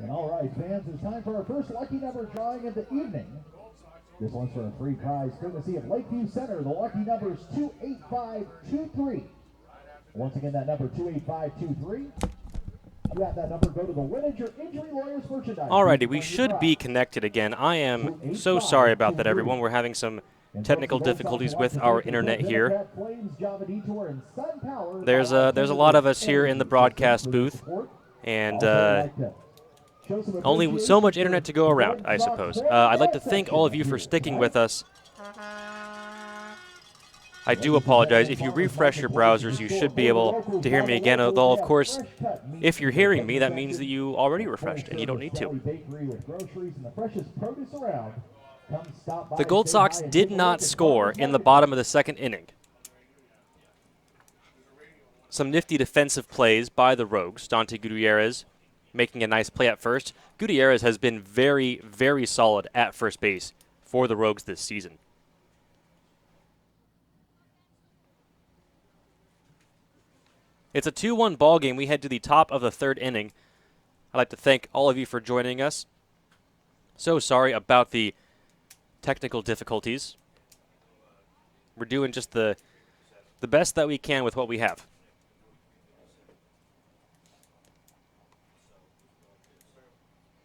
And all right, fans, it's time for our first lucky number drawing of the evening. This one's for a free prize courtesy of Lakeview Center. The lucky number is 28523. Once again, that number 28523. You have that number. Go to the Winnage or Injury Lawyers merchandise. Alrighty, we should be connected again. I am so sorry about that, everyone. We're having some technical difficulties with our internet here. There's a lot of us here in the broadcast booth, and only so much internet to go around, I suppose. I'd like to thank all of you for sticking with us. I do apologize. If you refresh your browsers, you should be able to hear me again, although, of course, if you're hearing me, that means that you already refreshed, and you don't need to. The Gold Sox did not score in the bottom of the second inning. Some nifty defensive plays by the Rogues. Dante Gutierrez making a nice play at first. Gutierrez has been very, very solid at first base for the Rogues this season. It's a 2-1 ball game. We head to the top of the third inning. I'd like to thank all of you for joining us. So sorry about the technical difficulties. We're doing just the best that we can with what we have.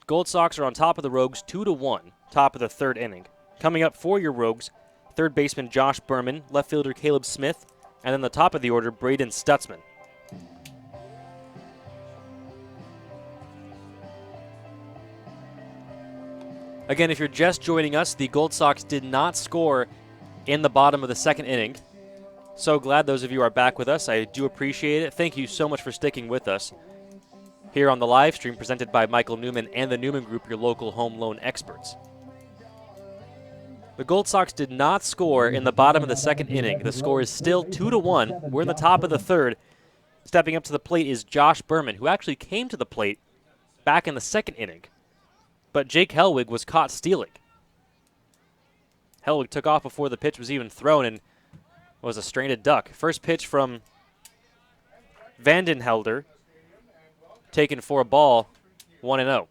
Gold Sox are on top of the Rogues 2-1, top of the third inning. Coming up for your Rogues, third baseman Josh Berman, left fielder Caleb Smith, and then the top of the order, Braden Stutzman. Again, if you're just joining us, the Gold Sox did not score in the bottom of the second inning. So glad those of you are back with us. I do appreciate it. Thank you so much for sticking with us here on the live stream presented by Michael Newman and the Newman Group, your local home loan experts. The Gold Sox did not score in the bottom of the second inning. The score is still 2-1. We're in the top of the third. Stepping up to the plate is Josh Berman, who actually came to the plate back in the second inning. But Jake Hellwig was caught stealing. Hellwig took off before the pitch was even thrown and was a stranded duck. First pitch from Vandenhelder, taken for a ball, 1-0.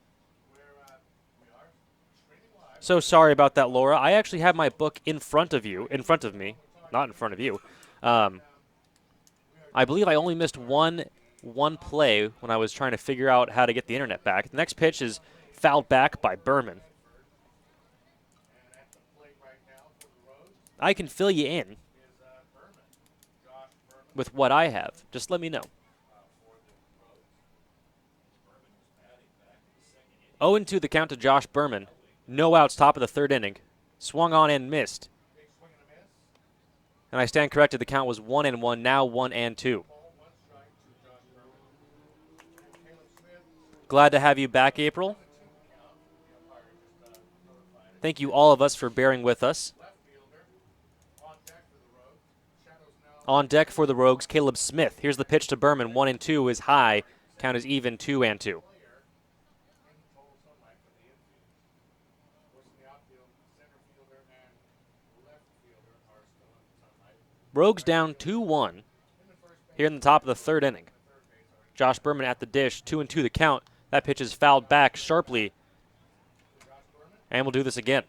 So sorry about that, Laura. I actually have my book in front of me, not in front of you. I believe I only missed one play when I was trying to figure out how to get the internet back. The next pitch is fouled back by Berman. I can fill you in with what I have. Just let me know. 0-2 the count to Josh Berman. No outs, top of the third inning. Swung on and missed. And I stand corrected. The count was 1-1, now 1-2. Glad to have you back, April. Thank you, all of us, for bearing with us. On deck for the Rogues, Caleb Smith. Here's the pitch to Berman. 1-2 is high. Count is even, 2-2. Rogues down 2-1 here in the top of the third inning. Josh Berman at the dish, 2-2 the count. That pitch is fouled back sharply. And we'll do this again.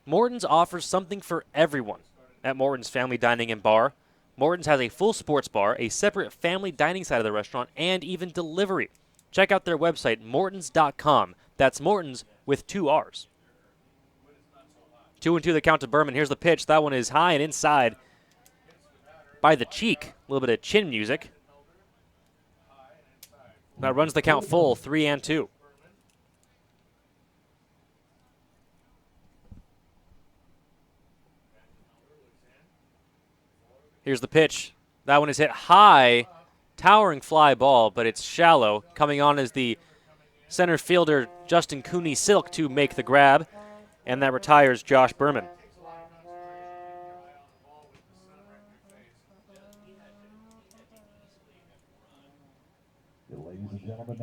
Morton's offers something for everyone at Morton's Family Dining and Bar. Morton's has a full sports bar, a separate family dining side of the restaurant, and even delivery. Check out their website, mortons.com. That's Morton's with 2 R's. 2-2 the count to Berman. Here's the pitch. That one is high and inside by the cheek. A little bit of chin music. That runs the count full, 3-2. Here's the pitch. That one is hit high, towering fly ball, but it's shallow. Coming on is the center fielder, Justin Cooney Silk, to make the grab, and that retires Josh Berman.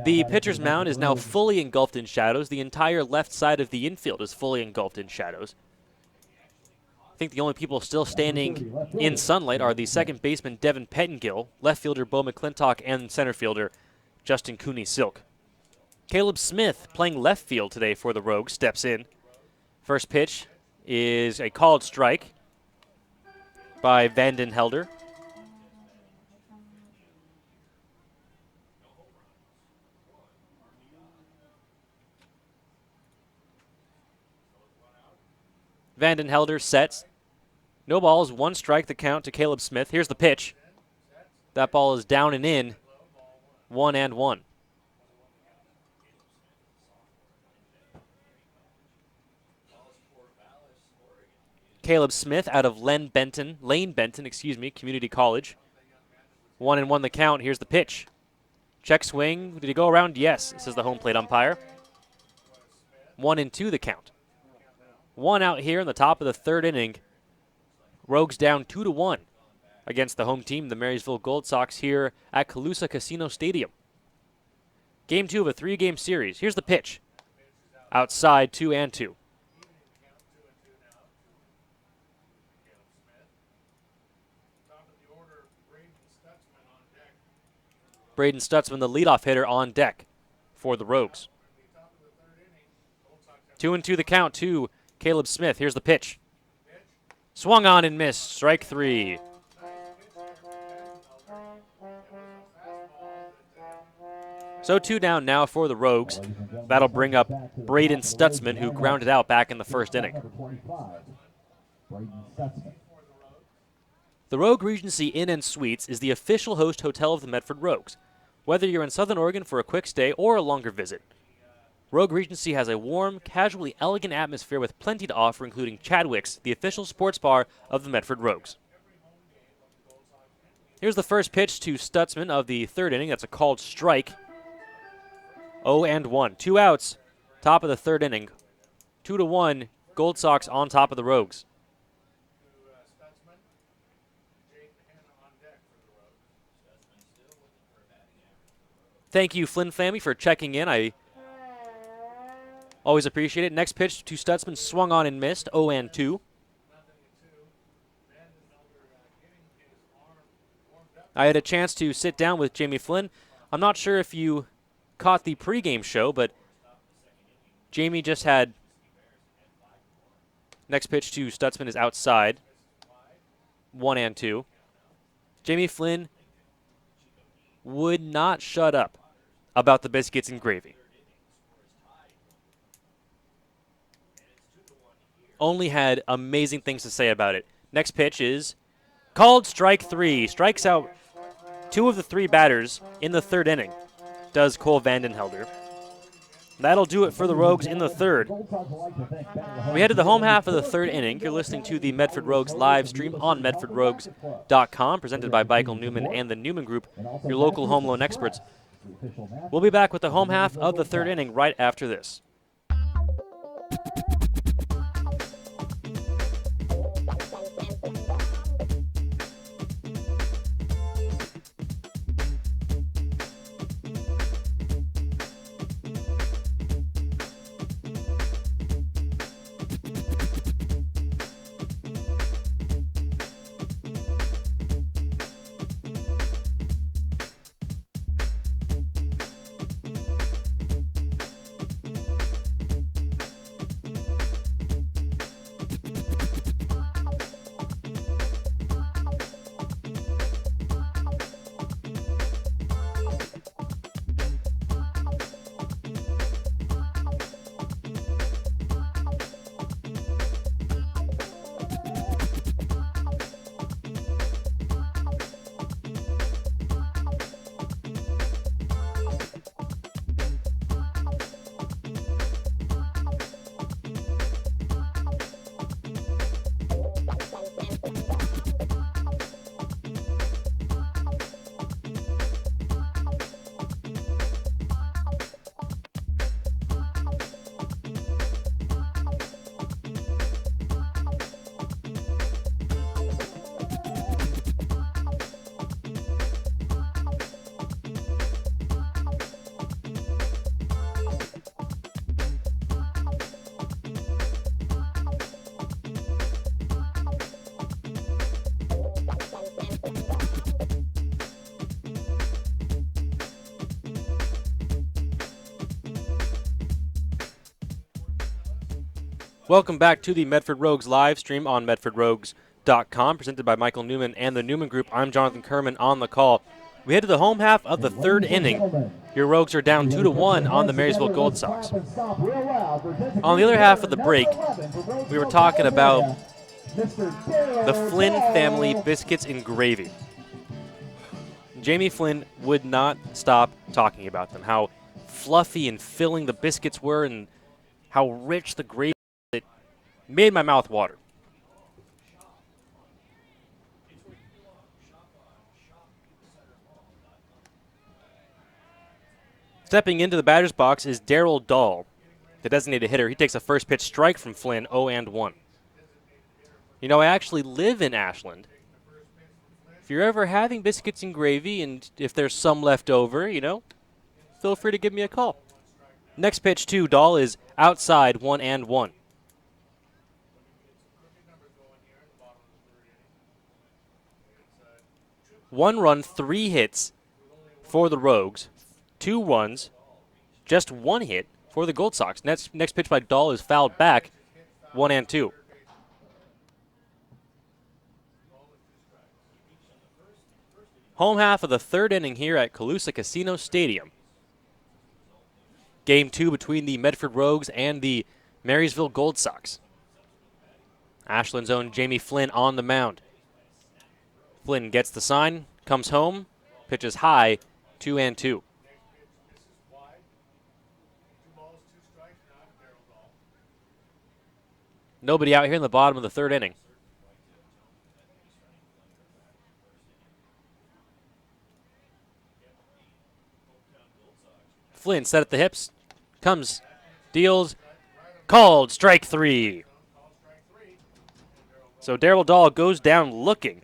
The pitcher's mound is now fully engulfed in shadows. The entire left side of the infield is fully engulfed in shadows. I think the only people still standing in sunlight are the second baseman, Devin Pettengill, left fielder, Bo McClintock, and center fielder, Justin Cooney Silk. Caleb Smith, playing left field today for the Rogues, steps in. First pitch is a called strike by Vanden Helder. Vanden Helder sets. No balls, 1 strike, the count to Caleb Smith. Here's the pitch. That ball is down and in. 1-1. Caleb Smith out of Lane Benton, Community College. 1-1 the count. Here's the pitch. Check swing. Did he go around? Yes, says the home plate umpire. 1-2 the count. 1 out here in the top of the 3rd inning. Rogues down 2-1 against the home team, the Marysville Gold Sox, here at Colusa Casino Stadium. Game 2 of a 3-game series. Here's the pitch. Outside, 2-2. Braden Stutzman, the leadoff hitter, on deck for the Rogues. 2-2 the count to Caleb Smith. Here's the pitch. Swung on and missed. Strike 3. So 2 down now for the Rogues. That'll bring up Braden Stutzman, who grounded out back in the 1st inning. The Rogue Regency Inn and Suites is the official host hotel of the Medford Rogues. Whether you're in Southern Oregon for a quick stay or a longer visit, Rogue Regency has a warm, casually elegant atmosphere with plenty to offer, including Chadwick's, the official sports bar of the Medford Rogues. Here's the first pitch to Stutzman of the 3rd inning. That's a called strike. 0-1. 2 outs, top of the 3rd inning. 2-1, Gold Sox on top of the Rogues. Thank you, Flynn family, for checking in. I always appreciate it. Next pitch to Stutzman, swung on and missed. 0-2. I had a chance to sit down with Jamie Flynn. I'm not sure if you caught the pregame show, but Jamie just had next pitch to Stutzman is outside. 1-2. Jamie Flynn would not shut up about the biscuits and gravy. Only had amazing things to say about it. Next pitch is called strike 3. Strikes out 2 of the 3 batters in the 3rd inning, does Cole Vanden Helder. That'll do it for the Rogues in the 3rd. We head to the home half of the 3rd inning. You're listening to the Medford Rogues live stream on MedfordRogues.com, presented by Michael Newman and the Newman Group, your local home loan experts. We'll be back with the home half of the 3rd inning right after this. Welcome back to the Medford Rogues live stream on medfordrogues.com, presented by Michael Newman and the Newman Group. I'm Jonathan Kerman on the call. We head to the home half of the third inning. Your Rogues are down 2-1 on the Marysville Gold Sox. On the other half of the break, we were talking about the Flynn family biscuits and gravy. Jamie Flynn would not stop talking about them, how fluffy and filling the biscuits were and how rich the gravy. It made my mouth water. Stepping into the batter's box is Darryl Dahl, the designated hitter. He takes a first pitch strike from Flynn, 0-1. You know, I actually live in Ashland. If you're ever having biscuits and gravy, and if there's some left over, you know, feel free to give me a call. Next pitch to Dahl is outside, 1-1. 1 run, 3 hits for the Rogues. 2 runs, just 1 hit for the Gold Sox. Next pitch by Dahl is fouled back, 1-2. Home half of the third inning here at Colusa Casino Stadium. Game 2 between the Medford Rogues and the Marysville Gold Sox. Ashland's own Jamie Flynn on the mound. Flynn gets the sign, comes home, pitches high, 2-2. Nobody out here in the bottom of the third inning. Flynn set at the hips, comes, deals, called, strike 3. So Darryl Dahl goes down looking.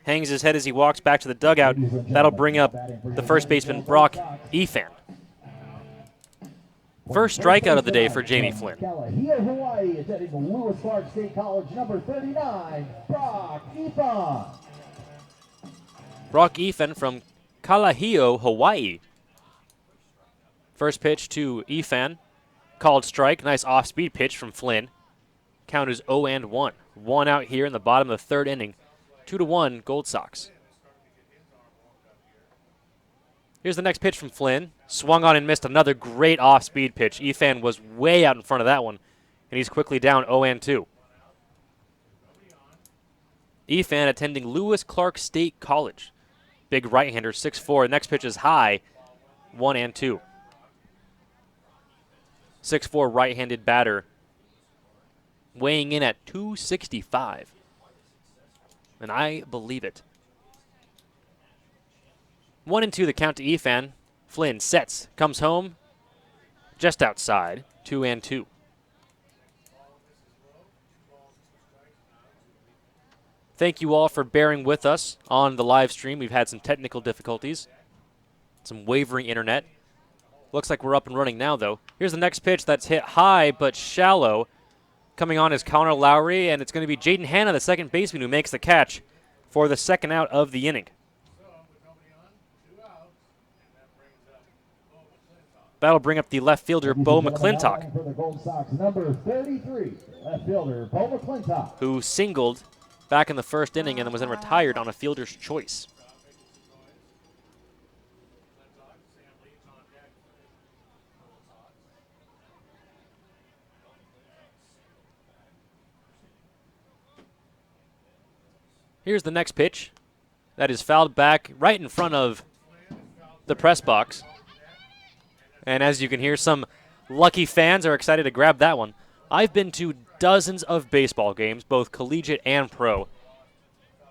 Hangs his head as he walks back to the dugout. That'll bring up the first baseman, Brock Efan. First strikeout of the day for Jamie Flynn. Kalahio, Hawaii, is heading Lewis Clark State College, number 39, Brock Efan. Brock Efan from Kalahio, Hawaii. First pitch to Efan. Called strike. Nice off-speed pitch from Flynn. Count is 0-1. 1 out here in the bottom of the third inning. 2-1 Gold Sox. Here's the next pitch from Flynn. Swung on and missed another great off-speed pitch. Efan was way out in front of that one, and he's quickly down 0-2. Efan attending Lewis Clark State College. Big right-hander, 6'4". Next pitch is high, 1-2. 6'4" right-handed batter, weighing in at 265. And I believe it. 1-2 the count to Efan. Flynn sets, comes home, just outside, 2-2. Thank you all for bearing with us on the live stream. We've had some technical difficulties, some wavering internet. Looks like we're up and running now, though. Here's the next pitch that's hit high but shallow. Coming on is Connor Lowry, and it's going to be Jaden Hanna, the second baseman, who makes the catch for the second out of the inning. That'll bring up the left fielder, Bo McClintock, For the Gold Sox, number 33, left fielder, Bo McClintock. who singled back in the first inning and was then retired on a fielder's choice. Here's the next pitch. That is fouled back right in front of the press box. And as you can hear, some lucky fans are excited to grab that one. I've been to dozens of baseball games, both collegiate and pro.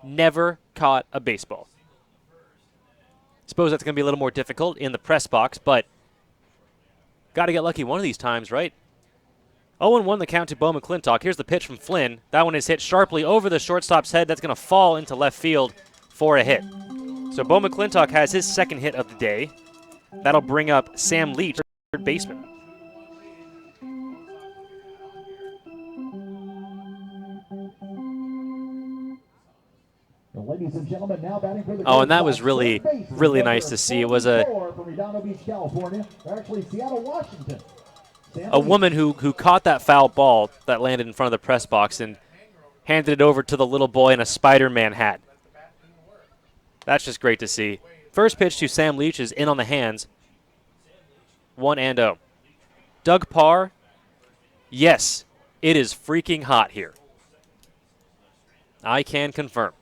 Never caught a baseball. Suppose that's going to be a little more difficult in the press box, but got to get lucky one of these times, right? 0-1 the count to Bo McClintock. Here's the pitch from Flynn. That one is hit sharply over the shortstop's head. That's going to fall into left field for a hit. So Bo McClintock has his second hit of the day. That'll bring up Sam Leach, third baseman. Ladies and gentlemen, now batting for the Oh, and that was really nice to see. It was a from Redondo Beach, California, or actually Seattle, Washington. a woman who caught that foul ball that landed in front of the press box and handed it over to the little boy in a Spider-Man hat. That's just great to see. First pitch to Sam Leach is in on the hands. 1-0. Doug Parr, yes, it is freaking hot here. I can confirm.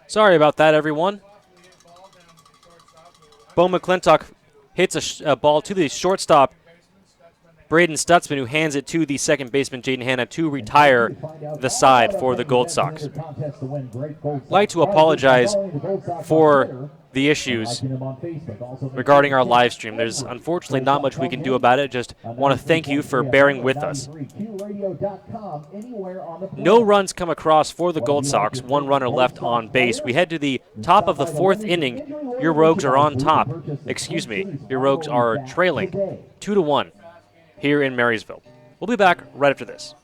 Sorry about that, everyone. Bo McClintock hits a ball to the shortstop, Braden Stutzman, who hands it to the second baseman, Jaden Hanna, to retire the side for the Gold Sox. I'd like to apologize for the issues regarding our live stream. There's unfortunately not much we can do about it. Just want to thank you for bearing with us. No runs come across for the Gold Sox. One runner left on base. We head to the top of the fourth inning. Your Rogues are on top. Excuse me. Your Rogues are trailing 2-1 here in Marysville. We'll be back right after this.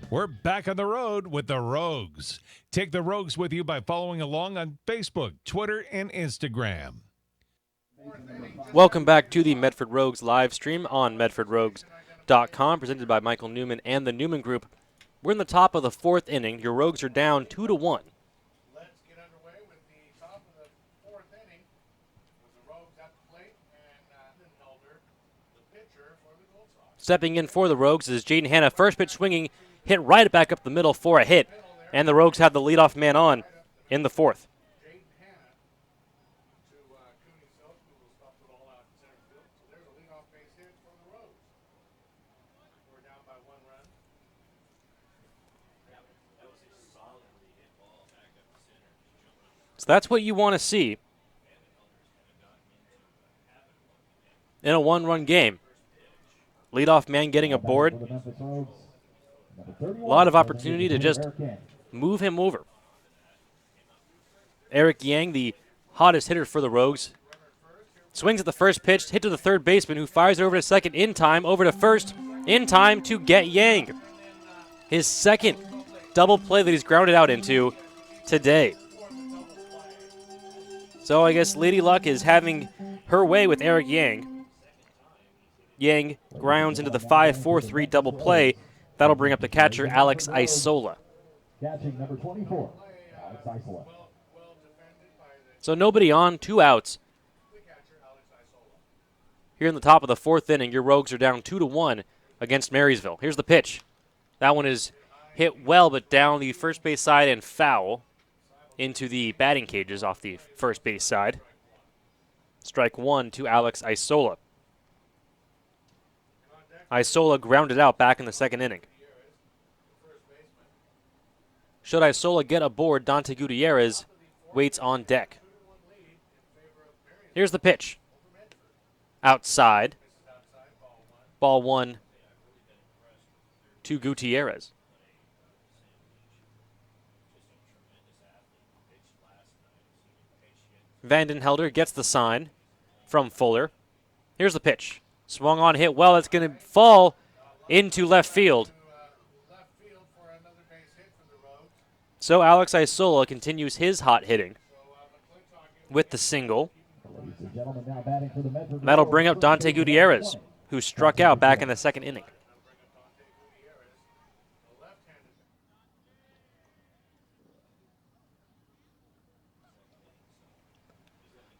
We're back on the road with the Rogues. Take the Rogues with you by following along on Facebook, Twitter, and Instagram. Welcome back to the Medford Rogues live stream on MedfordRogues.com, presented by Michael Newman and the Newman Group. We're in the top of the fourth inning. Your Rogues are down 2-1. Let's get underway with the top of the fourth inning with the Rogues at the plate and Elder, the pitcher for the Gold Sox. Stepping in for the Rogues is Jaden Hanna. First pitch swinging, hit right back up the middle for a hit. And the Rogues have the leadoff man on in the fourth. Jaden Hanna to Cooney Silk, who will stop it all out in center field. So there's a leadoff base hit for the Rogues. We're down by 1 run. So that's what you want to see in a one-run game. Leadoff man getting aboard. A lot of opportunity to just move him over. Eric Yang, the hottest hitter for the Rogues, swings at the first pitch, hit to the third baseman, who fires it over to second in time, over to first in time to get Yang. His second double play that he's grounded out into today. So I guess Lady Luck is having her way with Eric Yang. Yang grounds into the 5-4-3 double play. That'll bring up the catcher, Alex Isola. Catching number 24, Alex Isola. So nobody on, 2 outs. Here in the top of the fourth inning, your Rogues are down 2-1 against Marysville. Here's the pitch. That one is hit well, but down the first base side and foul into the batting cages off the first base side. Strike 1 to Alex Isola. Isola grounded out back in the second inning. Should Isola get aboard, Dante Gutierrez waits on deck. Here's the pitch. outside. Ball one to Gutierrez. Vandenhelder gets the sign from Fuller. Here's the pitch. Swung on, hit well. It's going to fall into left field. So Alex Isola continues his hot hitting with the single. That'll bring up Dante Gutierrez, who struck out back in the second inning.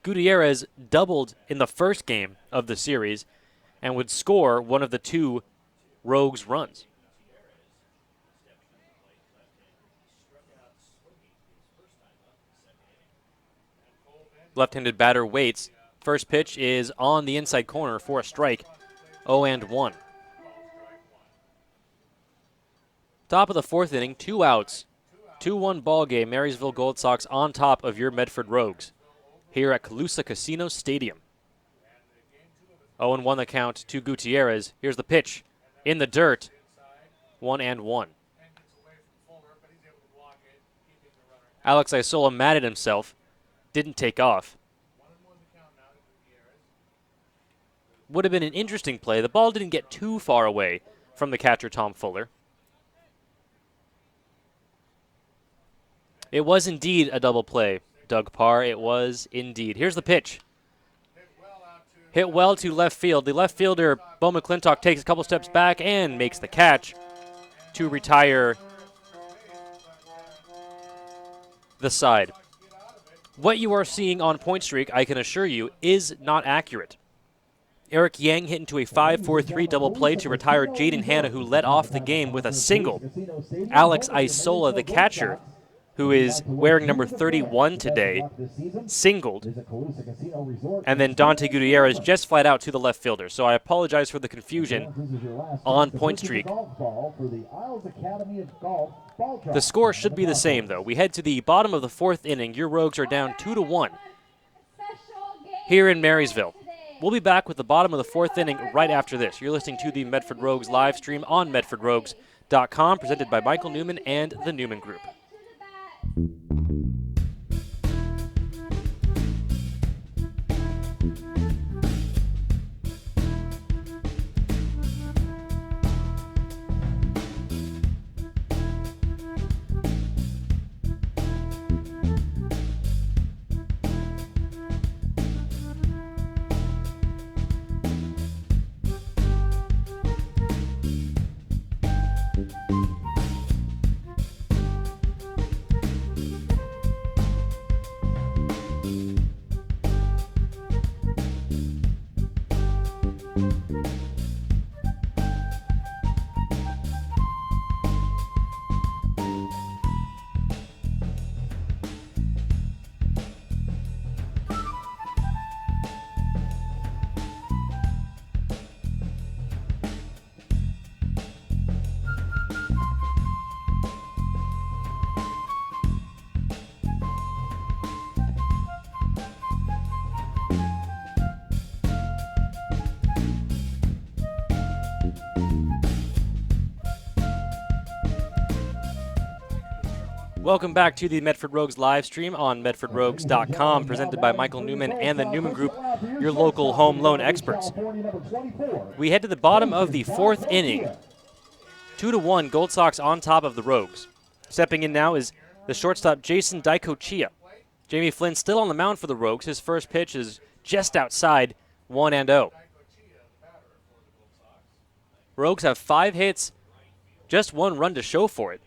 Gutierrez doubled in the first game of the series and would score one of the two Rogues' runs. Left-handed batter waits. First pitch is on the inside corner for a strike. 0-1. Top of the fourth inning, 2 outs. 2-1 ball game. Marysville Gold Sox on top of your Medford Rogues here at Colusa Casino Stadium. 0-1 the count to Gutierrez. Here's the pitch in the dirt. 1-1. Alex Isola mad at himself. Didn't take off. Would have been an interesting play. The ball didn't get too far away from the catcher, Tom Fuller. It was indeed a double play, Doug Parr. It was indeed. Here's the pitch. Hit well to left field. The left fielder, Bo McClintock, takes a couple steps back and makes the catch to retire the side. What you are seeing on Point Streak, I can assure you, is not accurate. Eric Yang hit into a 5-4-3 double play to retire Jaden Hanna, who led off the game with a single. Alex Isola, the catcher, who is wearing number 31 today, singled. And then Dante Gutierrez just flat out to the left fielder. So I apologize for the confusion on Point Streak. The score should be the same, though. We head to the bottom of the fourth inning. Your Rogues are down 2-1 here in Marysville. We'll be back with the bottom of the fourth inning right after this. You're listening to the Medford Rogues live stream on MedfordRogues.com, presented by Michael Newman and the Newman Group. Welcome back to the Medford Rogues live stream on MedfordRogues.com, presented by Michael Newman and the Newman Group, your local home loan experts. We head to the bottom of the fourth inning. 2-1, Gold Sox on top of the Rogues. Stepping in now is the shortstop, Jason Daikochia. Jamie Flynn still on the mound for the Rogues. His first pitch is just outside, 1-0. Rogues have 5 hits, just 1 run to show for it.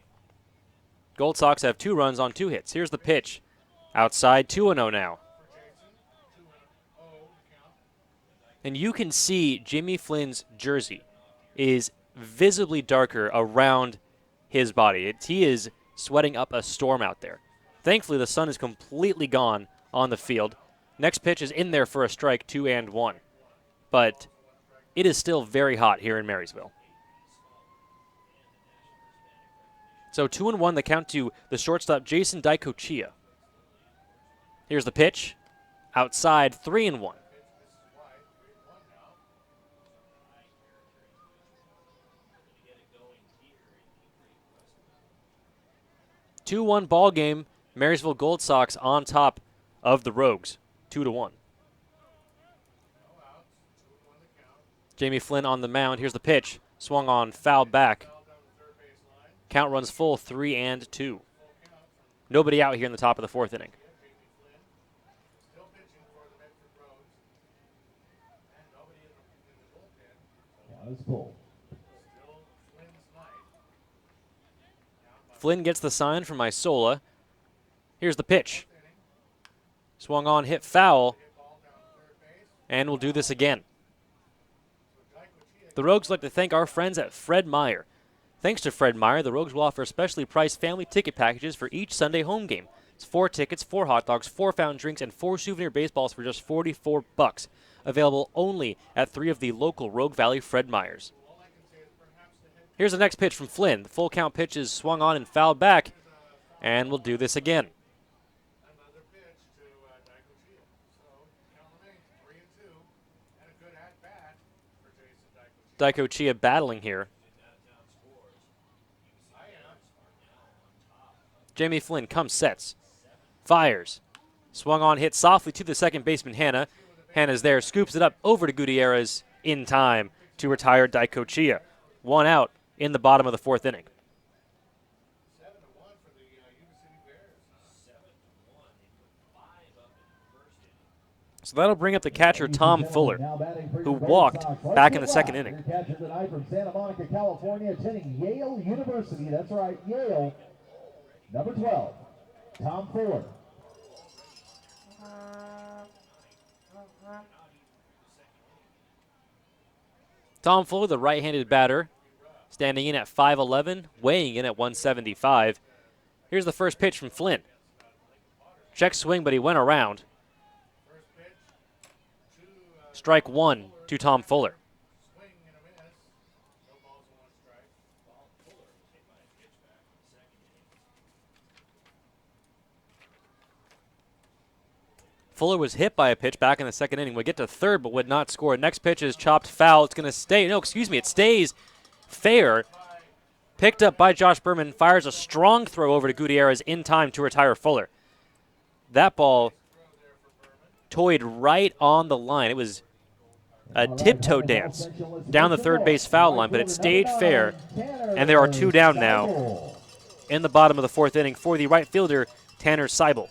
Gold Sox have 2 runs on 2 hits. Here's the pitch. Outside, 2-0 now. And you can see Jimmy Flynn's jersey is visibly darker around his body. He is sweating up a storm out there. Thankfully, the sun is completely gone on the field. Next pitch is in there for a strike, 2-1. But it is still very hot here in Marysville. So 2-1, the count to the shortstop, Jason Daikochia. Here's the pitch. Outside, 3-1. 2-1 ball game. Marysville Gold Sox on top of the Rogues, 2-1. Jamie Flynn on the mound. Here's the pitch. Swung on, foul back. Count runs full, 3-2. Nobody out here in the top of the fourth inning. Flynn gets the sign from Isola. Here's the pitch. Swung on, hit foul, and we'll do this again. The Rogues like to thank our friends at Fred Meyer. Thanks to Fred Meyer, the Rogues will offer specially priced family ticket packages for each Sunday home game. It's 4 tickets, 4 hot dogs, 4 fountain drinks, and 4 souvenir baseballs for just $44. Available only at 3 of the local Rogue Valley Fred Meyers. Here's the next pitch from Flynn. The full count pitch is swung on and fouled back, and we'll do this again. Daikochia battling here. Jamie Flynn comes, sets, fires. Swung on, hit softly to the second baseman, Hannah. Hannah's there, scoops it up over to Gutierrez in time to retire Daikochia. 1 out in the bottom of the fourth inning. So that'll bring up the catcher, Tom Fuller, who walked back in the second inning. Catcher tonight from Santa Monica, California, attending Yale University. That's right, Yale. Number 12, Tom Fuller. Tom Fuller, the right-handed batter, standing in at 5'11", weighing in at 175. Here's the first pitch from Flynn. Check swing, but he went around. Strike 1 to Tom Fuller. Fuller was hit by a pitch back in the second inning. Would get to third, but would not score. Next pitch is chopped foul. It's going to stay. No, excuse me. It stays fair. Picked up by Josh Berman. Fires a strong throw over to Gutierrez in time to retire Fuller. That ball toyed right on the line. It was a tiptoe dance down the third base foul line, but it stayed fair. And there are 2 down now in the bottom of the fourth inning for the right fielder, Tanner Seibel.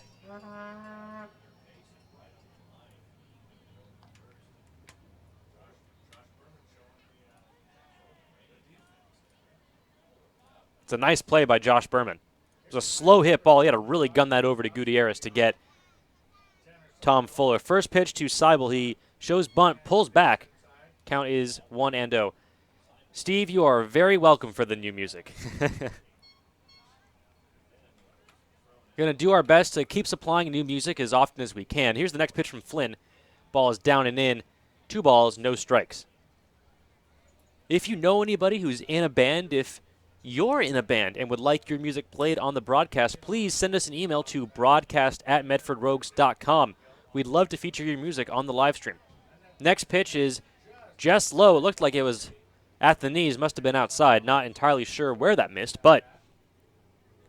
It's a nice play by Josh Berman. It was a slow hit ball. He had to really gun that over to Gutierrez to get Tom Fuller. First pitch to Seibel. He shows bunt, pulls back. Count is 1-0. Steve, you are very welcome for the new music. Going to do our best to keep supplying new music as often as we can. Here's the next pitch from Flynn. Ball is down and in. 2 balls, no strikes. If you know anybody who's in a band, if you're in a band and would like your music played on the broadcast, please send us an email to broadcast@medfordrogues.com. We'd love to feature your music on the live stream. Next pitch is just low. It looked like it was at the knees. Must have been outside. Not entirely sure where that missed, but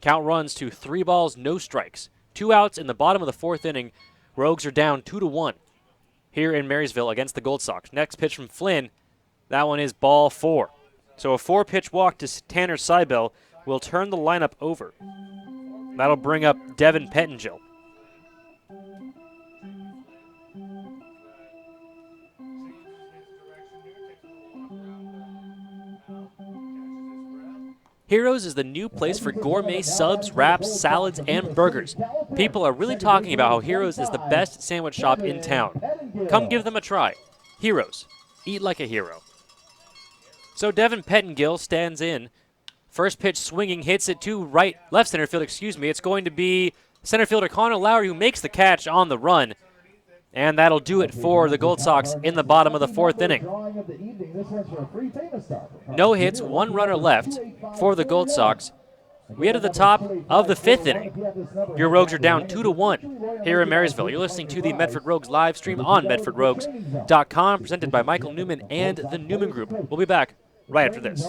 count runs to 3 balls, no strikes. 2 outs in the bottom of the fourth inning. Rogues are down 2-1 here in Marysville against the Gold Sox. Next pitch from Flynn. That one is ball 4. So a 4-pitch walk to Tanner Seibel will turn the lineup over. That'll bring up Devin Pettingill. Heroes is the new place for gourmet subs, wraps, salads, and burgers. People are really talking about how Heroes is the best sandwich shop in town. Come give them a try. Heroes. Eat like a hero. So Devin Pettingill stands in. First pitch swinging, hits it to left center field, It's going to be center fielder Connor Lowry who makes the catch on the run. And that'll do it for the Gold Sox in the bottom of the fourth inning. No hits, 1 runner left for the Gold Sox. We head to the top of the fifth inning. Your Rogues are down 2-1 here in Marysville. You're listening to the Medford Rogues live stream on medfordrogues.com, presented by Michael Newman and the Newman Group. We'll be back right after this.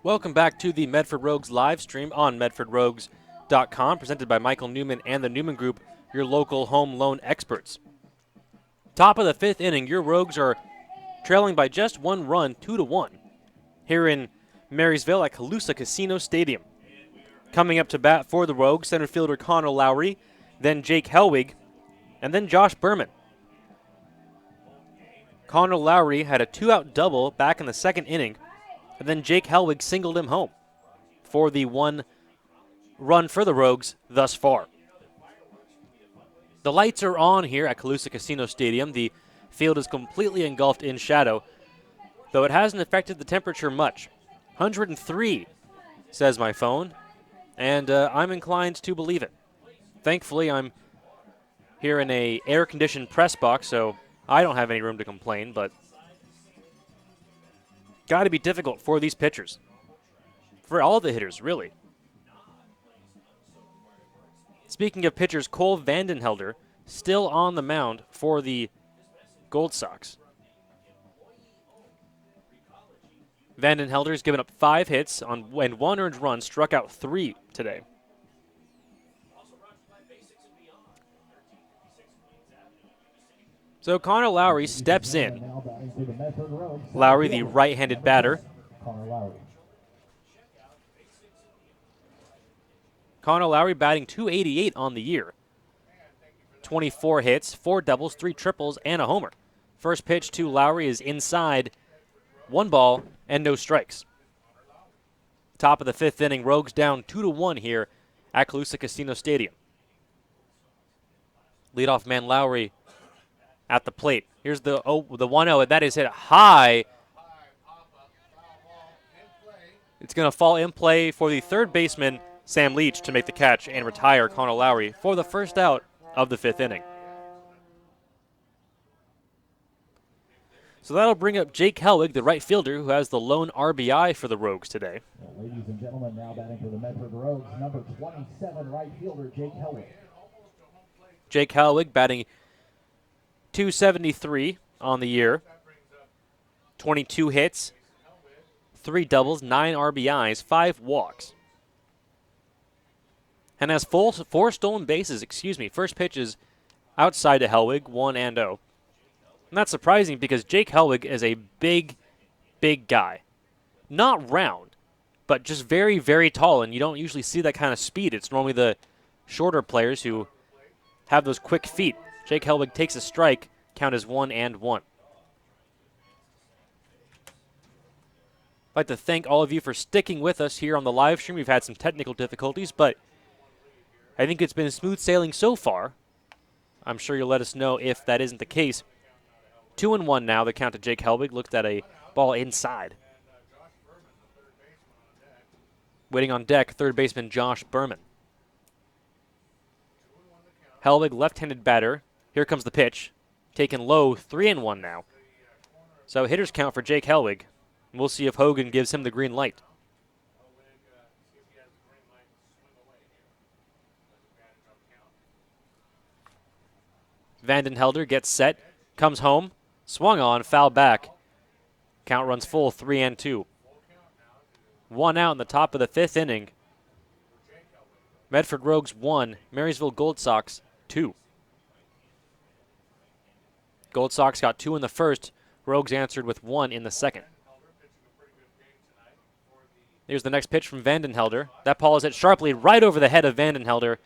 Welcome back to the Medford Rogues live stream on medfordrogues.com, presented by Michael Newman and the Newman Group, your local home loan experts. Top of the 5th inning, your Rogues are trailing by just 1 run, 2-1, here in Marysville at Colusa Casino Stadium. Coming up to bat for the Rogues, center fielder Connor Lowry, then Jake Helwig, and then Josh Berman. Connor Lowry had a 2-out double back in the 2nd inning, and then Jake Helwig singled him home for the 1 run for the Rogues thus far. The lights are on here at Colusa Casino Stadium. The field is completely engulfed in shadow, though it hasn't affected the temperature much. 103, says my phone, and I'm inclined to believe it. Thankfully, I'm here in a air-conditioned press box, so I don't have any room to complain, but got to be difficult for these pitchers. For all the hitters, really. Speaking of pitchers, Cole Vandenhelder still on the mound for the Gold Sox. Vandenhelder's given up 5 hits and 1 earned run, struck out 3 today. So Connor Lowry steps in. Lowry, the right-handed batter. Connor Lowry batting .288 on the year. 24 hits, 4 doubles, 3 triples, and a homer. First pitch to Lowry is inside, 1 ball, and no strikes. Top of the 5th inning, Rogues down 2-1 here at Colusa Casino Stadium. Leadoff man Lowry at the plate. Here's the 1-0, and that is hit high. It's going to fall in play for the third baseman, Sam Leach, to make the catch and retire Connor Lowry for the first out of the 5th inning. So that'll bring up Jake Helwig, the right fielder, who has the lone RBI for the Rogues today. Well, ladies and gentlemen, now batting for the Medford Rogues, number 27 right fielder, Jake Helwig. Jake Helwig batting .273 on the year. 22 hits, 3 doubles, 9 RBIs, 5 walks. And has 4 stolen bases, First pitch is outside to Helwig, 1-0. And that's surprising because Jake Helwig is a big, big guy. Not round, but just very, very tall, and you don't usually see that kind of speed. It's normally the shorter players who have those quick feet. Jake Helwig takes a strike, count as 1-1. I'd like to thank all of you for sticking with us here on the live stream. We've had some technical difficulties, but I think it's been smooth sailing so far. I'm sure you'll let us know if that isn't the case. 2-1 now, the count to Jake Helwig. Looked at a ball inside. Waiting on deck, third baseman Josh Berman. Helwig, left-handed batter. Here comes the pitch. Taken low, 3-1 now. So hitters count for Jake Helwig. We'll see if Hogan gives him the green light. Vandenhelder gets set, comes home, swung on, foul back. Count runs full, 3-2. 1 out in the top of the 5th inning. Medford Rogues 1, Marysville Gold Sox 2. Gold Sox got 2 in the first. Rogues answered with 1 in the second. Here's the next pitch from Vandenhelder. That ball is hit sharply right over the head of Vandenhelder.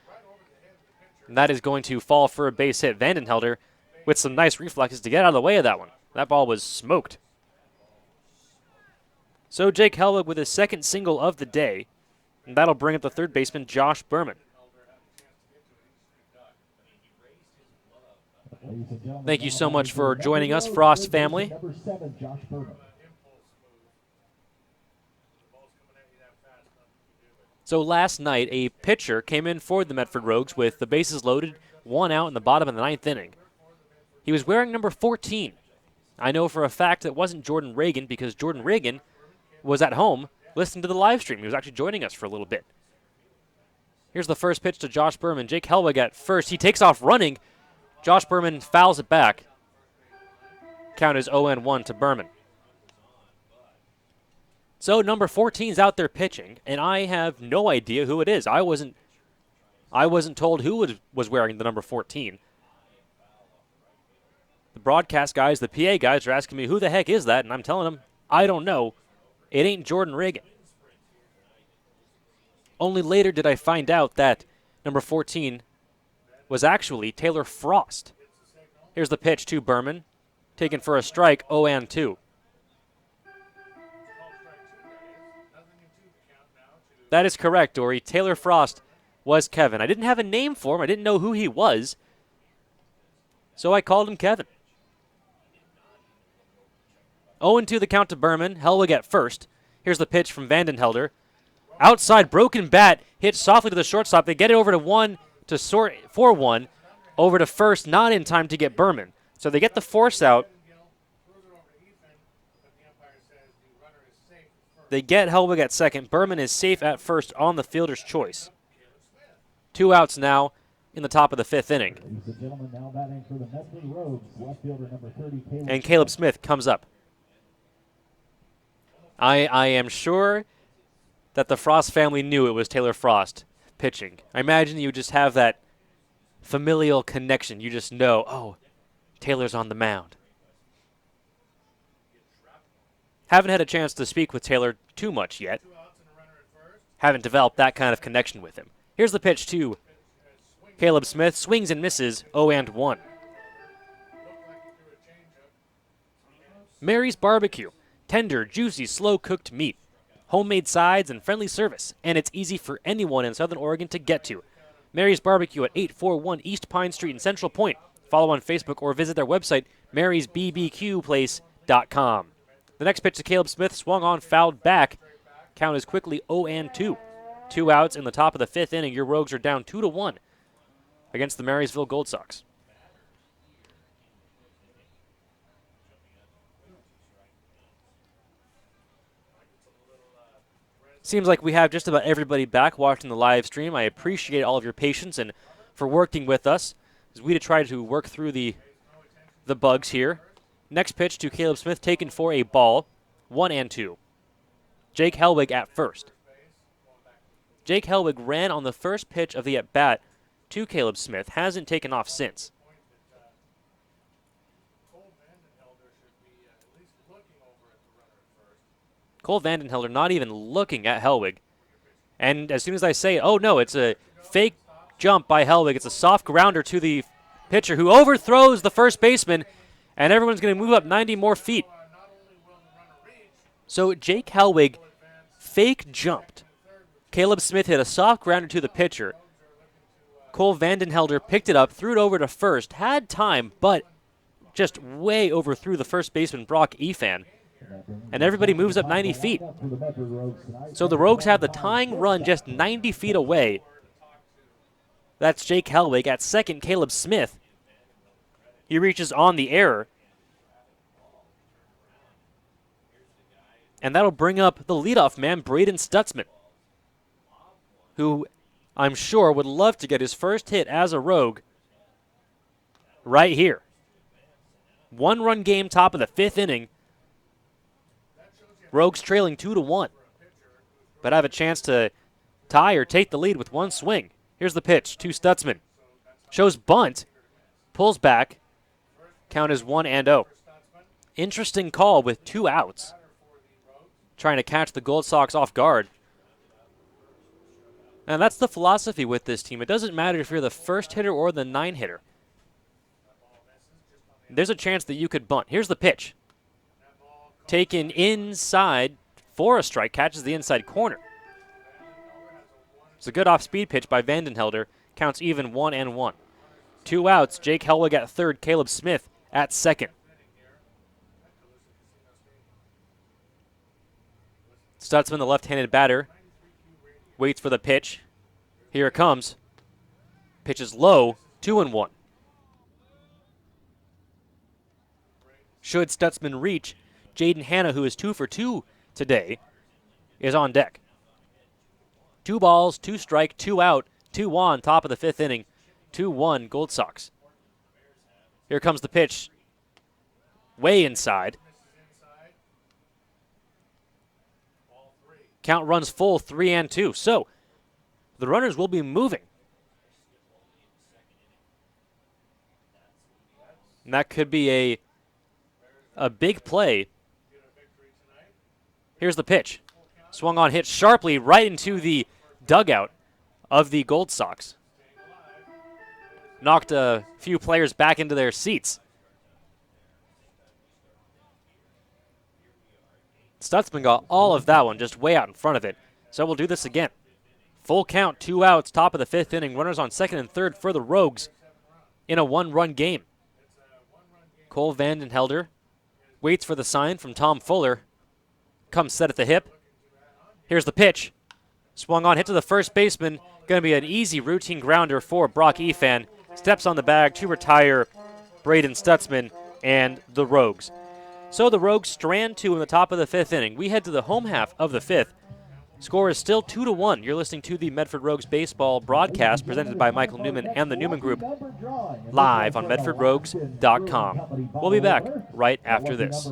And that is going to fall for a base hit. Vandenhelder with some nice reflexes to get out of the way of that one. That ball was smoked. So Jake Helwig with his second single of the day. And that'll bring up the third baseman, Josh Berman. Thank you so much for joining us, Frost family. Number 7, Josh Berman. So last night, a pitcher came in for the Medford Rogues with the bases loaded, 1 out in the bottom of the 9th inning. He was wearing number 14. I know for a fact that wasn't Jordan Reagan because Jordan Reagan was at home listening to the live stream. He was actually joining us for a little bit. Here's the first pitch to Josh Berman. Jake Helwig at first. He takes off running. Josh Berman fouls it back. Count is 0-1 to Berman. So number 14's out there pitching, and I have no idea who it is. I wasn't told who was wearing the number 14. The broadcast guys, the PA guys are asking me, who the heck is that? And I'm telling them, I don't know. It ain't Jordan Reagan. Only later did I find out that number 14 was actually Taylor Frost. Here's the pitch to Berman. Taken for a strike, 0-2. That is correct, Dory. Taylor Frost was Kevin. I didn't have a name for him. I didn't know who he was. So I called him Kevin. 0-2 the count to Berman. Helwig at first. Here's the pitch from Vandenhelder. Outside, broken bat, hit softly to the shortstop. They get it over to one to sort for one. Over to first, not in time to get Berman. So they get the force out. They get Helwig at second. Berman is safe at first on the fielder's choice. 2 outs now in the top of the 5th inning. Ladies and gentlemen, now batting for the Medford Rogues, left fielder number 30, And Caleb Smith comes up. I am sure that the Frost family knew it was Taylor Frost pitching. I imagine you just have that familial connection. You just know, oh, Taylor's on the mound. Haven't had a chance to speak with Taylor too much yet. Haven't developed that kind of connection with him. Here's the pitch to Caleb Smith. Swings and misses, 0-1. Mary's Barbecue. Tender, juicy, slow-cooked meat. Homemade sides and friendly service. And it's easy for anyone in Southern Oregon to get to. Mary's Barbecue at 841 East Pine Street in Central Point. Follow on Facebook or visit their website, marysbbqplace.com. The next pitch to Caleb Smith, swung on, fouled back. Count is quickly 0-2. 2 outs in the top of the 5th inning. Your Rogues are down 2-1 against the Marysville Gold Sox. Seems like we have just about everybody back watching the live stream. I appreciate all of your patience and for working with us as we try to work through the bugs here. Next pitch to Caleb Smith, taken for a ball, 1-2. Jake Helwig at first. Jake Helwig ran on the first pitch of the at-bat to Caleb Smith, hasn't taken off since. Cole Vandenhelder not even looking at Helwig. And as soon as I say, oh no, it's a fake jump by Helwig, it's a soft grounder to the pitcher who overthrows the first baseman, and everyone's going to move up 90 more feet. So Jake Helwig fake jumped. Caleb Smith hit a soft grounder to the pitcher. Cole Vandenhelder picked it up, threw it over to first, had time, but just way overthrew the first baseman, Brock Efan. And everybody moves up 90 feet. So the Rogues have the tying run just 90 feet away. That's Jake Helwig. At second, Caleb Smith. He reaches on the error. And that'll bring up the leadoff man, Braden Stutzman, who I'm sure would love to get his first hit as a Rogue right here. 1-run game, top of the 5th inning. Rogues trailing 2-1, but have a chance to tie or take the lead with one swing. Here's the pitch to Stutzman. Shows bunt, pulls back. Count is 1-0. Interesting call with 2 outs. Trying to catch the Gold Sox off guard. And that's the philosophy with this team. It doesn't matter if you're the first hitter or the 9-hitter. There's a chance that you could bunt. Here's the pitch. Taken inside for a strike, catches the inside corner. It's a good off-speed pitch by Vandenhelder. Counts even, 1-1. 2 outs, Jake Helwig at third, Caleb Smith at second. Stutzman, the left-handed batter, waits for the pitch. Here it comes. Pitch is low, 2-1. Should Stutzman reach, Jaden Hanna, who is 2 for 2 today, is on deck. 2 balls, 2 strike, 2 out, 2-1, top of the 5th inning, 2-1 Gold Sox. Here comes the pitch, way inside. Count runs full, 3-2. So the runners will be moving. And that could be a big play. Here's the pitch. Swung on, hit sharply right into the dugout of the Gold Sox. Knocked a few players back into their seats. Stutzman got all of that one just way out in front of it. So we'll do this again. Full count, 2 outs, top of the 5th inning. Runners on 2nd and 3rd for the Rogues in a 1-run game. Cole Vandenhelder waits for the sign from Tom Fuller. Comes set at the hip. Here's the pitch. Swung on, hit to the first baseman. Going to be an easy routine grounder for Brock Efan. Steps on the bag to retire Braden Stutzman and the Rogues. So the Rogues strand 2 in the top of the 5th inning. We head to the home half of the 5th. Score is still 2-1. You're listening to the Medford Rogues baseball broadcast presented by Michael Newman and the Newman Group live on MedfordRogues.com. We'll be back right after this.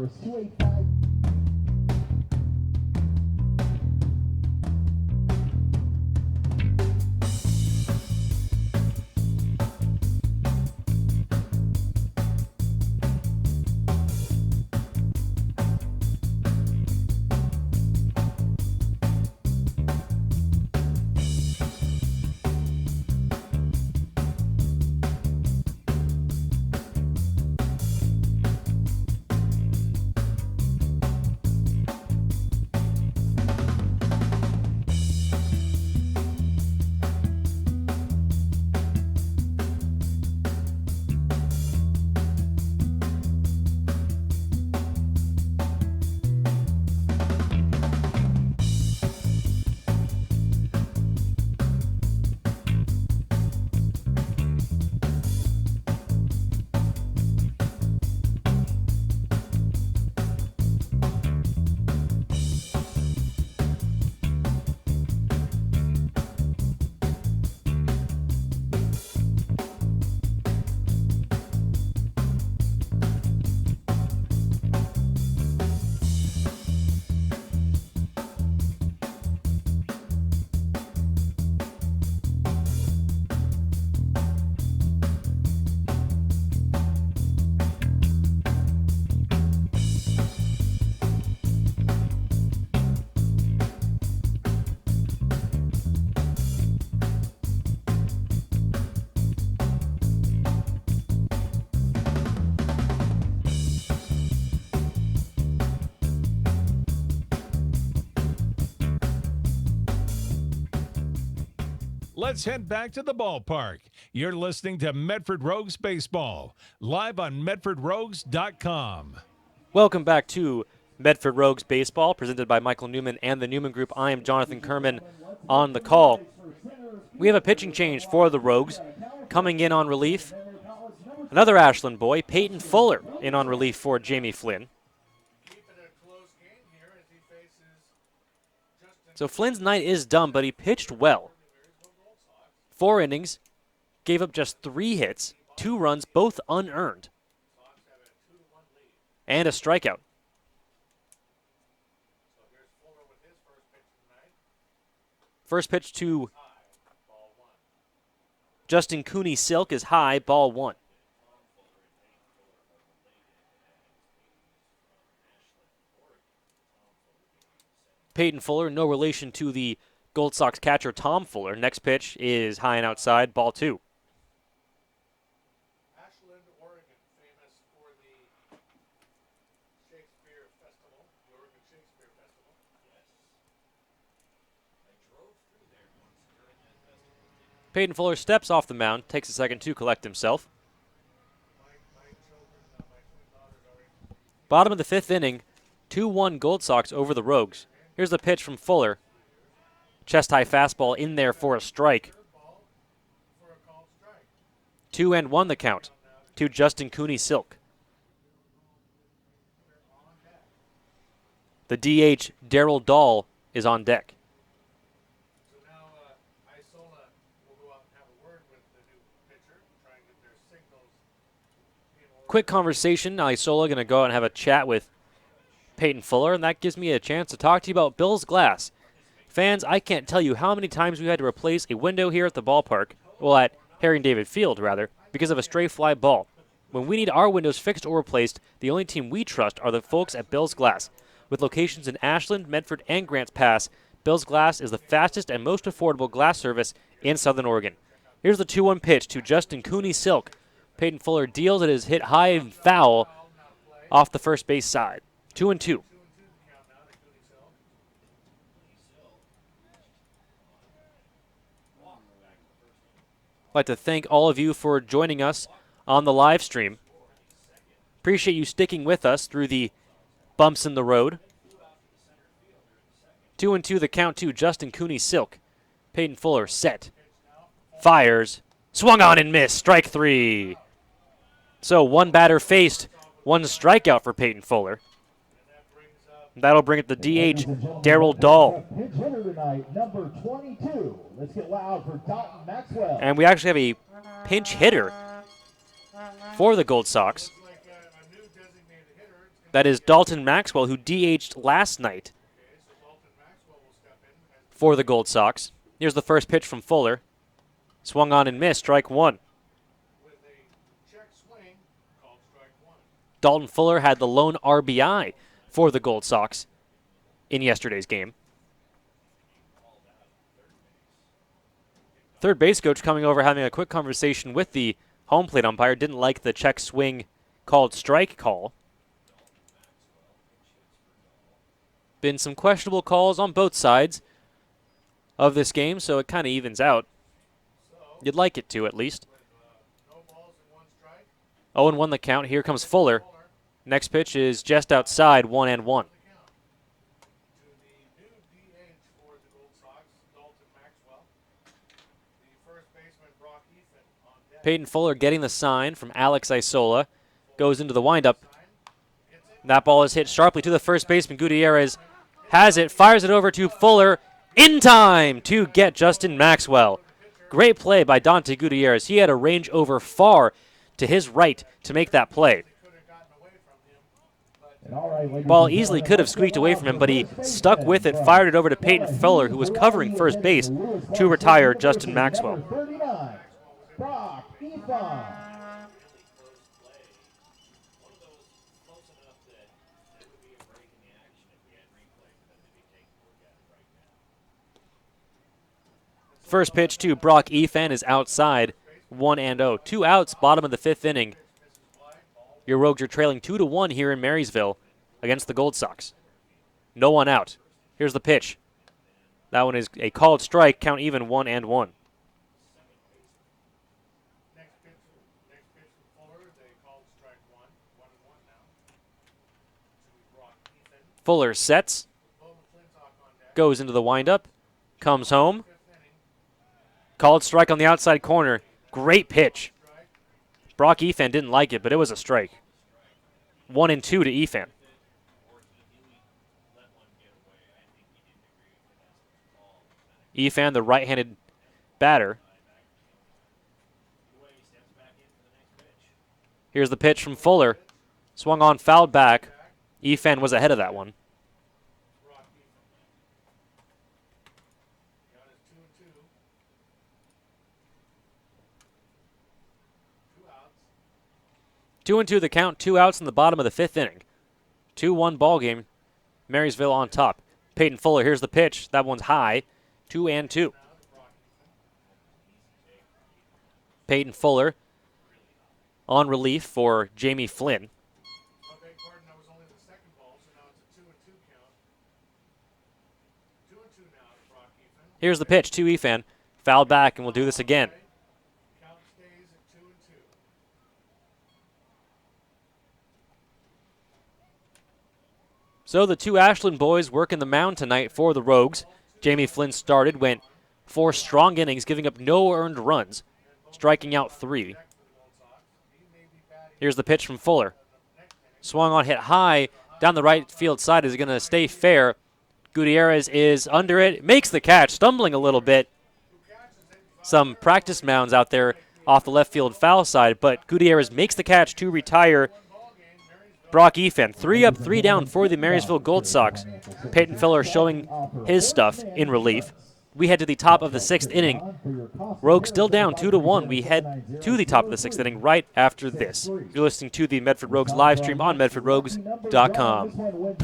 Let's head back to the ballpark. You're listening to Medford Rogues Baseball, live on MedfordRogues.com. Welcome back to Medford Rogues Baseball, presented by Michael Newman and the Newman Group. I am Jonathan Kerman on the call. We have a pitching change for the Rogues. Coming in on relief, another Ashland boy, Peyton Fuller, in on relief for Jamie Flynn. So Flynn's night is done, but he pitched well. 4 innings, gave up just 3 hits, 2 runs, both unearned, and a strikeout. First pitch to Justin Cooney Silk is high, ball 1. Peyton Fuller, no relation to the Gold Sox catcher Tom Fuller. Next pitch is high and outside, ball 2. Ashland, Oregon, famous for the Shakespeare Festival, the Oregon Shakespeare Festival. Yes. I drove through there once during that festival. Peyton Fuller steps off the mound, takes a second to collect himself. My twin daughters already. Bottom of the 5th inning, 2-1 Gold Sox over the Rogues. Here's the pitch from Fuller. Chest-high fastball in there for a strike. 2-1 the count to Justin Cooney Silk. The DH, Darryl Dahl, is on deck. So now Isola will go out and have a word with the new pitcher, try and get their signals in order. Quick conversation. Isola going to go out and have a chat with Peyton Fuller, and that gives me a chance to talk to you about Bill's Glass. Fans, I can't tell you how many times we had to replace a window here at the ballpark, well, at Harry and David Field, rather, because of a stray fly ball. When we need our windows fixed or replaced, the only team we trust are the folks at Bill's Glass. With locations in Ashland, Medford, and Grants Pass, Bill's Glass is the fastest and most affordable glass service in Southern Oregon. Here's the 2-1 pitch to Justin Cooney Silk. Peyton Fuller deals it, is hit high and foul off the first base side. 2-2. I'd like to thank all of you for joining us on the live stream. Appreciate you sticking with us through the bumps in the road. 2-2 the count to Justin Cooney Silk. Peyton Fuller set. Fires. Swung on and missed. Strike 3. So 1 batter faced, 1 strikeout for Peyton Fuller. That'll bring it to DH Darryl Dahl. Pinch hitter tonight, number 22. Let's get loud for Dalton Maxwell. And we actually have a pinch hitter for the Gold Sox. That is Dalton Maxwell, who DH'd last night for the Gold Sox. Here's the first pitch from Fuller. Swung on and missed, strike 1. Dalton Fuller had the lone RBI for the Gold Sox in yesterday's game. Third base coach coming over, having a quick conversation with the home plate umpire. Didn't like the check swing called strike call. Been some questionable calls on both sides of this game, so it kind of evens out. You'd like it to, at least. 0-1 the count. Here comes Fuller. Next pitch is just outside, 1-1. Peyton Fuller getting the sign from Alex Isola. Goes into the windup. That ball is hit sharply to the first baseman. Gutierrez has it, fires it over to Fuller in time to get Justin Maxwell. Great play by Dante Gutierrez. He had a range over far to his right to make that play. Ball easily could have squeaked away from him, but he stuck with it, fired it over to Peyton Fuller, who was covering first base, to retire Justin Maxwell. First pitch to Brock Efan is outside, 1-0. 2 outs, bottom of the 5th inning. Your Rogues are trailing 2-1 here in Marysville against the Gold Sox. No one out. Here's the pitch. That one is a called strike, count even, 1-1. Fuller sets, goes into the windup, comes home. Called strike on the outside corner. Great pitch. Brock Efan didn't like it, but it was a strike. 1-2 to Efan. Efan, the right-handed batter. Here's the pitch from Fuller. Swung on, fouled back. Efan was ahead of that one. Two and two the count, 2 outs in the bottom of the 5th inning. 2-1 ball game. Marysville on top. Peyton Fuller, here's the pitch. That one's high. 2-2. Peyton Fuller on relief for Jamie Flynn. Here's the pitch to Efan. Fouled back, and we'll do this again. So the 2 Ashland boys working the mound tonight for the Rogues. Jamie Flynn started, went 4 strong innings, giving up no earned runs, striking out 3. Here's the pitch from Fuller. Swung on, hit high, down the right field side. Is it going to stay fair? Gutierrez is under it, makes the catch, stumbling a little bit. Some practice mounds out there off the left field foul side, but Gutierrez makes the catch to retire Brock Efen, 3 up, 3 down for the Marysville Gold Sox. Peyton Filler showing his stuff in relief. We head to the top of the 6th inning. Rogues still down 2-1. We head to the top of the 6th inning right after this. You're listening to the Medford Rogues live stream on medfordrogues.com.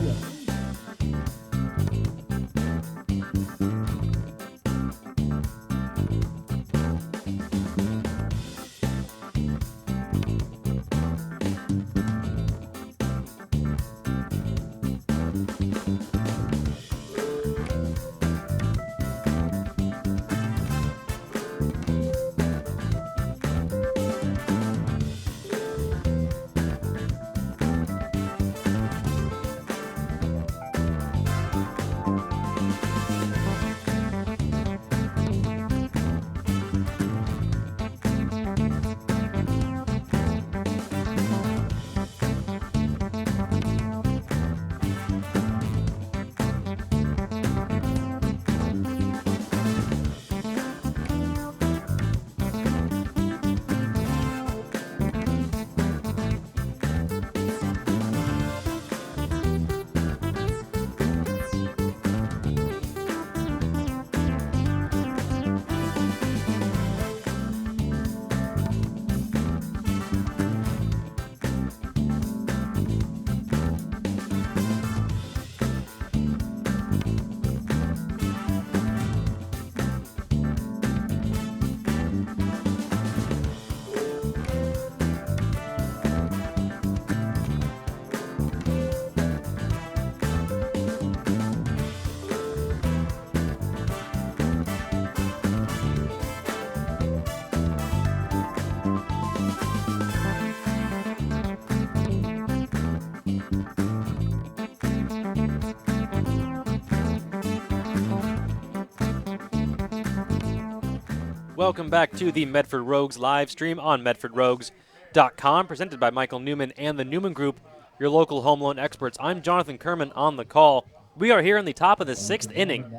Welcome back to the Medford Rogues live stream on medfordrogues.com, presented by Michael Newman and the Newman Group, your local home loan experts. I'm Jonathan Kerman on the call. We are here in the top of the 6th inning.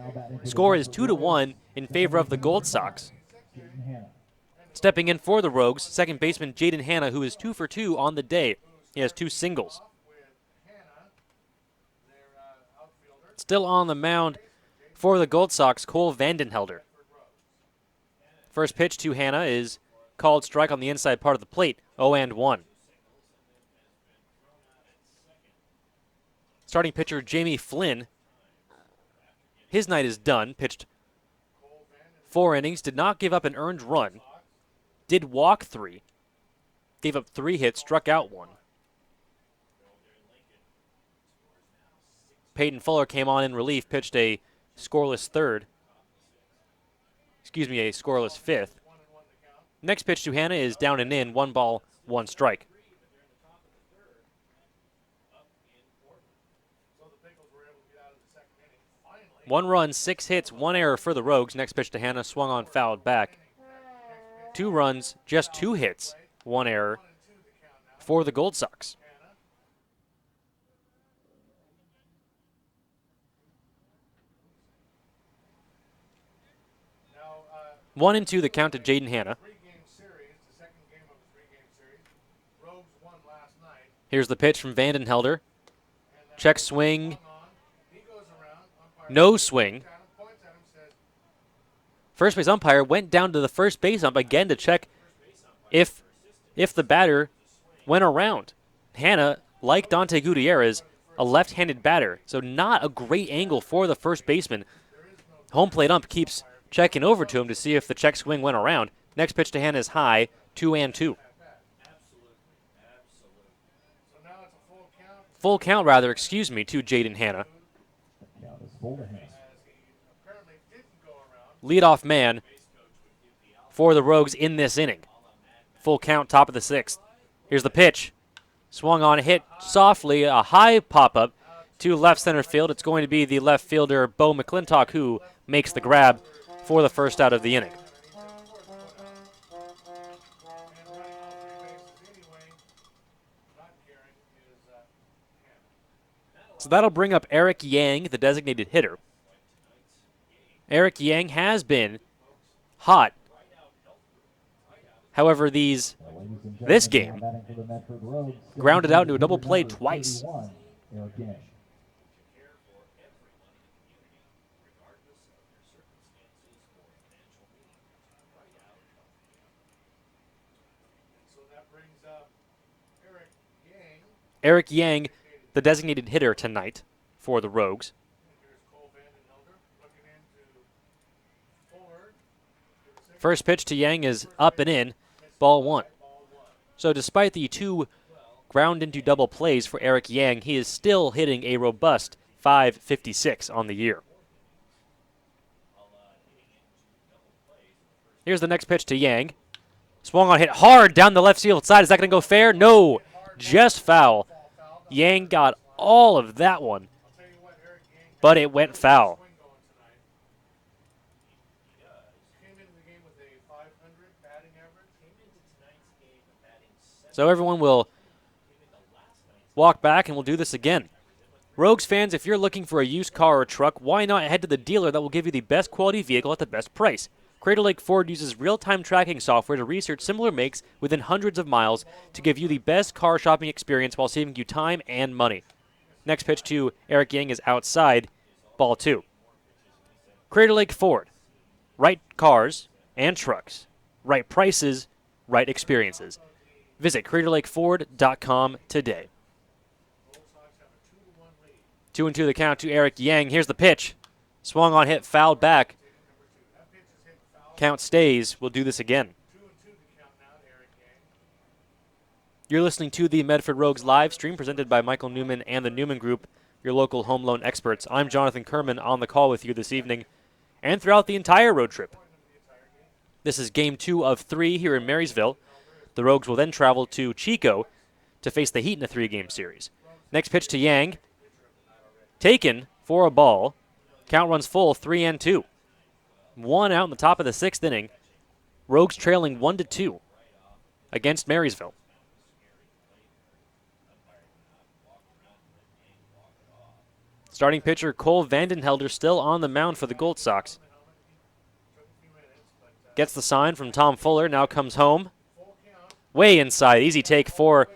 Score is 2-1 in favor of the Gold Sox. Stepping in for the Rogues, second baseman Jaden Hanna, who is 2 for 2 on the day. He has 2 singles. Still on the mound for the Gold Sox, Cole Vandenhelder. First pitch to Hanna is called strike on the inside part of the plate, 0-1. Starting pitcher Jamie Flynn, his night is done. Pitched 4 innings, did not give up an earned run, did walk 3, gave up 3 hits, struck out 1. Peyton Fuller came on in relief, pitched a scoreless fifth. Next pitch to Hanna is down and in, 1 ball, 1 strike. One run, 6 hits, 1 error for the Rogues. Next pitch to Hanna, swung on, fouled back. 2 runs, just 2 hits, 1 error for the Gold Sox. 1-2 the count to Jaden Hanna. Here's the pitch from Vandenhelder. Check swing. No swing. First base umpire went down to the first base ump again to check if the batter went around. Hanna, like Dante Gutierrez, a left-handed batter, so not a great angle for the first baseman. Home plate ump keeps checking over to him to see if the check swing went around. Next pitch to Hanna is high, 2-2. Full count, to Jaden Hanna. Leadoff man for the Rogues in this inning. Full count, top of the 6th. Here's the pitch. Swung on, hit softly, a high pop-up to left center field. It's going to be the left fielder, Bo McClintock, who makes the grab for the first out of the inning. So that'll bring up Eric Yang, the designated hitter. Eric Yang has been hot However, Ladies and this gentlemen, game now batting for the Medford Rogues, grounded out into a double hitter play number twice. 31, Eric Yang. So that brings up Eric Yang. Eric Yang, the designated hitter tonight for the Rogues. Here's Cole Vandenhelder looking into Fuller. First pitch to Yang is up and in, ball one. So despite the two ground into double plays for Eric Yang, he is still hitting a robust .556 on the year. Here's the next pitch to Yang. Swung on, hit hard down the left field side. Is that going to go fair? No, just foul. Yang got all of that one, but it went foul. Swing going tonight. Came into the game with a .500 batting average. So everyone will walk back and we'll do this again. Rogues fans, if you're looking for a used car or truck, why not head to the dealer that will give you the best quality vehicle at the best price? Crater Lake Ford uses real-time tracking software to research similar makes within hundreds of miles to give you the best car shopping experience while saving you time and money. Next pitch to Eric Yang is outside, ball two. Crater Lake Ford. Right cars and trucks. Right prices, right experiences. Visit CraterLakeFord.com today. 2-2 the count to Eric Yang. Here's the pitch. Swung on, hit, fouled back. Count stays. We'll do this again. 2-2 the count now to Eric Yang. You're listening to the Medford Rogues live stream presented by Michael Newman and the Newman Group, your local home loan experts. I'm Jonathan Kerman on the call with you this evening and throughout the entire road trip. This is game 2 of 3 here in Marysville. The Rogues will then travel to Chico to face the Heat in a 3-game series. Next pitch to Yang. Taken for a ball. Count runs full, 3-2. 1 out in the top of the 6th inning. Rogues trailing 1-2 against Marysville. Starting pitcher Cole Vandenhelder still on the mound for the Gold Sox. Gets the sign from Tom Fuller, now comes home. Way inside, easy take for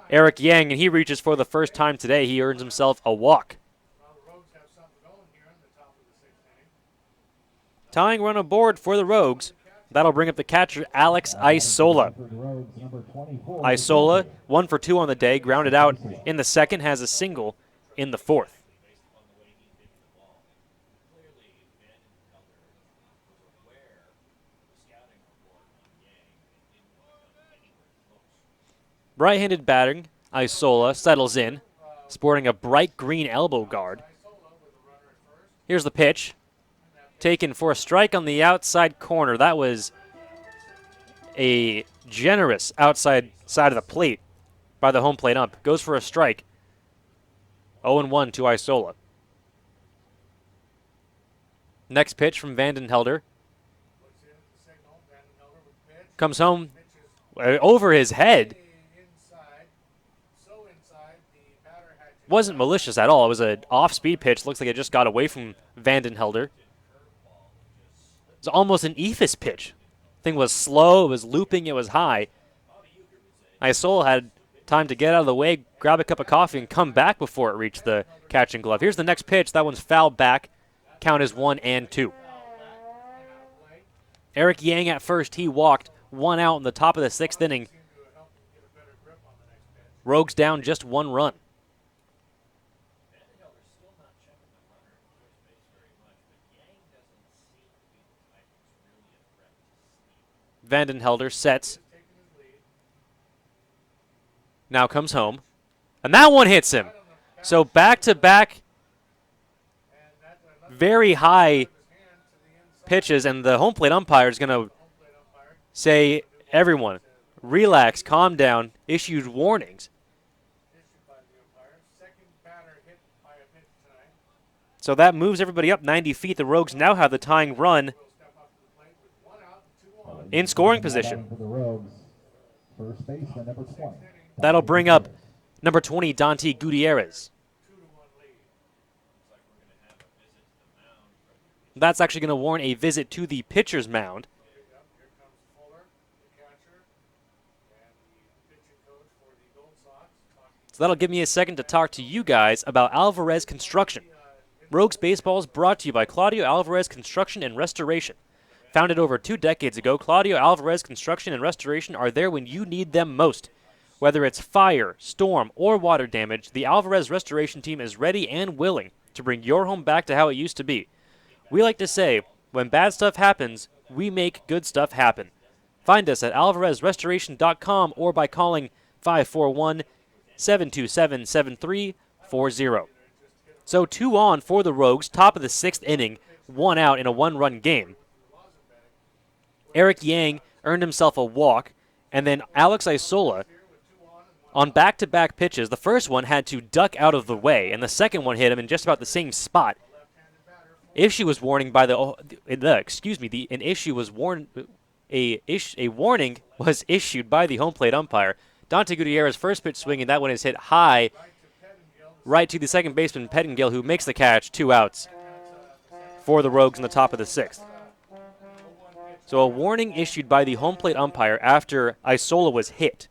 Eric Yang, and he reaches for the first time today. He earns himself a walk. Well, the Rogues have something going here in the top of the 6th inning. Tying run aboard for the Rogues. That'll bring up the catcher, Alex Isola. Medford Rogues, number 24, Isola, 1 for 2 on the day, grounded out in the second, has a single in the 4th. Right-handed batting, Isola settles in, sporting a bright green elbow guard. Here's the pitch. Taken for a strike on the outside corner. That was a generous outside side of the plate by the home plate ump. Goes for a strike. 0-1 to Isola. Next pitch from Vandenhelder. Comes home over his head. Wasn't malicious at all. It was an off-speed pitch. Looks like it just got away from Vandenhelder. It's almost an ephus pitch. Thing was slow, it was looping, it was high. Isola had time to get out of the way, grab a cup of coffee, and come back before it reached the catching glove. Here's the next pitch. That one's fouled back. Count is 1-2. Eric Yang at first. He walked 1 out in the top of the 6th inning. Rogues down just 1 run. Vandenhelder sets. Now comes home. And that one hits him. So back-to-back very high pitches, and the home plate umpire is going to say, everyone, relax, calm down, issued warnings. So that moves everybody up 90 feet. The Rogues now have the tying run in scoring position. For the Rogues, first baseman, number 20. That'll bring up number 20, Dante Gutierrez. That's actually going to warrant a visit to the pitcher's mound. So that'll give me a second to talk to you guys about Alvarez Construction. Rogues Baseball is brought to you by Claudio Alvarez Construction and Restoration. Founded over 2 decades ago, Claudio Alvarez Construction and Restoration are there when you need them most. Whether it's fire, storm, or water damage, the Alvarez Restoration Team is ready and willing to bring your home back to how it used to be. We like to say, when bad stuff happens, we make good stuff happen. Find us at alvarezrestoration.com or by calling 541-727-7340. So 2 on for the Rogues, top of the 6th inning, 1 out in a 1-run game. Eric Yang earned himself a walk, and then Alex Isola, on back-to-back pitches, the first one had to duck out of the way, and the second one hit him in just about the same spot. Issue was warning by a warning was issued by the home plate umpire. Dante Gutierrez first pitch swing, and that one is hit high, right to the second baseman Pettingill, who makes the catch. 2 outs for the Rogues in the top of the 6th. So a warning issued by the home plate umpire after Isola was hit.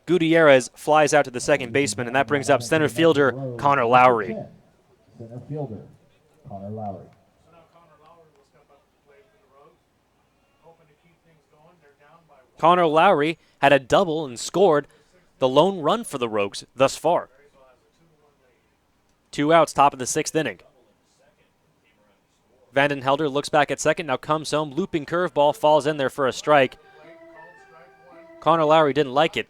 Gutierrez flies out to the second baseman, and that brings up center fielder Connor Lowry. Center fielder Connor Lowry. So now Connor Lowry will step up to the plate for the Rogues, hoping to keep things going. They're down by 1. Connor Lowry had a double and scored the lone run for the Rogues thus far. 2 outs, top of the 6th inning. Vanden Helder looks back at second, now comes home, looping curveball, falls in there for a strike. Connor Lowry didn't like it.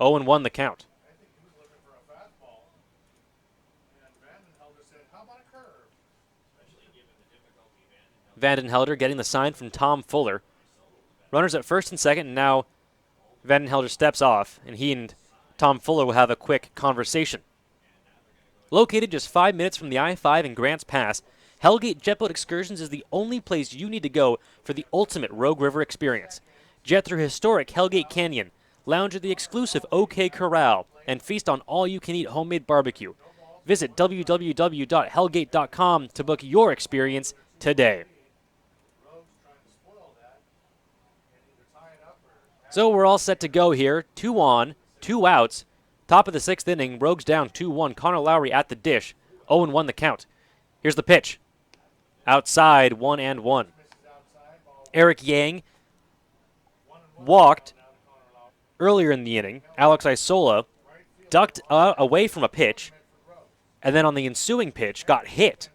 0-1 the count. I think he was looking for a fastball. And Vanden Helder said, how about a curve? Vanden Helder getting the sign from Tom Fuller. Runners at first and second, and now Vanden Helder steps off, and he and Tom Fuller will have a quick conversation. Located just 5 minutes from the I-5 and Grants Pass, Hellgate Jet Boat Excursions is the only place you need to go for the ultimate Rogue River experience. Jet through historic Hellgate Canyon, lounge at the exclusive OK Corral, and feast on all-you-can-eat homemade barbecue. Visit www.hellgate.com to book your experience today. So we're all set to go here. 2 on, 2 outs. Top of the 6th inning, Rogues down 2-1. Connor Lowry at the dish. 0-1 the count. Here's the pitch. Outside, 1-1. Eric Yang walked earlier in the inning. Alex Isola ducked away from a pitch, and then on the ensuing pitch got hit.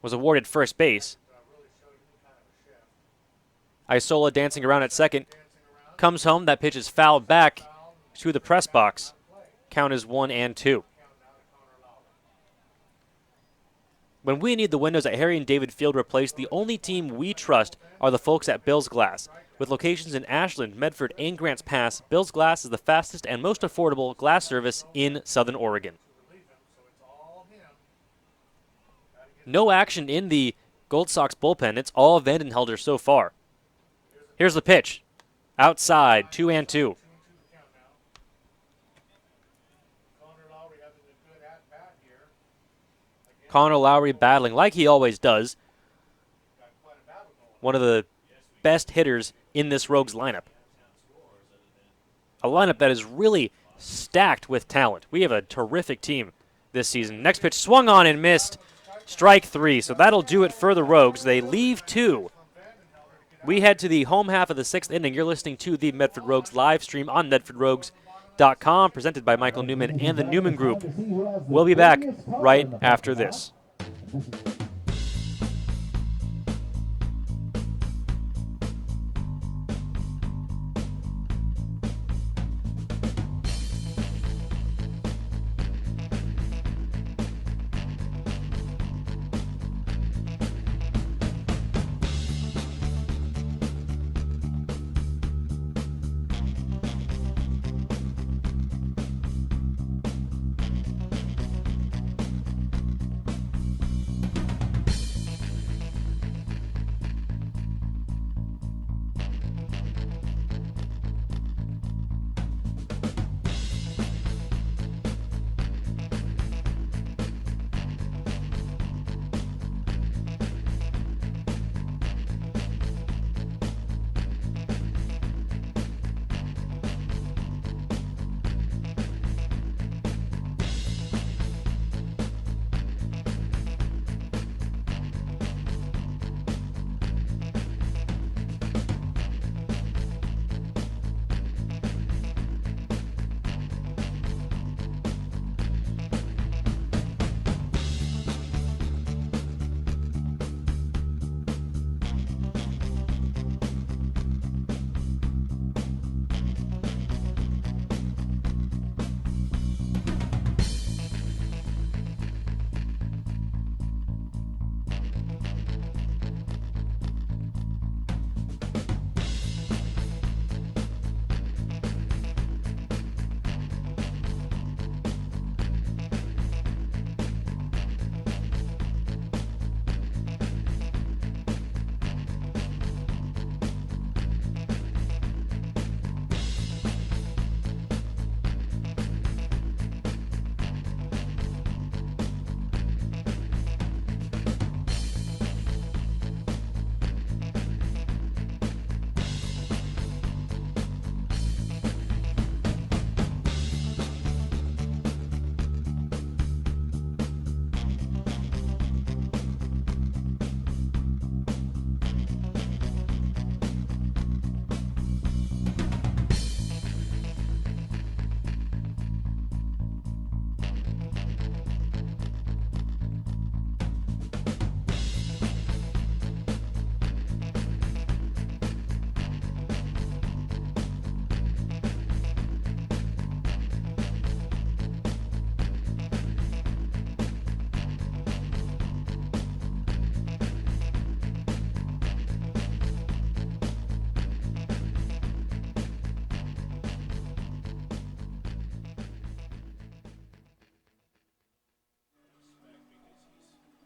Was awarded first base. Isola dancing around at second. Comes home. That pitch is fouled back to the press box. Count is 1-2. When we need the windows at Harry and David Field replaced, the only team we trust are the folks at Bill's Glass. With locations in Ashland, Medford, and Grants Pass, Bill's Glass is the fastest and most affordable glass service in Southern Oregon. No action in the Gold Sox bullpen. It's all Vanden Helder so far. Here's the pitch. Outside, 2-2. Connor Lowry battling like he always does. One of the best hitters in this Rogues lineup. A lineup that is really stacked with talent. We have a terrific team this season. Next pitch swung on and missed. Strike 3. So that'll do it for the Rogues. They leave 2. We head to the home half of the 6th inning. You're listening to the Medford Rogues live stream on MedfordRogues.com, presented by Michael Newman and the Newman Group. We'll be back right after this.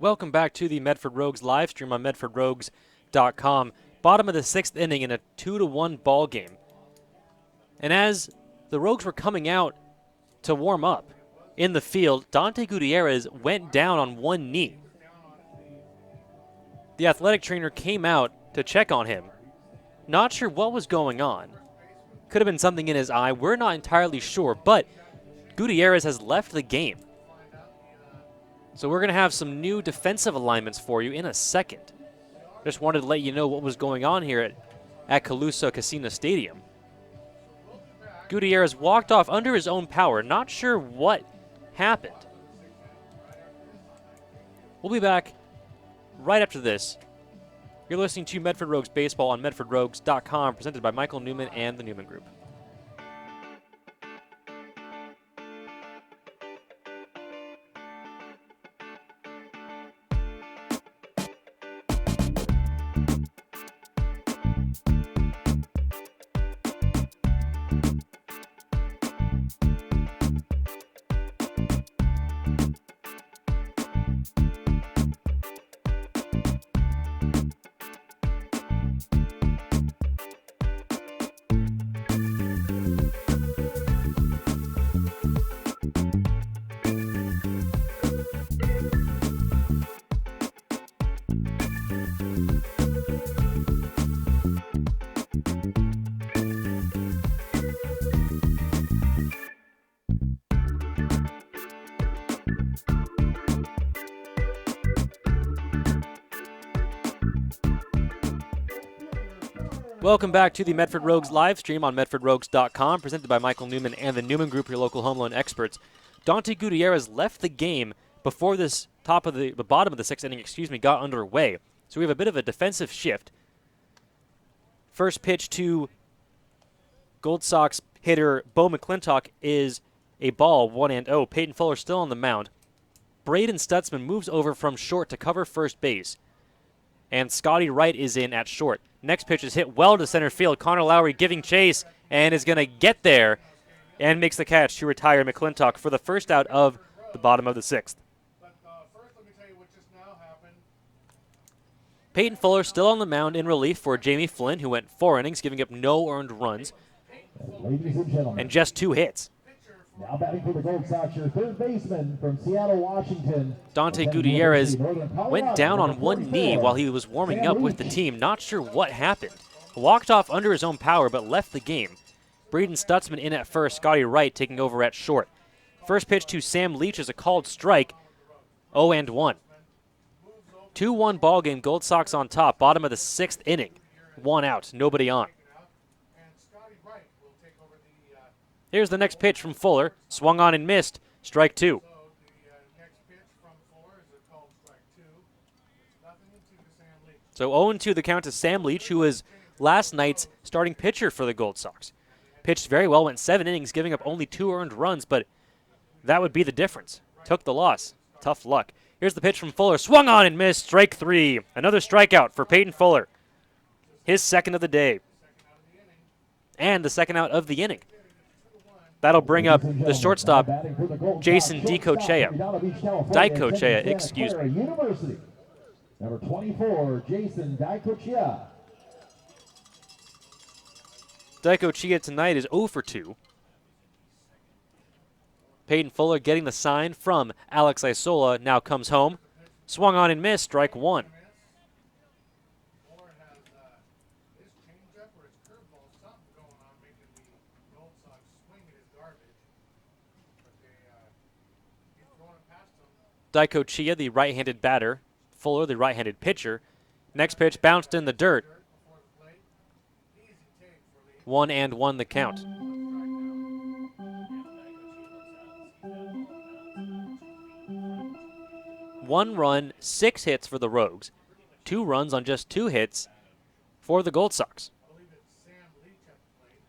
Welcome back to the Medford Rogues live stream on medfordrogues.com. Bottom of the 6th inning in a 2-1 ball game. And as the Rogues were coming out to warm up in the field, Dante Gutierrez went down on one knee. The athletic trainer came out to check on him. Not sure what was going on. Could have been something in his eye. We're not entirely sure, but Gutierrez has left the game. So we're going to have some new defensive alignments for you in a second. Just wanted to let you know what was going on here at Colusa Casino Stadium. Gutierrez walked off under his own power. Not sure what happened. We'll be back right after this. You're listening to Medford Rogues Baseball on medfordrogues.com, presented by Michael Newman and the Newman Group. Welcome back to the Medford Rogues live stream on medfordrogues.com, presented by Michael Newman and the Newman Group, your local home loan experts. Dante Gutierrez left the game before this the bottom of the 6th inning, got underway. So we have a bit of a defensive shift. First pitch to Gold Sox hitter Bo McClintock is a ball, 1-0. Peyton Fuller still on the mound. Braden Stutzman moves over from short to cover first base. And Scotty Wright is in at short. Next pitch is hit well to center field. Connor Lowry giving chase and is going to get there and makes the catch to retire McClintock for the first out of the bottom of the 6th. But first, let me tell you what just now happened. Peyton Fuller still on the mound in relief for Jamie Flynn, who went 4 innings, giving up no earned runs Ladies and gentlemen, and just 2 hits. now batting for the Gold Sox, your third baseman from Seattle, Washington. Dante Gutierrez went down on one knee while he was warming up with the team. Not sure what happened. Walked off under his own power, but left the game. Braden Stutzman in at first, Scotty Wright taking over at short. First pitch to Sam Leach is a called strike, 0-1. 2-1 ball game, Gold Sox on top, bottom of the 6th inning. 1 out, nobody on. And Scotty Wright will take over the Here's the next pitch from Fuller. Swung on and missed. Strike 2. next pitch from Fuller is a called strike 2. It's nothing to Sam Leach. So 0-2 the count to Sam Leach, who was last night's starting pitcher for the Gold Sox. Pitched very well, went 7 innings, giving up only 2 earned runs, but that would be the difference. Took the loss. Tough luck. Here's the pitch from Fuller. Swung on and missed. Strike 3. Another strikeout for Peyton Fuller. His second of the day. And the second out of the inning. That'll bring up the shortstop, Jason Dicochea, excuse me. University. Number 24, Jason Dicochea. Dicochea tonight is 0 for 2. Peyton Fuller getting the sign from Alex Isola, now comes home. Swung on and missed, strike 1. Fuller has his changeup or his curveball, something going on making the Gold Sox swing at his garbage. But he's throwing it past them. Dicochea, the right-handed batter. Fuller, the right-handed pitcher. Next pitch bounced in the dirt. Before the plate. Easy take for Leach. 1-1 the count. 1 run, 6 hits for the Rogues. 2 runs on just 2 hits for the Gold Sox. I believe it's Sam Leach at the plate.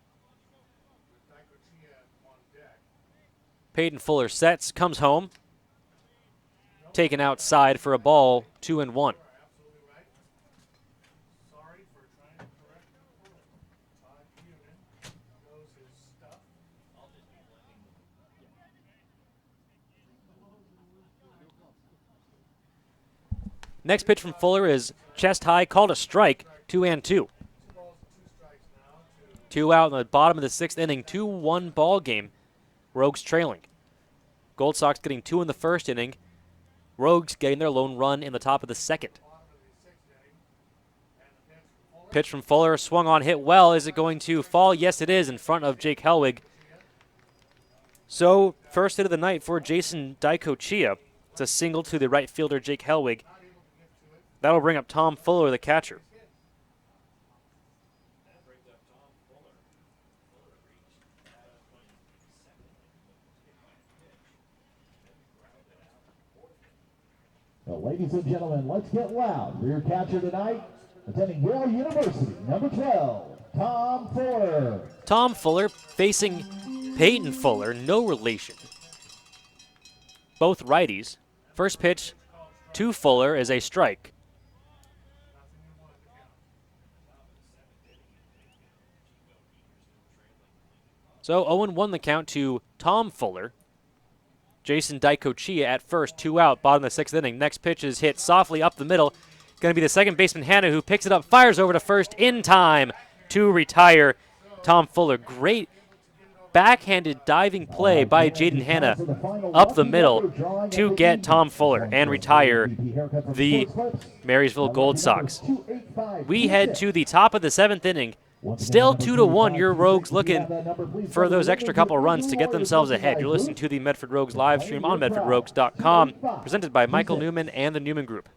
With Dicochea on deck. Peyton Fuller sets, comes home. Taken outside for a ball, 2-1. Absolutely right. Sorry for trying to correct him. Todd Cunin knows his stuff. Next pitch from Fuller is chest high, called a strike, 2-2. 2 out in the bottom of the 6th inning, 2-1 ball game. Rogues trailing. Gold Sox getting 2 in the 1st inning. Rogues getting their lone run in the top of the 2nd. Pitch from Fuller, swung on, hit well. Is it going to fall? Yes, it is, in front of Jake Helwig. So, first hit of the night for Jason Dicochia. It's a single to the right fielder, Jake Helwig. That'll bring up Tom Fuller, the catcher. Well, ladies and gentlemen, let's get loud for your catcher tonight. Attending Yale University, number 12, Tom Fuller. Tom Fuller facing Peyton Fuller, no relation. Both righties. First pitch to Fuller is a strike. So 0-1 the count to Tom Fuller. Jason Dicochia at first, 2 out, bottom of the 6th inning. Next pitch is hit softly up the middle. Going to be the second baseman, Hanna, who picks it up, fires over to first in time to retire Tom Fuller. Great backhanded diving play by Jaden Hanna up the middle to get Tom Fuller and retire the Marysville Gold Sox. We head to the top of the 7th inning. Still 2-1. Your Rogues looking for those extra couple runs to get themselves ahead. You're listening to the Medford Rogues live stream on MedfordRogues.com, presented by Michael Newman and the Newman Group.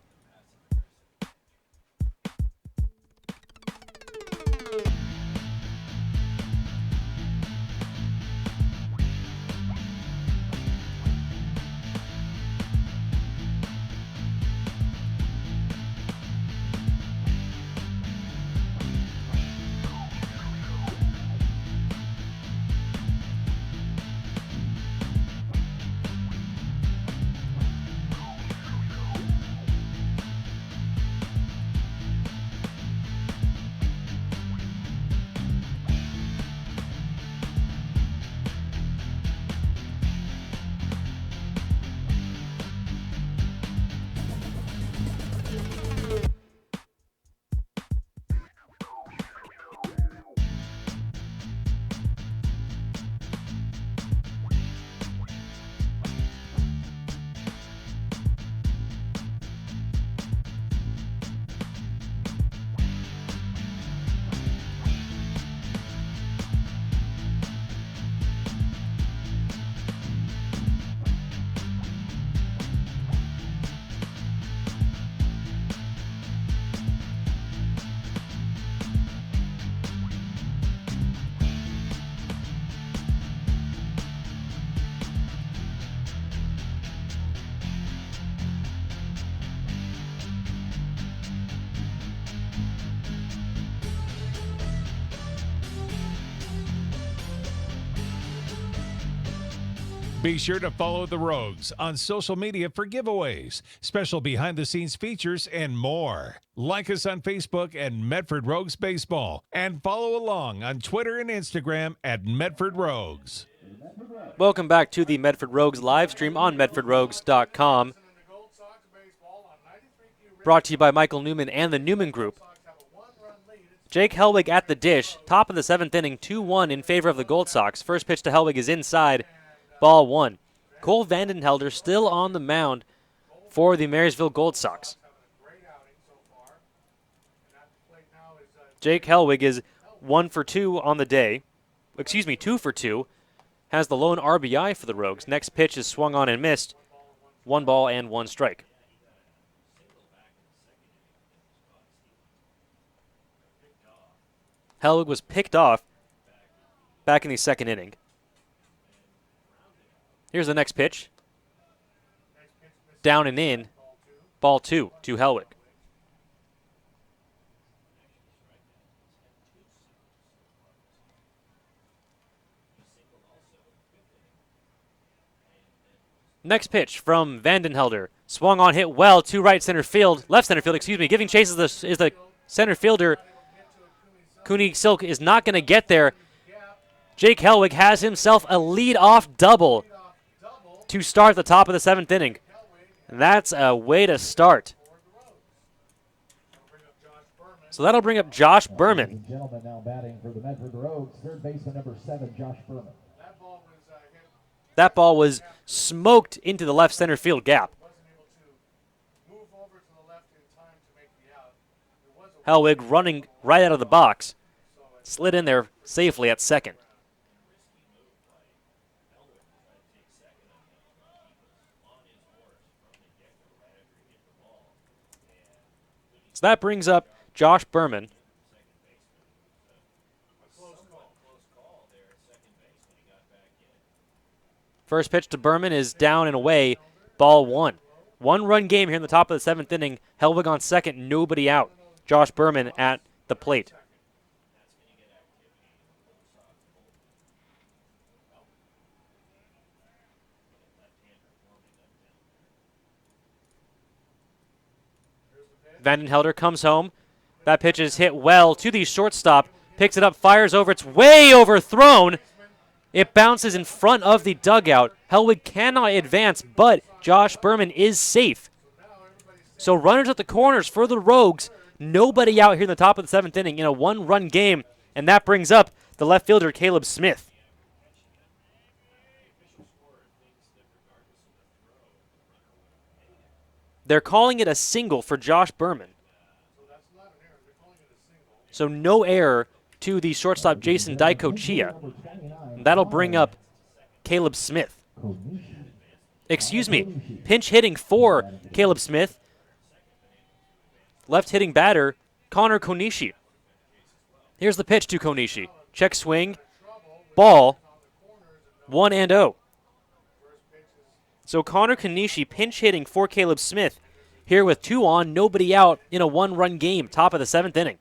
Be sure to follow the Rogues on social media for giveaways, special behind-the-scenes features, and more. Like us on Facebook at Medford Rogues Baseball, and follow along on Twitter and Instagram at Medford Rogues. Welcome back to the Medford Rogues live stream on MedfordRogues.com. Brought to you by Michael Newman and the Newman Group. Jake Helwig at the dish, top of the 7th inning, 2-1 in favor of the Gold Sox. First pitch to Helwig is inside, ball 1. Cole Vandenhelder still on the mound for the Marysville Gold Sox. Jake Helwig is 1 for 2 on the day. 2 for 2. Has the lone RBI for the Rogues. Next pitch is swung on and missed. 1 ball and 1 strike. Helwig was picked off back in the 2nd inning. Here's the next pitch. Down and in. Ball 2 to Helwig. Next pitch from Vandenhelder. Swung on, hit well to left center field, Giving chase is the center fielder. Cooney Silk is not going to get there. Jake Helwig has himself a lead-off double to start the top of the 7th inning. And that's a way to start. So that'll bring up Josh Berman. Ladies and gentlemen, now batting for the Medford Rogues, third baseman number 7, Josh Berman. That ball was hit. That ball was smoked into the left center field gap. Wasn't able to move over to the left in time to make the out. There was a Helwig running right out of the box. Slid in there safely at second. So that brings up Josh Berman. First pitch to Berman is down and away, ball 1. 1-run game here in the top of the 7th inning. Helwig on second, nobody out. Josh Berman at the plate. Vandenhelder comes home. That pitch is hit well to the shortstop. Picks it up, fires over. It's way overthrown. It bounces in front of the dugout. Helwig cannot advance, but Josh Berman is safe. So runners at the corners for the Rogues. Nobody out here in the top of the 7th inning in a 1-run game. And that brings up the left fielder, Caleb Smith. They're calling it a single for Josh Berman. So no error to the shortstop, Jason Daiko-Chia. That'll bring up Caleb Smith. Excuse me, pinch hitting for Caleb Smith. Left hitting batter, Connor Konishi. Here's the pitch to Konishi. Check swing, ball, 1-0. So Connor Konishi pinch hitting for Caleb Smith here with 2 on, nobody out in a 1-run game, top of the 7th inning.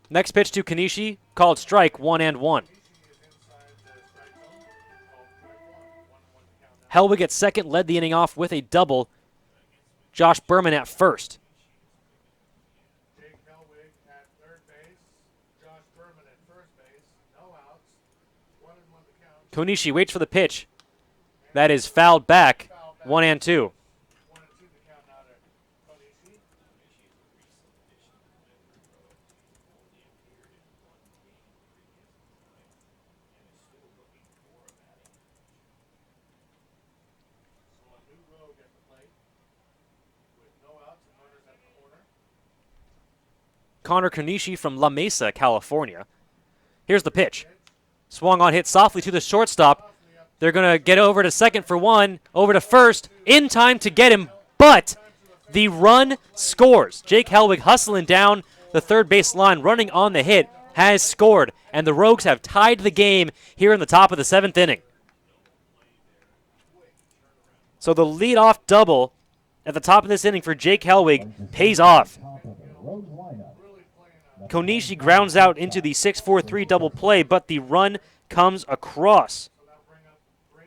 Next pitch to Konishi, called strike, 1-1. Helwig at second, led the inning off with a double. Josh Berman at first. Jake Helwig at third base. Josh Berman at first base. No outs. 1-1 the count. Konishi waits for the pitch. That is fouled back, 1-2. 1-2 the count now to Konishi. So a new Rogue at the plate with no outs and runners at the corner. Connor Konishi from La Mesa, California. Here's the pitch. Swung on, hit softly to the shortstop. They're going to get over to second for 1, over to first, in time to get him, but the run scores. Jake Helwig hustling down the third base line, running on the hit, has scored, and the Rogues have tied the game here in the top of the 7th inning. So the leadoff double at the top of this inning for Jake Helwig pays off. Konishi grounds out into the 6-4-3 double play, but the run comes across.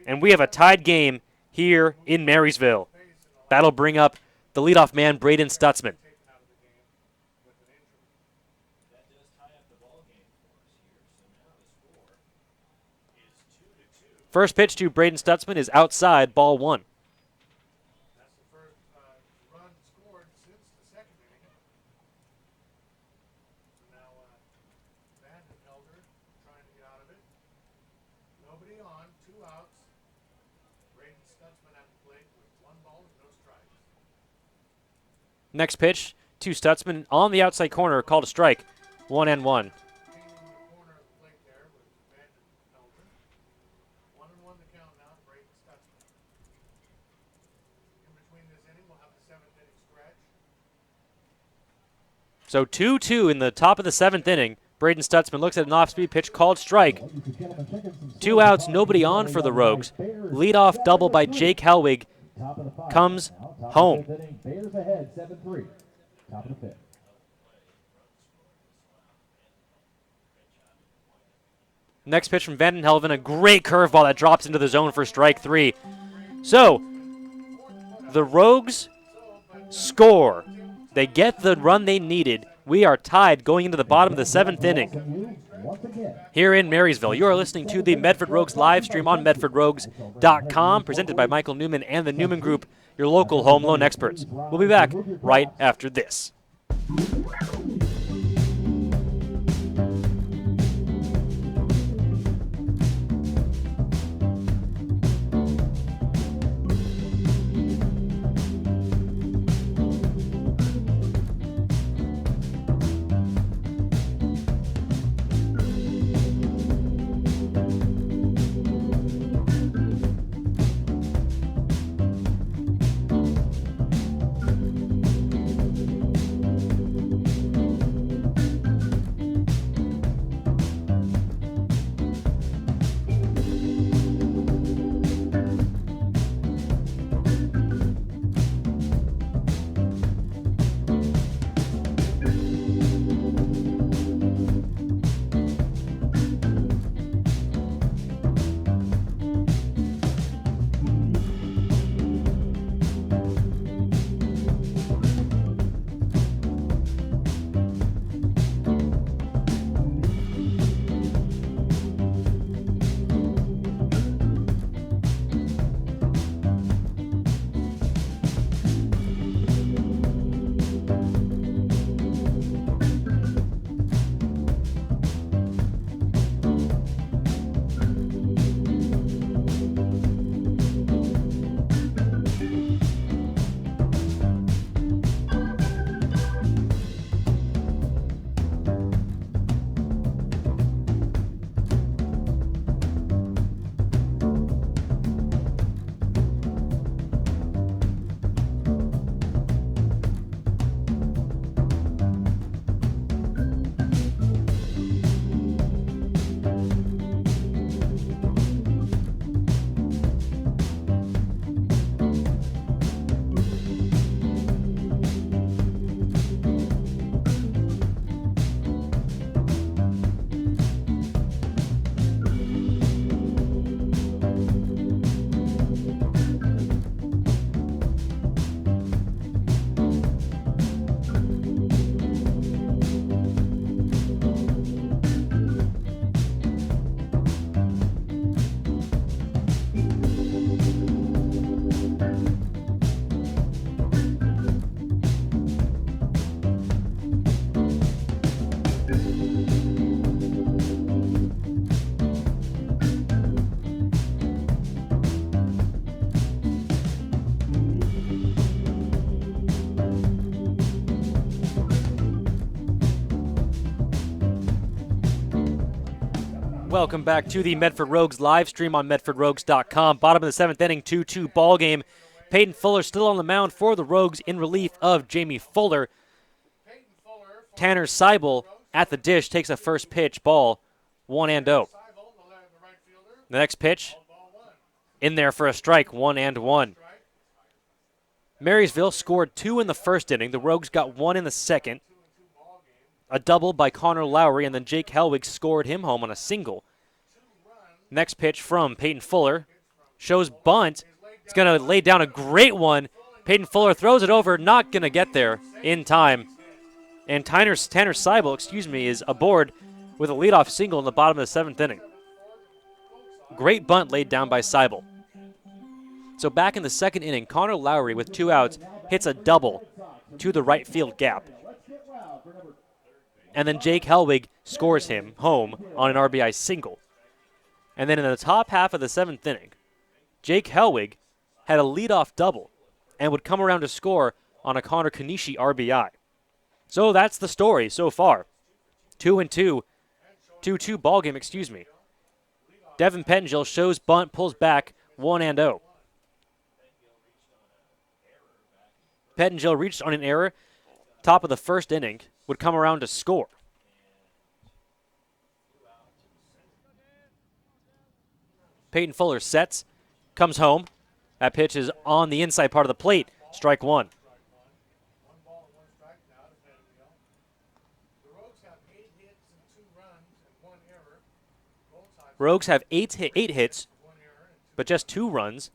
And we have a tied game here in Marysville. That'll bring up the leadoff man, Braden Stutzman. First pitch to Braden Stutzman is outside, ball 1. That's the first run scored since the second inning. So now Vandenhelder trying to get out of it. Nobody on, 2 outs. Braden Stutzman at the plate with 1 ball and no strikes. Next pitch to Stutzman on the outside corner, called a strike, 1-1. Ping in the corner of the plate there with Vandenhelder. 1-1 the count now to Braden Stutzman. In between this inning, we'll have the 7th inning stretch. So 2-2 in the top of the 7th inning. Braden Stutzman looks at an off-speed pitch, called strike. 2 outs, nobody on for the Rogues. Leadoff double by Jake Helwig comes home. Bears ahead, 7-3. Top of the 5th. Next pitch from Vandenhelven, a great curveball that drops into the zone for strike 3. So, the Rogues score. They get the run they needed. We are tied going into the bottom of the 7th inning here in Marysville. You are listening to the Medford Rogues live stream on MedfordRogues.com, presented by Michael Newman and the Newman Group, your local home loan experts. We'll be back right after this. Welcome back to the Medford Rogues live stream on MedfordRogues.com. Bottom of the seventh inning, 2-2 ball game. Peyton Fuller still on the mound for the Rogues in relief of Jamie Fuller. Tanner Seibel at the dish takes a first pitch ball, 1-0. The next pitch, in there for a strike, 1-1. Marysville scored 2 in the first inning. The Rogues got 1 in the second. A double by Connor Lowry, and then Jake Helwig scored him home on a single. Next pitch from Peyton Fuller. Shows bunt. It's going to lay down a great one. Peyton Fuller throws it over, not going to get there in time. And Tanner Seibel, is aboard with a leadoff single in the bottom of the seventh inning. Great bunt laid down by Seibel. So back in the second inning, Connor Lowry with 2 outs hits a double to the right field gap. And then Jake Helwig scores him home on an RBI single. And then in the top half of the seventh inning, Jake Helwig had a leadoff double and would come around to score on a Connor Kanishi RBI. So that's the story so far. 2-2, 2-2 ball game, Devin Pettengill shows bunt, pulls back, 1-0. Pettengill reached on an error, top of the first inning, would come around to score. Peyton Fuller sets, comes home. That pitch is on the inside part of the plate. Strike one. Rogues have eight hits, but just 2 runs.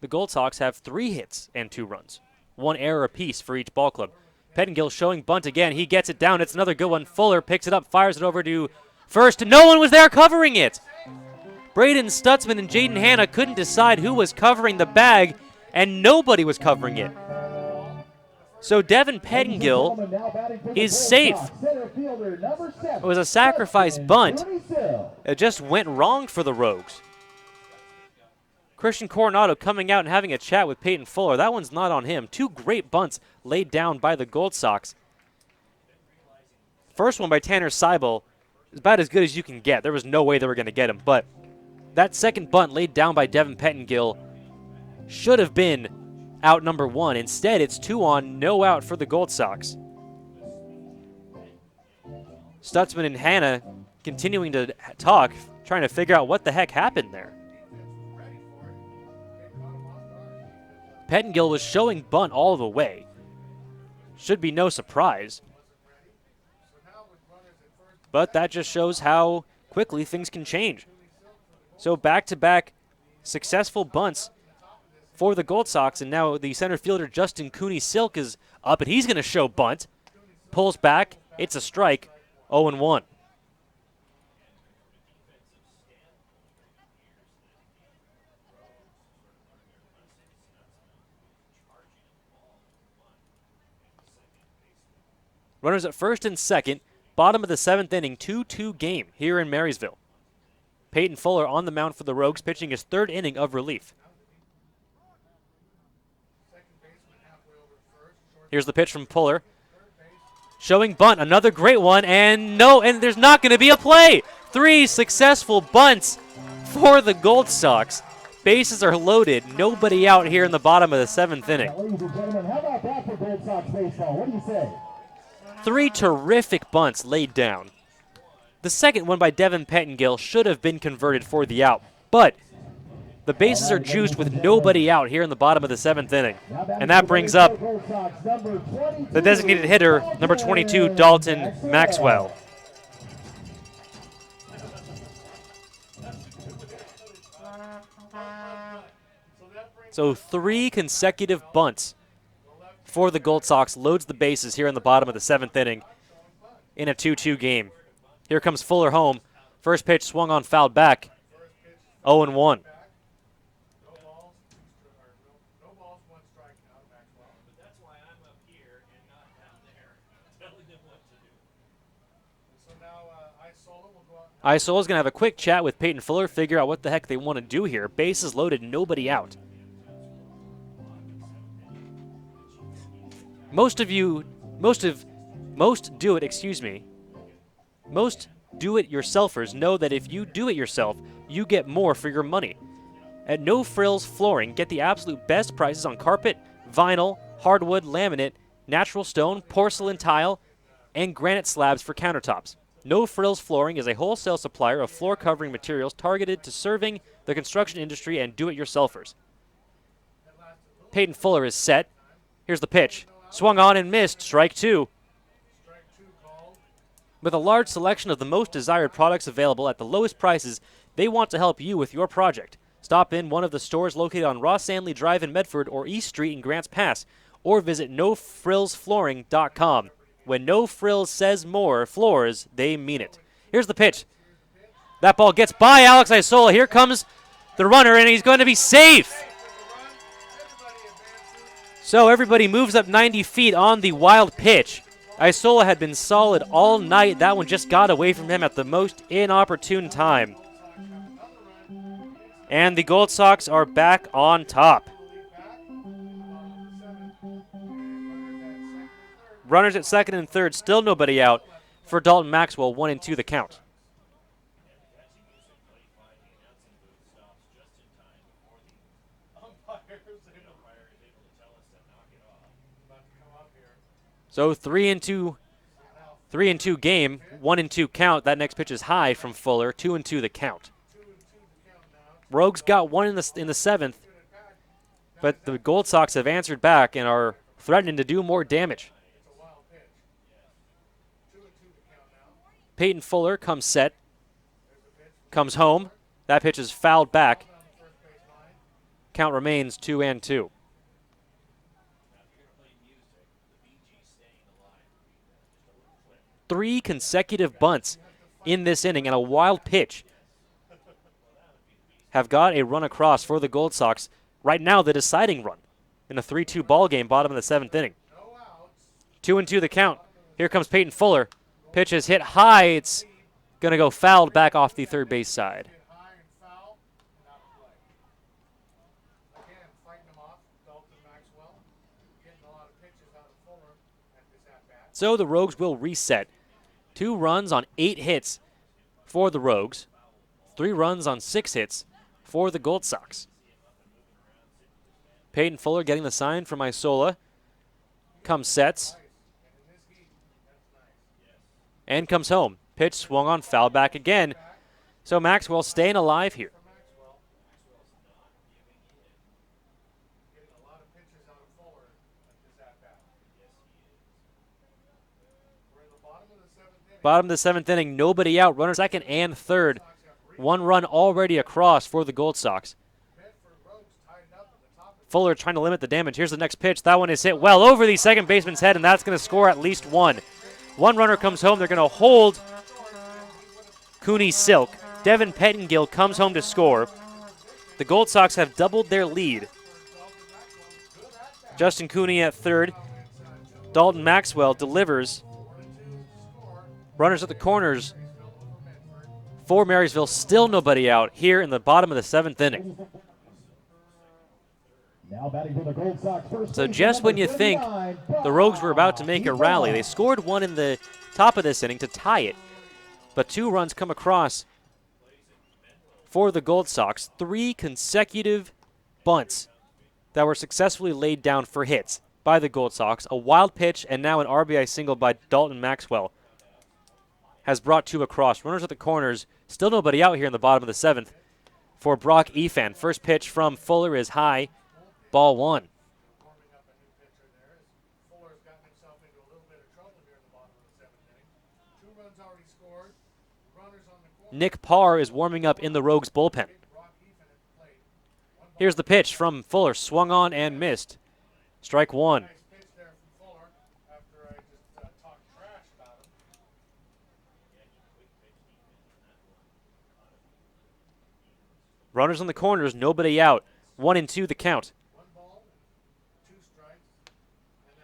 The Gold Sox have 3 hits and 2 runs. 1 error apiece for each ball club. Pettengill showing bunt again. He gets it down. It's another good one. Fuller picks it up, fires it over to first. No one was there covering it. Braden Stutzman and Jaden Hanna couldn't decide who was covering the bag, and nobody was covering it. So Devin Pettingill is safe. It was a sacrifice bunt. It just went wrong for the Rogues. Christian Coronado coming out and having a chat with Peyton Fuller. That one's not on him. Two great bunts laid down by the Gold Sox. First one by Tanner Seibel is about as good as you can get. There was no way they were going to get him. But that second bunt laid down by Devin Pettingill should have been out number one. Instead, it's 2 on, no out for the Gold Sox. Stutzman and Hanna continuing to talk, trying to figure out what the heck happened there. Pettingill was showing bunt all the way. Should be no surprise. But that just shows how quickly things can change. So back-to-back successful bunts for the Gold Sox, and now the center fielder Justin Cooney Silk is up, and he's going to show bunt. Pulls back. It's a strike. 0-1. Runners at first and second. Bottom of the 7th inning, 2-2 game here in Marysville. Peyton Fuller on the mound for the Rogues, pitching his 3rd inning of relief. Here's the pitch from Fuller. Showing bunt, another great one, and there's not going to be a play. 3 successful bunts for the Gold Sox. Bases are loaded, nobody out here in the bottom of the 7th inning. Ladies and gentlemen, how about that for Gold Sox baseball? What do you say? 3 terrific bunts laid down. The second one by Devin Pettingill should have been converted for the out, but the bases are juiced with nobody out here in the bottom of the 7th inning. And that brings up the designated hitter, number 22, Dalton Maxwell. So 3 consecutive bunts for the Gold Sox, loads the bases here in the bottom of the 7th inning in a 2-2 game. Here comes Fuller home. First pitch swung on, fouled back. 0-1. Isola's going to have a quick chat with Peyton Fuller, figure out what the heck they want to do here. Bases loaded, nobody out. Most do-it-yourselfers know that if you do it yourself, you get more for your money. At No Frills Flooring, get the absolute best prices on carpet, vinyl, hardwood, laminate, natural stone, porcelain tile, and granite slabs for countertops. No Frills Flooring is a wholesale supplier of floor covering materials targeted to serving the construction industry and do-it-yourselfers. Peyton Fuller is set. Here's the pitch. Swung on and missed. Strike 2. With a large selection of the most desired products available at the lowest prices, they want to help you with your project. Stop in one of the stores located on Ross Sandley Drive in Medford or East Street in Grants Pass, or visit NoFrillsFlooring.com. When No Frills says more floors, they mean it. Here's the pitch. That ball gets by Alex Isola. Here comes the runner, and he's going to be safe. So everybody moves up 90 feet on the wild pitch. Isola had been solid all night. That one just got away from him at the most inopportune time. And the Gold Sox are back on top. Runners at second and third, still nobody out for Dalton Maxwell, 1-2 the count. So 3-2 game, 1-2 count. That next pitch is high from Fuller, 2-2 the count. Rogues got one in the 7th, but the Gold Sox have answered back and are threatening to do more damage. Peyton Fuller comes set, comes home. That pitch is fouled back. Count remains 2-2. Three consecutive bunts in this inning and a wild pitch have got a run across for the Gold Sox. Right now, the deciding run. in a 3-2 ball game, bottom of the 7th inning. 2-2 the count. Here comes Peyton Fuller. Pitch is hit high. It's going to go fouled back off the third base side. High and foul, not a play. Again, fighting him off, Dalton Maxwell, getting a lot of pitches out of Fuller at this at-bat. So the Rogues will reset. 2 runs on 8 hits for the Rogues. 3 runs on 6 hits for the Gold Sox. Peyton Fuller getting the sign from Isola. Comes sets. And comes home. Pitch swung on, foul back again. So Maxwell staying alive here. Getting a lot of pitches out of Fuller at this at-bat. We're in the bottom of the 7th inning. Bottom of the 7th inning, nobody out. Runner second and third. 1 run already across for the Gold Sox. Medford Rogues tied up at the top of Fuller trying to limit the damage. Here's the next pitch. That one is hit well over the second baseman's head, and that's going to score at least 1. 1 runner comes home. They're going to hold Cooney Silk. Devin Pettingill comes home to score. The Gold Sox have doubled their lead. Justin Cooney at third. Dalton Maxwell delivers. Runners at the corners for Marysville. Still nobody out here in the bottom of the 7th inning. Now batting for the Gold Sox first. So baseman, just when number you think 39, the Rogues were about to make a Brock rally, they Evan. scored 1 in the top of this inning to tie it. But 2 runs come across for the Gold Sox. 3 consecutive bunts that were successfully laid down for hits by the Gold Sox. A wild pitch and now an RBI single by Dalton Maxwell has brought 2 across. Runners at the corners. Still nobody out here in the bottom of the 7th for Brock Efan. First pitch from Fuller is high. Ball 1. warming up a new pitcher there. As Fuller's gotten himself into a little bit of trouble here in the bottom of the 7th inning. 2 runs already scored. Runners on the corner. Nick Parr is warming up in the Rogues bullpen. Brock Ethan at the plate. Here's the pitch from Fuller. Swung on and missed. Strike 1. Nice pitch there from Fuller after I just talked trash about him. Runners on the corners, nobody out. 1-2 the count. 1 ball, 2 strikes.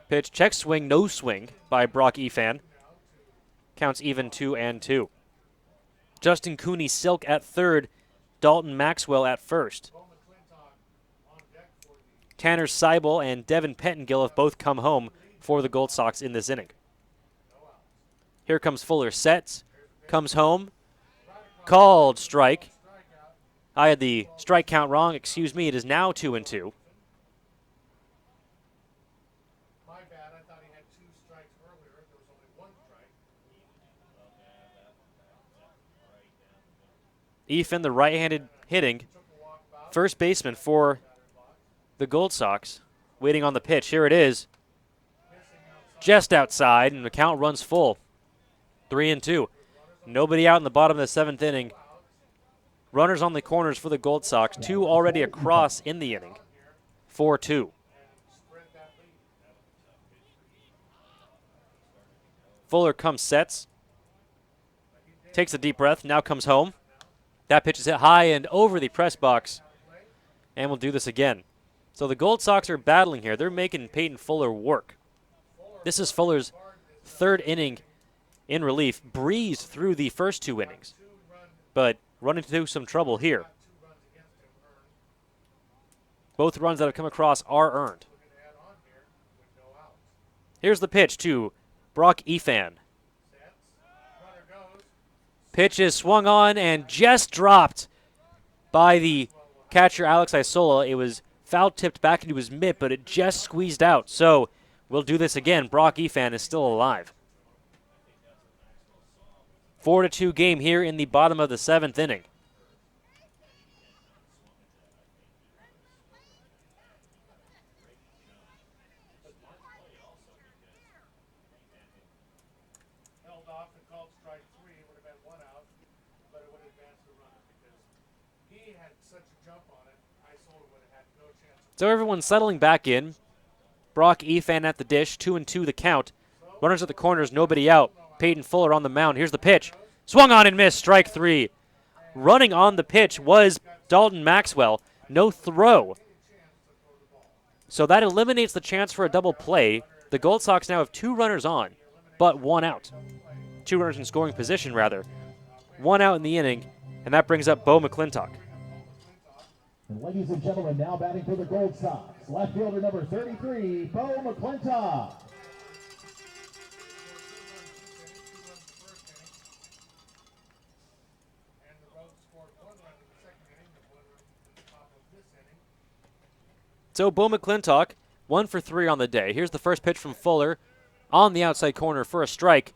Pitch, check swing, no swing by Brock Efan. Counts even 2-2. Justin Cooney Silk at third. Dalton Maxwell at first. Bo McClintock on deck for the Tanner Seibel and Devin Pettingill have both come home for the Gold Sox in this inning. Here comes Fuller. Sets. Comes home. Called strike. I had the strike count wrong. Excuse me. It is now 2-2. My bad. I thought he had 2 strikes earlier. There was only 1 strike. Ethan, the right-handed hitting first baseman for the Gold Sox, waiting on the pitch. Here it is. Just outside, and the count runs full. 3-2. Nobody out in the bottom of the 7th inning. Runners on the corners for the Gold Sox. 2 already across in the inning. 4-2. Fuller comes sets. Takes a deep breath. Now comes home. That pitch is hit high and over the press box. And we'll do this again. So the Gold Sox are battling here. They're making Peyton Fuller work. This is Fuller's 3rd inning in relief. Breezed through the first 2 innings. But run into some trouble here. Both runs that have come across are earned. Here's the pitch to Brock Efan. Pitch is swung on and just dropped by the catcher Alex Isola. It was foul tipped back into his mitt, but it just squeezed out. So we'll do this again. Brock Efan is still alive. 4-2 game here in the bottom of the 7th inning. Held off and called strike 3. It would have been 1 out, but it would have advanced the runner because he had such a jump on it. Isola would have had no chance. So everyone's settling back in. Brock Efan at the dish, 2-2 the count. Runners at the corners, nobody out. Peyton Fuller on the mound. Here's the pitch. Swung on and missed, strike 3. Running on the pitch was Dalton Maxwell. No throw So that eliminates the chance for a double play. The Gold Sox now have 2 runners on, but 1 out. 2 runners in scoring position, rather. 1 out in the inning, and that brings up Bo McClintock. And ladies and gentlemen, now batting for the Gold Sox, left fielder number 33, Bo McClintock. So Bo McClintock, 1 for 3 on the day. Here's the first pitch from Fuller on the outside corner for a strike.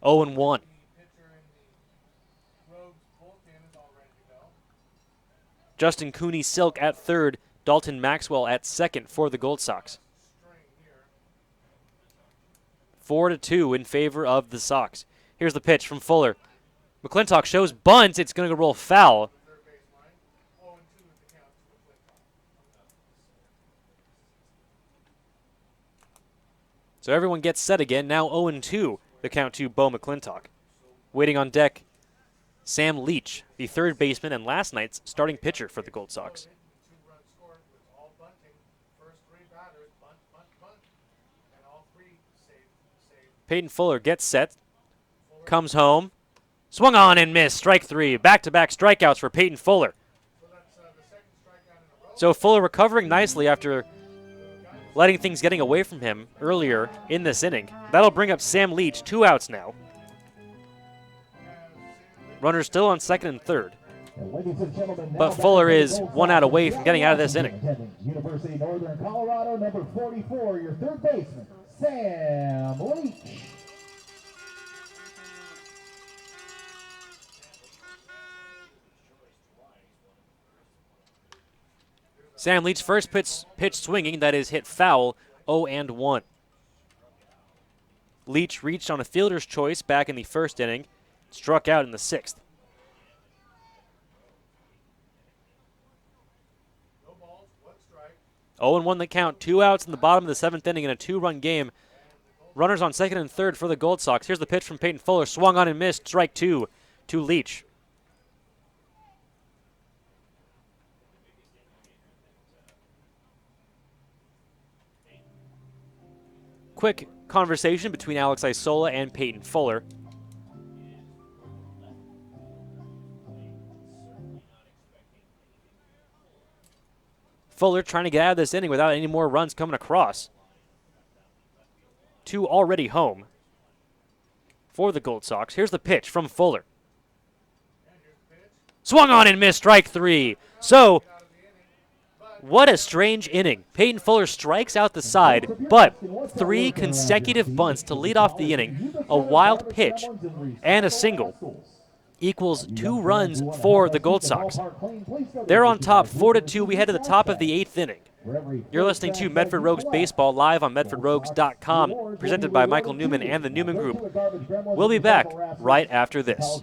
0-1. Justin Cooney Silk at third, Dalton Maxwell at second for the Gold Sox. 4-2 in favor of the Sox. Here's the pitch from Fuller. McClintock shows bunt. It's going to roll foul. So everyone gets set again. Now 0-2, the count to Bo McClintock. Waiting on deck, Sam Leach, the third baseman and last night's starting pitcher for the Gold Sox. Peyton Fuller gets set, comes home, swung on and missed. Strike 3. Back-to-back strikeouts for Peyton Fuller. So Fuller recovering nicely after letting things getting away from him earlier in this inning. That'll bring up Sam Leach, 2 outs now. Runners still on second and third. But Fuller is 1 out away from getting out of this inning. University of Northern Colorado, number 44, your third baseman, Sam Leach. Sam Leach's first pitch swinging, that is hit foul, 0-1. Leach reached on a fielder's choice back in the first inning, struck out in the 6th. No balls, 1 strike. 0-1 the count, 2 outs in the bottom of the 7th inning in a 2-run game. Runners on second and third for the Gold Sox. Here's the pitch from Peyton Fuller, swung on and missed, strike 2 to Leach. Quick conversation between Alex Isola and Peyton Fuller. Fuller trying to get out of this inning without any more runs coming across. 2 already home for the Gold Sox. Here's the pitch from Fuller. Swung on and missed, strike 3. So, what a strange inning. Peyton Fuller strikes out the side, but 3 consecutive bunts to lead off the inning, a wild pitch, and a single equals 2 runs for the Gold Sox. They're on top 4-2. We head to the top of the 8th inning. You're listening to Medford Rogues Baseball live on MedfordRogues.com, presented by Michael Newman and the Newman Group. We'll be back right after this.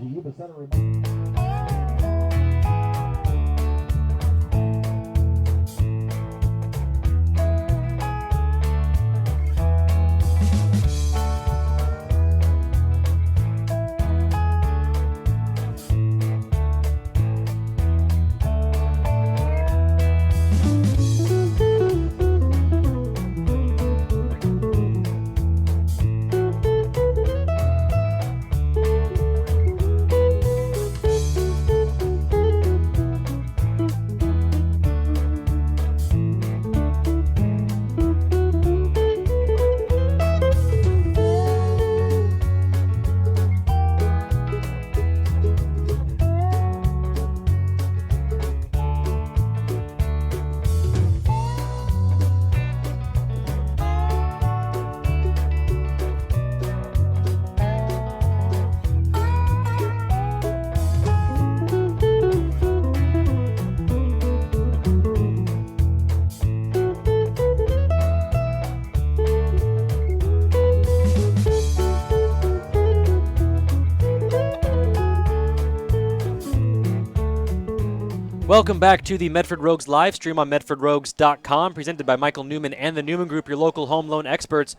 Welcome back to the Medford Rogues live stream on MedfordRogues.com, presented by Michael Newman and the Newman Group, your local home loan experts.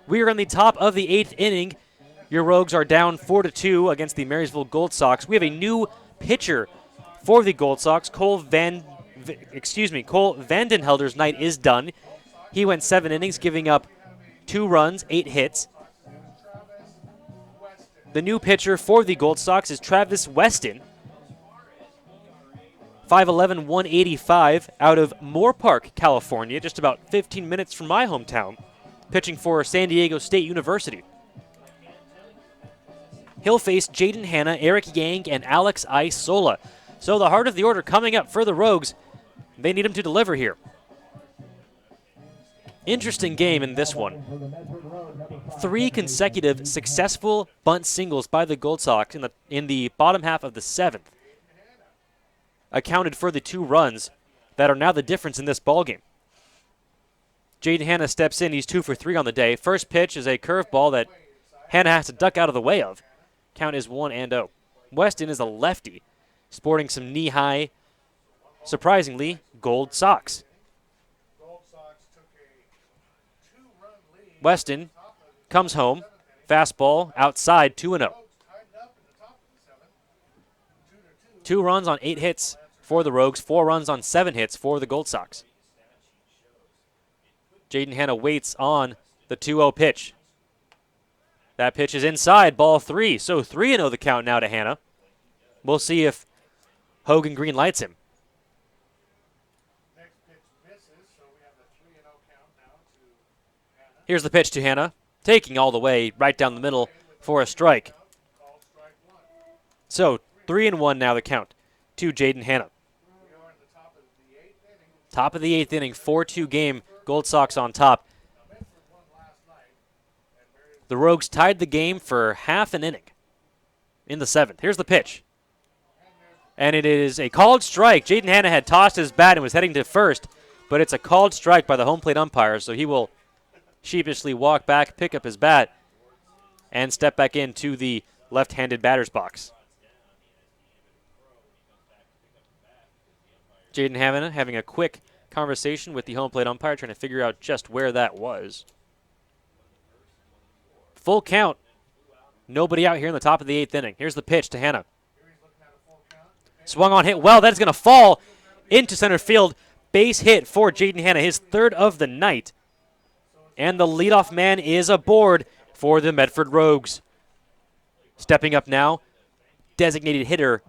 We are in the top of the 8th inning. Your Rogues are down 4-2 against the Marysville Gold Sox. We have a new pitcher for the Gold Sox. Cole Vandenhelder's night is done. He went 7 innings, giving up 2 runs, 8 hits. The new pitcher for the Gold Sox is Travis Weston. 5'11", 185, out of Moore Park, California, just about 15 minutes from my hometown, pitching for San Diego State University. He'll face Jaden Hanna, Eric Yang, and Alex Isola. So the heart of the order coming up for the Rogues. They need him to deliver here. Interesting game in this one. 3 consecutive successful bunt singles by the Gold Sox in the bottom half of the 7th accounted for the 2 runs that are now the difference in this ballgame. Jaden Hanna steps in. He's 2 for 3 on the day. First pitch is a curveball that Hanna has to duck out of the way of. Count is 1-0. Weston is a lefty, sporting some knee-high, surprisingly, Gold Sox. Weston comes home. Fastball outside, 2-0. 2 runs on 8 hits for the Rogues, 4 runs on 7 hits for the Gold Sox. Jaden Hanna waits on the 2-0 pitch. That pitch is inside, ball 3. So 3-0 the count now to Hanna. We'll see if Hogan green lights him. Here's the pitch to Hanna, taking all the way right down the middle for a strike. So 3-1 now the count to Jaden Hanna. Top of the 8th inning, 4-2 game, Gold Sox on top. The Rogues tied the game for half an inning in the 7th. Here's the pitch. And it is a called strike. Jaden Hanna had tossed his bat and was heading to first, but it's a called strike by the home plate umpire, so he will sheepishly walk back, pick up his bat, and step back into the left-handed batter's box. Jaden Hanna having a quick conversation with the home plate umpire, trying to figure out just where that was. Full count. Nobody out here in the top of the 8th inning. Here's the pitch to Hanna. Swung on, hit well. That is going to fall into center field. Base hit for Jaden Hanna, his 3rd of the night. And the leadoff man is aboard for the Medford Rogues. Stepping up now, designated hitter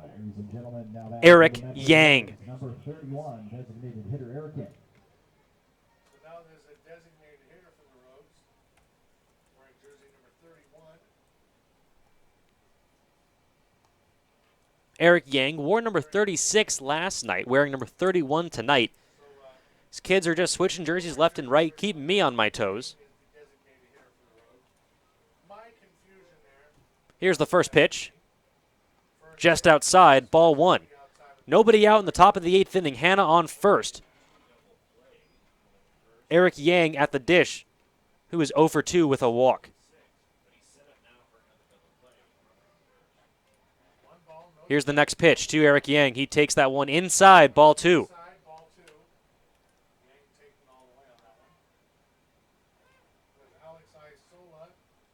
Eric Yang. Number 31, designated hitter Eric Yang. So now there's a designated hitter for the Rogues, wearing jersey number 31. Eric Yang wore number 36 last night, wearing number 31 tonight. These kids are just switching jerseys left and right, keeping me on my toes. Here's the first pitch. Just outside, ball 1. Nobody out in the top of the 8th inning. Hanna on first. Eric Yang at the dish, who is 0 for 2 with a walk. Here's the next pitch to Eric Yang. He takes that one inside, ball 2.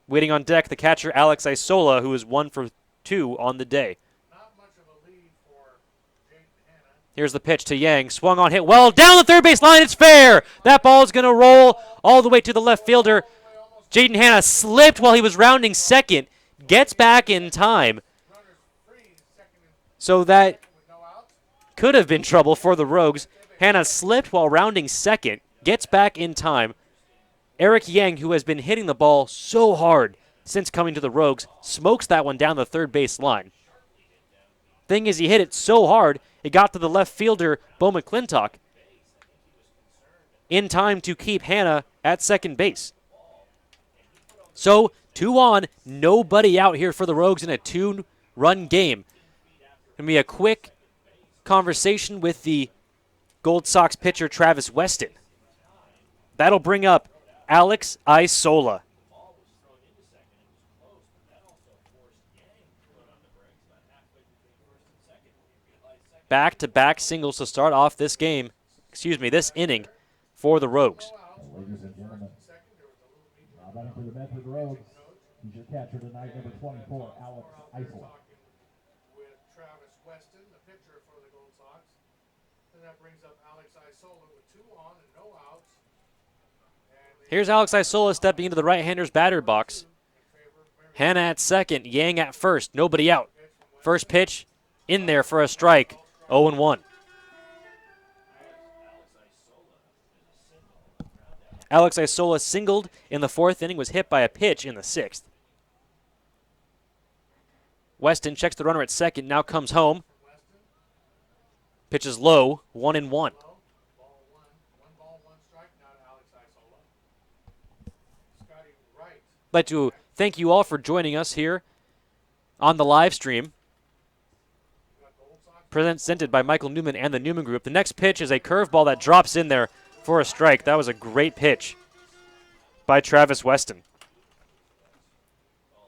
Waiting on deck, the catcher Alex Isola, who is 1 for 2 on the day. Here's the pitch to Yang. Swung on, hit well down the third base line. It's fair. That ball is going to roll all the way to the left fielder. Jaden Hanna slipped while he was rounding second. Gets back in time. So that could have been trouble for the Rogues. Hanna slipped while rounding second. Gets back in time. Eric Yang, who has been hitting the ball so hard since coming to the Rogues, smokes that one down the third base line. Thing is, he hit it so hard, it got to the left fielder, Bo McClintock, in time to keep Hanna at second base. So, 2 on, nobody out here for the Rogues in a 2-run game. Going to be a quick conversation with the Gold Sox pitcher, Travis Weston. That'll bring up Alex Isola. Back-to-back singles to start off this game, this inning for the Rogues. Ladies and gentlemen, now batting for the Medford Rogues, he's your catcher tonight, number 24, Alex Isola. With Travis Weston, the pitcher for the Gold Sox. And that brings up Alex Isola with 2 on and no outs. Here's Alex Isola stepping into the right-hander's batter box. Hanna at second, Yang at first, nobody out. First pitch in there for a strike, 0-1. Alex Isola singled in the fourth inning, was hit by a pitch in the sixth. Weston checks the runner at second, now comes home. Pitch is low, 1-1. One ball, one strike, now to Alex Isola. Scotty Wright. I'd like to thank you all for joining us here on the live stream. Presented by Michael Newman and the Newman Group. The next pitch is a curveball that drops in there for a strike. That was a great pitch by Travis Weston.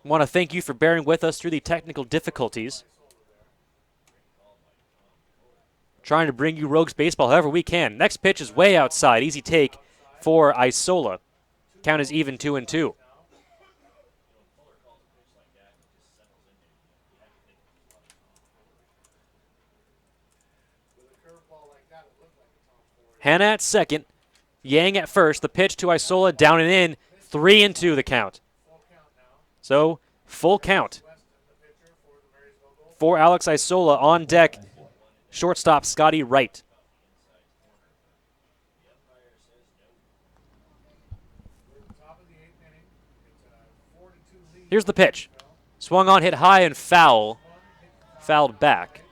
I want to thank you for bearing with us through the technical difficulties. Trying to bring you Rogues baseball however we can. Next pitch is way outside. Easy take for Isola. Count is even 2-2. Hanna at second. Yang at first. The pitch to Isola down and in. 3-2 the count. So, full count for Alex Isola. On deck, shortstop Scotty Wright. Here's the pitch. Swung on, hit high and foul. Fouled back.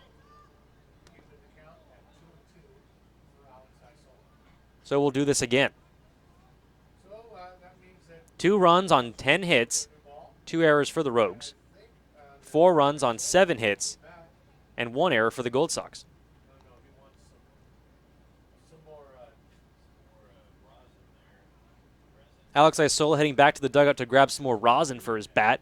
So we'll do this again. 2 runs on 10 hits, 2 errors for the Rogues. 4 runs on 7 hits, and 1 error for the Gold Sox. Alex Isola heading back to the dugout to grab some more rosin for his bat.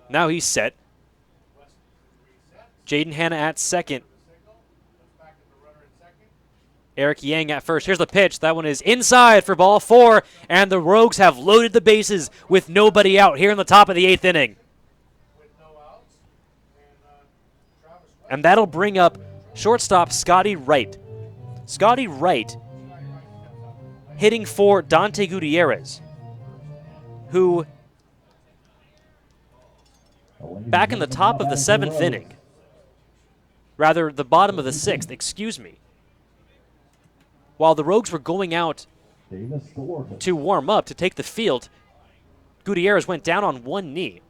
Now he's set. Jaden Hanna at second. Eric Yang at first. Here's the pitch. That one is inside for ball 4, and the Rogues have loaded the bases with nobody out here in the top of the 8th inning. And that'll bring up shortstop Scotty Wright. Scotty Wright hitting for Dante Gutierrez, who back in the top of the 7th inning, rather the bottom of the 6th, excuse me, while the Rogues were going out to warm up, to take the field, Gutierrez went down on one knee.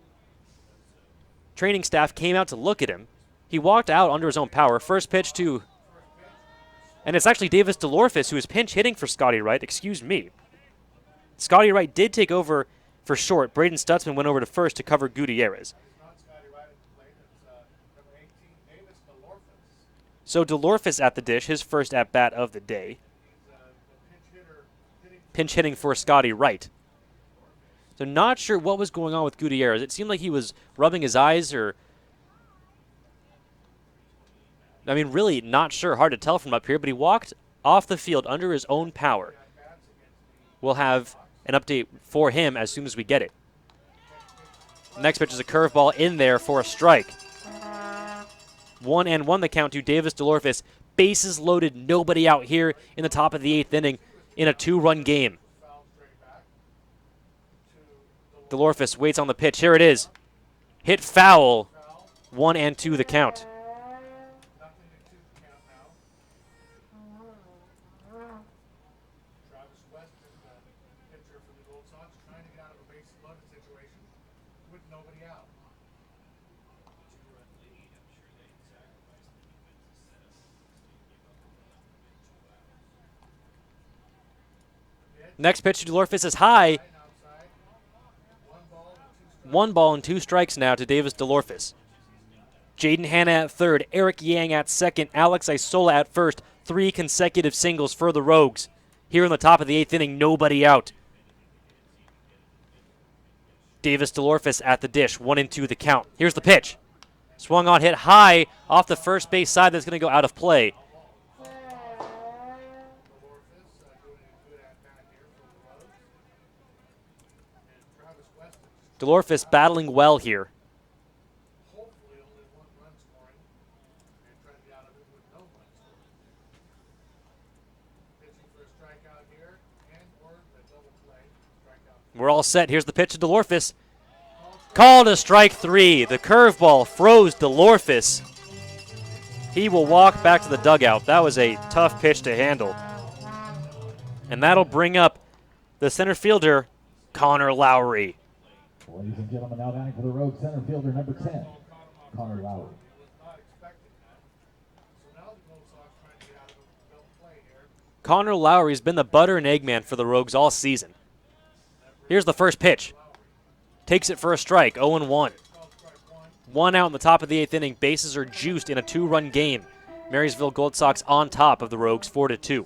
Training staff came out to look at him. He walked out under his own power. First pitch to, and it's actually Davis DeLorfis who is pinch hitting for Scotty Wright, excuse me. Scotty Wright did take over for short. Braden Stutzman went over to first to cover Gutierrez. So DeLorfis at the dish, his first at-bat of the day. Pinch hitting for Scotty Wright. So not sure what was going on with Gutierrez. It seemed like he was rubbing his eyes or... I mean, really not sure. Hard to tell from up here, but he walked off the field under his own power. We'll have an update for him as soon as we get it. Next pitch is a curveball in there for a strike. 1-1 the count to Davis DeLorfis. Bases loaded, nobody out here in the top of the 8th inning in a 2-run game. DeLorfis waits on the pitch. Here it is. Hit foul. 1-2 the count. Next pitch to DeLorfis is high. 1 ball and 2 strikes now to Davis DeLorfis. Jaden Hanna at third, Eric Yang at second, Alex Isola at first. 3 consecutive singles for the Rogues. Here in the top of the 8th inning, nobody out. Davis DeLorfis at the dish, 1-2 the count. Here's the pitch. Swung on, hit high off the first base side. That's going to go out of play. DeLorfis battling well here. We're all set. Here's the pitch to DeLorphis. Called a strike 3. The curveball froze DeLorphis. He will walk back to the dugout. That was a tough pitch to handle. And that'll bring up the center fielder, Connor Lowry. Ladies and gentlemen, now batting for the Rogue center fielder, number 10, Connor Lowry. Connor Lowry's been the butter and egg man for the Rogues all season. Here's the first pitch. Takes it for a strike, 0-1. 1 out in the top of the 8th inning. Bases are juiced in a 2-run game. Marysville Gold Sox on top of the Rogues, 4-2.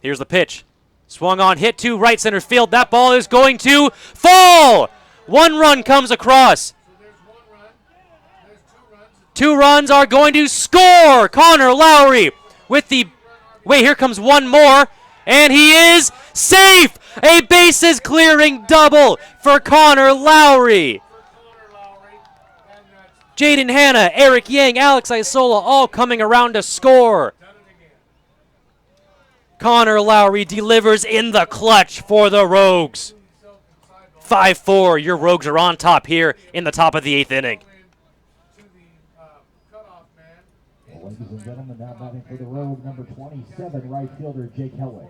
Here's the pitch. Swung on, hit to right center field. That ball is going to fall! 1 run comes across. 2 runs are going to score! Connor Lowry with the... Wait, here comes one more. And he is safe! A bases clearing double for Connor Lowry. Jaden Hanna, Eric Yang, Alex Isola all coming around to score. Connor Lowry delivers in the clutch for the Rogues. 5-4, your Rogues are on top here in the top of the 8th inning. Ladies and gentlemen, now batting for the Rogue, number 27, right fielder Jake Helwig.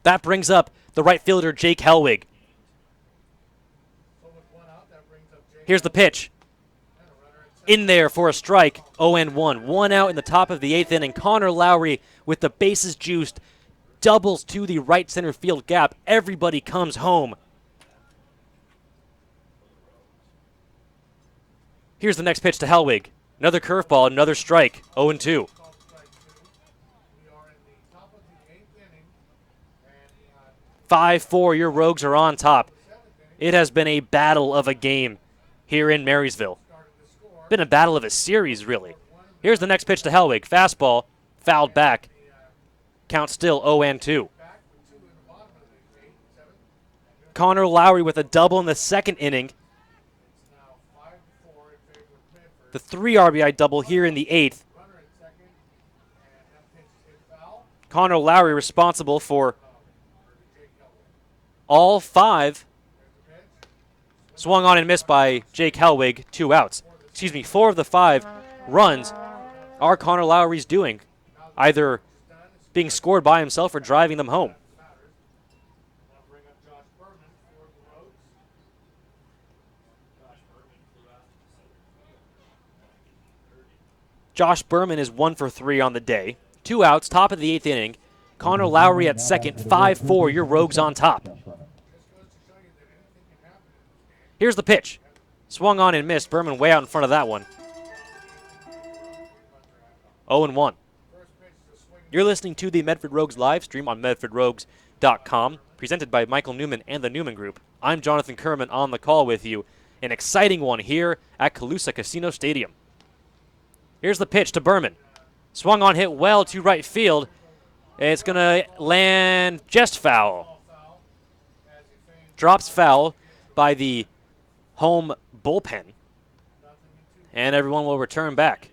That brings up the right fielder Jake Helwig. Here's the pitch. In there for a strike, 0-1. 1 out in the top of the 8th inning. Connor Lowry with the bases juiced, doubles to the right center field gap. Everybody comes home. Here's the next pitch to Helwig. Another curveball, another strike, 0-2. 5-4, your Rogues are on top. It has been a battle of a game here in Marysville. Been a battle of a series, really. Here's the next pitch to Helwig. Fastball, fouled back. Count still 0-2. Connor Lowry with a double in the 2nd inning. The 3 RBI double here in the 8th. Connor Lowry responsible for all 5. Swung on and missed by Jake Helwig, 2 outs. 4 of the 5 runs are Connor Lowry's doing, either being scored by himself or driving them home. Josh Berman is 1 for 3 on the day. 2 outs, top of the 8th inning. Connor Lowry at second, 5-4, your Rogues on top. Here's the pitch. Swung on and missed. Berman way out in front of that one. 0-1. You're listening to the Medford Rogues live stream on medfordrogues.com, presented by Michael Newman and the Newman Group. I'm Jonathan Kerman on the call with you. An exciting one here at Colusa Casino Stadium. Here's the pitch to Berman. Swung on, hit well to right field. It's going to land just foul. Drops foul by the home bullpen. And everyone will return back.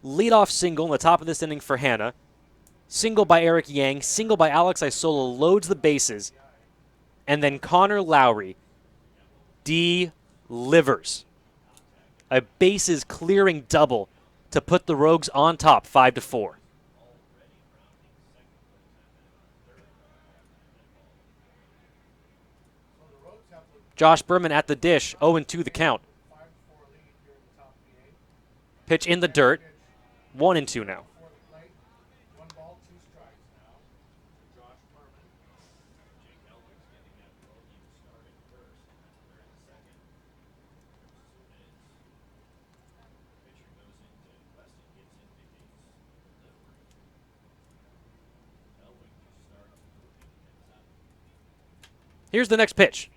Leadoff single in the top of this inning for Hanna. Single by Eric Yang. Single by Alex Isola loads the bases. And then Connor Lowry delivers. A bases clearing double to put the Rogues on top, 5-4. Josh Berman at the dish, 0-2 the count. Pitch in the dirt, 1-2 now. Here's the next pitch.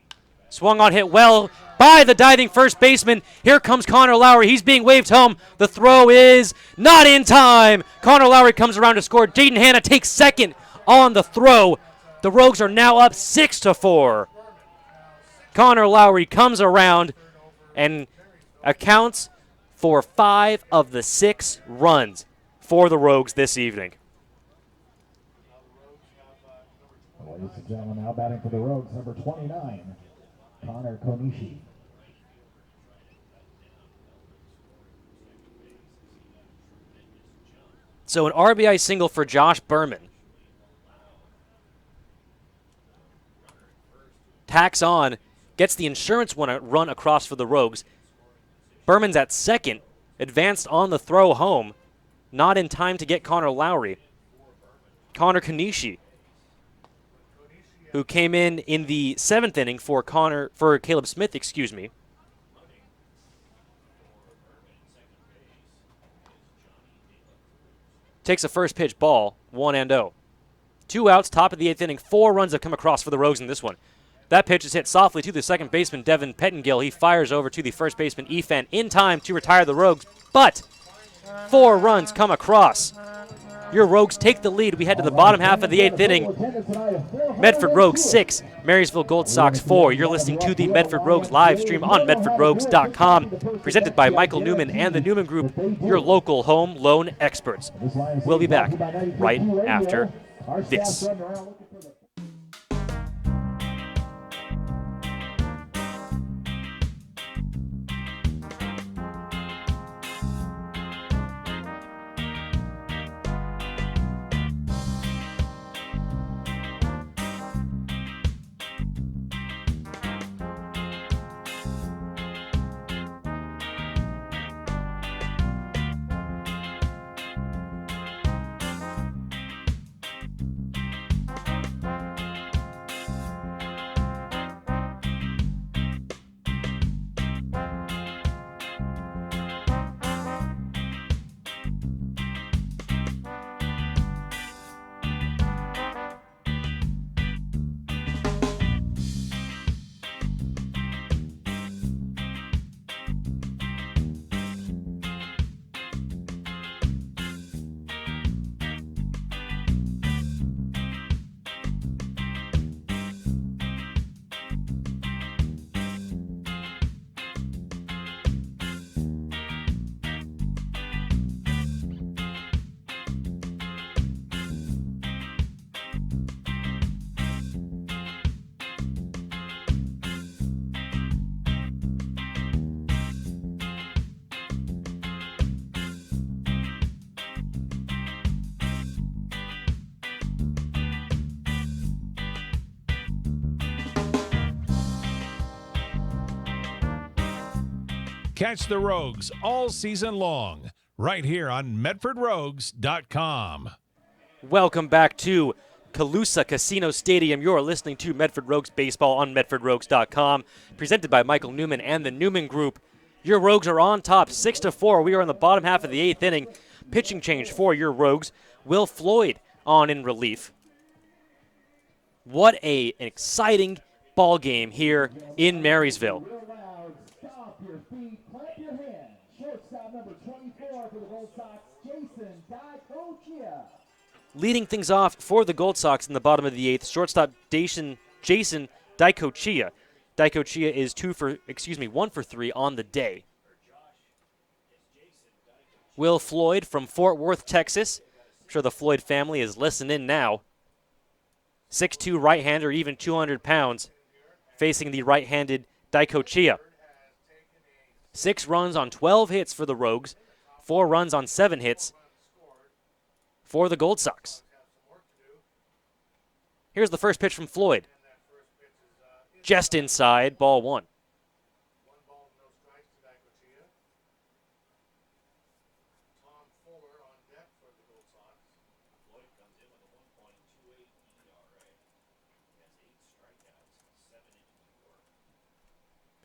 Swung on, hit well by the diving first baseman. Here comes Connor Lowry. He's being waved home. The throw is not in time. Connor Lowry comes around to score. Jaden Hanna takes second on the throw. The Rogues are now up 6-4. Connor Lowry comes around and accounts for 5 of the 6 runs for the Rogues this evening. Ladies and gentlemen, now batting for the Rogues, number 29, Connor Konishi. So an RBI single for Josh Berman. Tacks on, gets the insurance run across for the Rogues. Berman's at second, advanced on the throw home, not in time to get Connor Lowry. Connor Kanishi, who came in the 7th inning for Caleb Smith, takes a first pitch ball, 1-0. 2 outs, top of the 8th inning. 4 runs have come across for the Rogues in this one. That pitch is hit softly to the second baseman, Devin Pettengill. He fires over to the first baseman, Efan, in time to retire the Rogues, but 4 runs come across. Your Rogues take the lead. We head to the bottom half of the 8th inning. Medford Rogues 6, Marysville Gold Sox 4. You're listening to the Medford Rogues live stream on MedfordRogues.com, presented by Michael Newman and the Newman Group, your local home loan experts. We'll be back right after this. Catch the Rogues all season long, right here on MedfordRogues.com. Welcome back to Colusa Casino Stadium. You're listening to Medford Rogues Baseball on MedfordRogues.com, presented by Michael Newman and the Newman Group. Your Rogues are on top, 6-4. We are in the bottom half of the 8th inning. Pitching change for your Rogues. Will Floyd on in relief. What an exciting ball game here in Marysville. Leading things off for the Gold Sox in the bottom of the 8th, shortstop Jason Daicochia. Daicochia is 1 for 3 on the day. Will Floyd from Fort Worth, Texas. I'm sure the Floyd family is listening now. 6'2" right-hander, even 200 pounds, facing the right-handed Daicochia. 6 runs on 12 hits for the Rogues, 4 runs on 7 hits for the Gold Sox. Here's the first pitch from Floyd. Just inside, ball 1.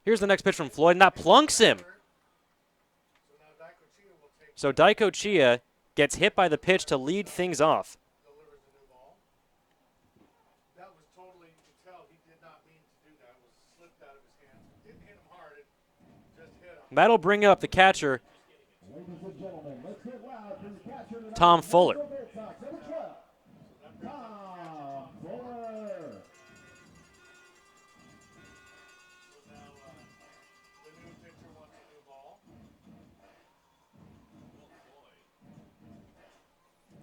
Here's the next pitch from Floyd, and that plunks him. So Daicochia gets hit by the pitch to lead things off. That was totally, you could tell he did not mean to do that. It was slipped out of his hands. Didn't hit him hard, it just hit him. That'll bring up the catcher, Tom Fuller.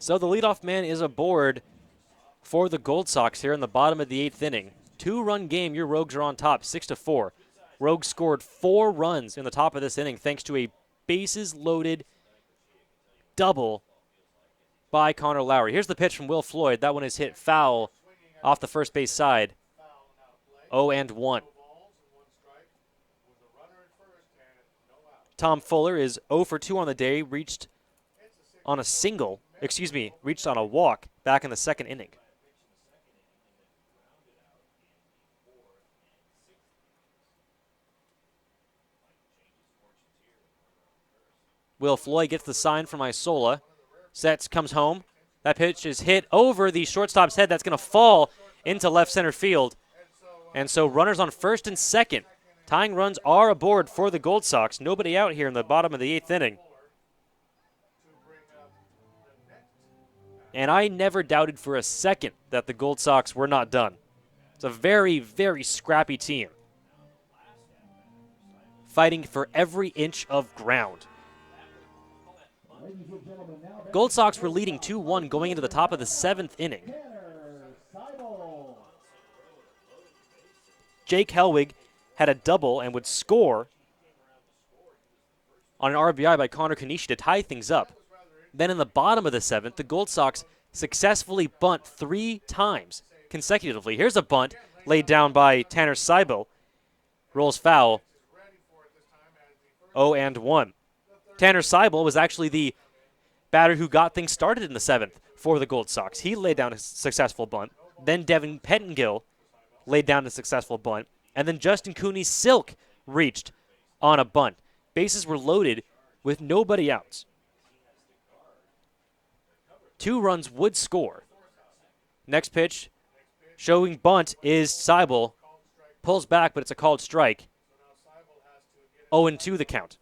So the leadoff man is aboard for the Gold Sox here in the bottom of the 8th inning. 2-run game, your Rogues are on top, 6-4. Rogues scored 4 runs in the top of this inning thanks to a bases-loaded double by Connor Lowry. Here's the pitch from Will Floyd. That one is hit foul off the first base side. 0-1. Tom Fuller is 0 for 2 on the day, reached on a walk back in the 2nd inning. Will Floyd gets the sign from Isola. Sets, comes home. That pitch is hit over the shortstop's head. That's going to fall into left center field. And so runners on first and second. Tying runs are aboard for the Gold Sox. Nobody out here in the bottom of the 8th inning. And I never doubted for a second that the Gold Sox were not done. It's a very, very scrappy team, fighting for every inch of ground. Gold Sox were leading 2-1 going into the top of the 7th inning. Jake Helwig had a double and would score on an RBI by Connor Kanishi to tie things up. Then in the bottom of the 7th, the Gold Sox successfully bunt 3 times consecutively. Here's a bunt laid down by Tanner Seibel. Rolls foul. 0-1. Tanner Seibel was actually the batter who got things started in the 7th for the Gold Sox. He laid down a successful bunt. Then Devin Pettengill laid down a successful bunt. And then Justin Cooney Silk reached on a bunt. Bases were loaded with nobody out. 2 runs would score. Next pitch, showing bunt, is Seibel. Pulls back, but it's a called strike. 0-2 the count.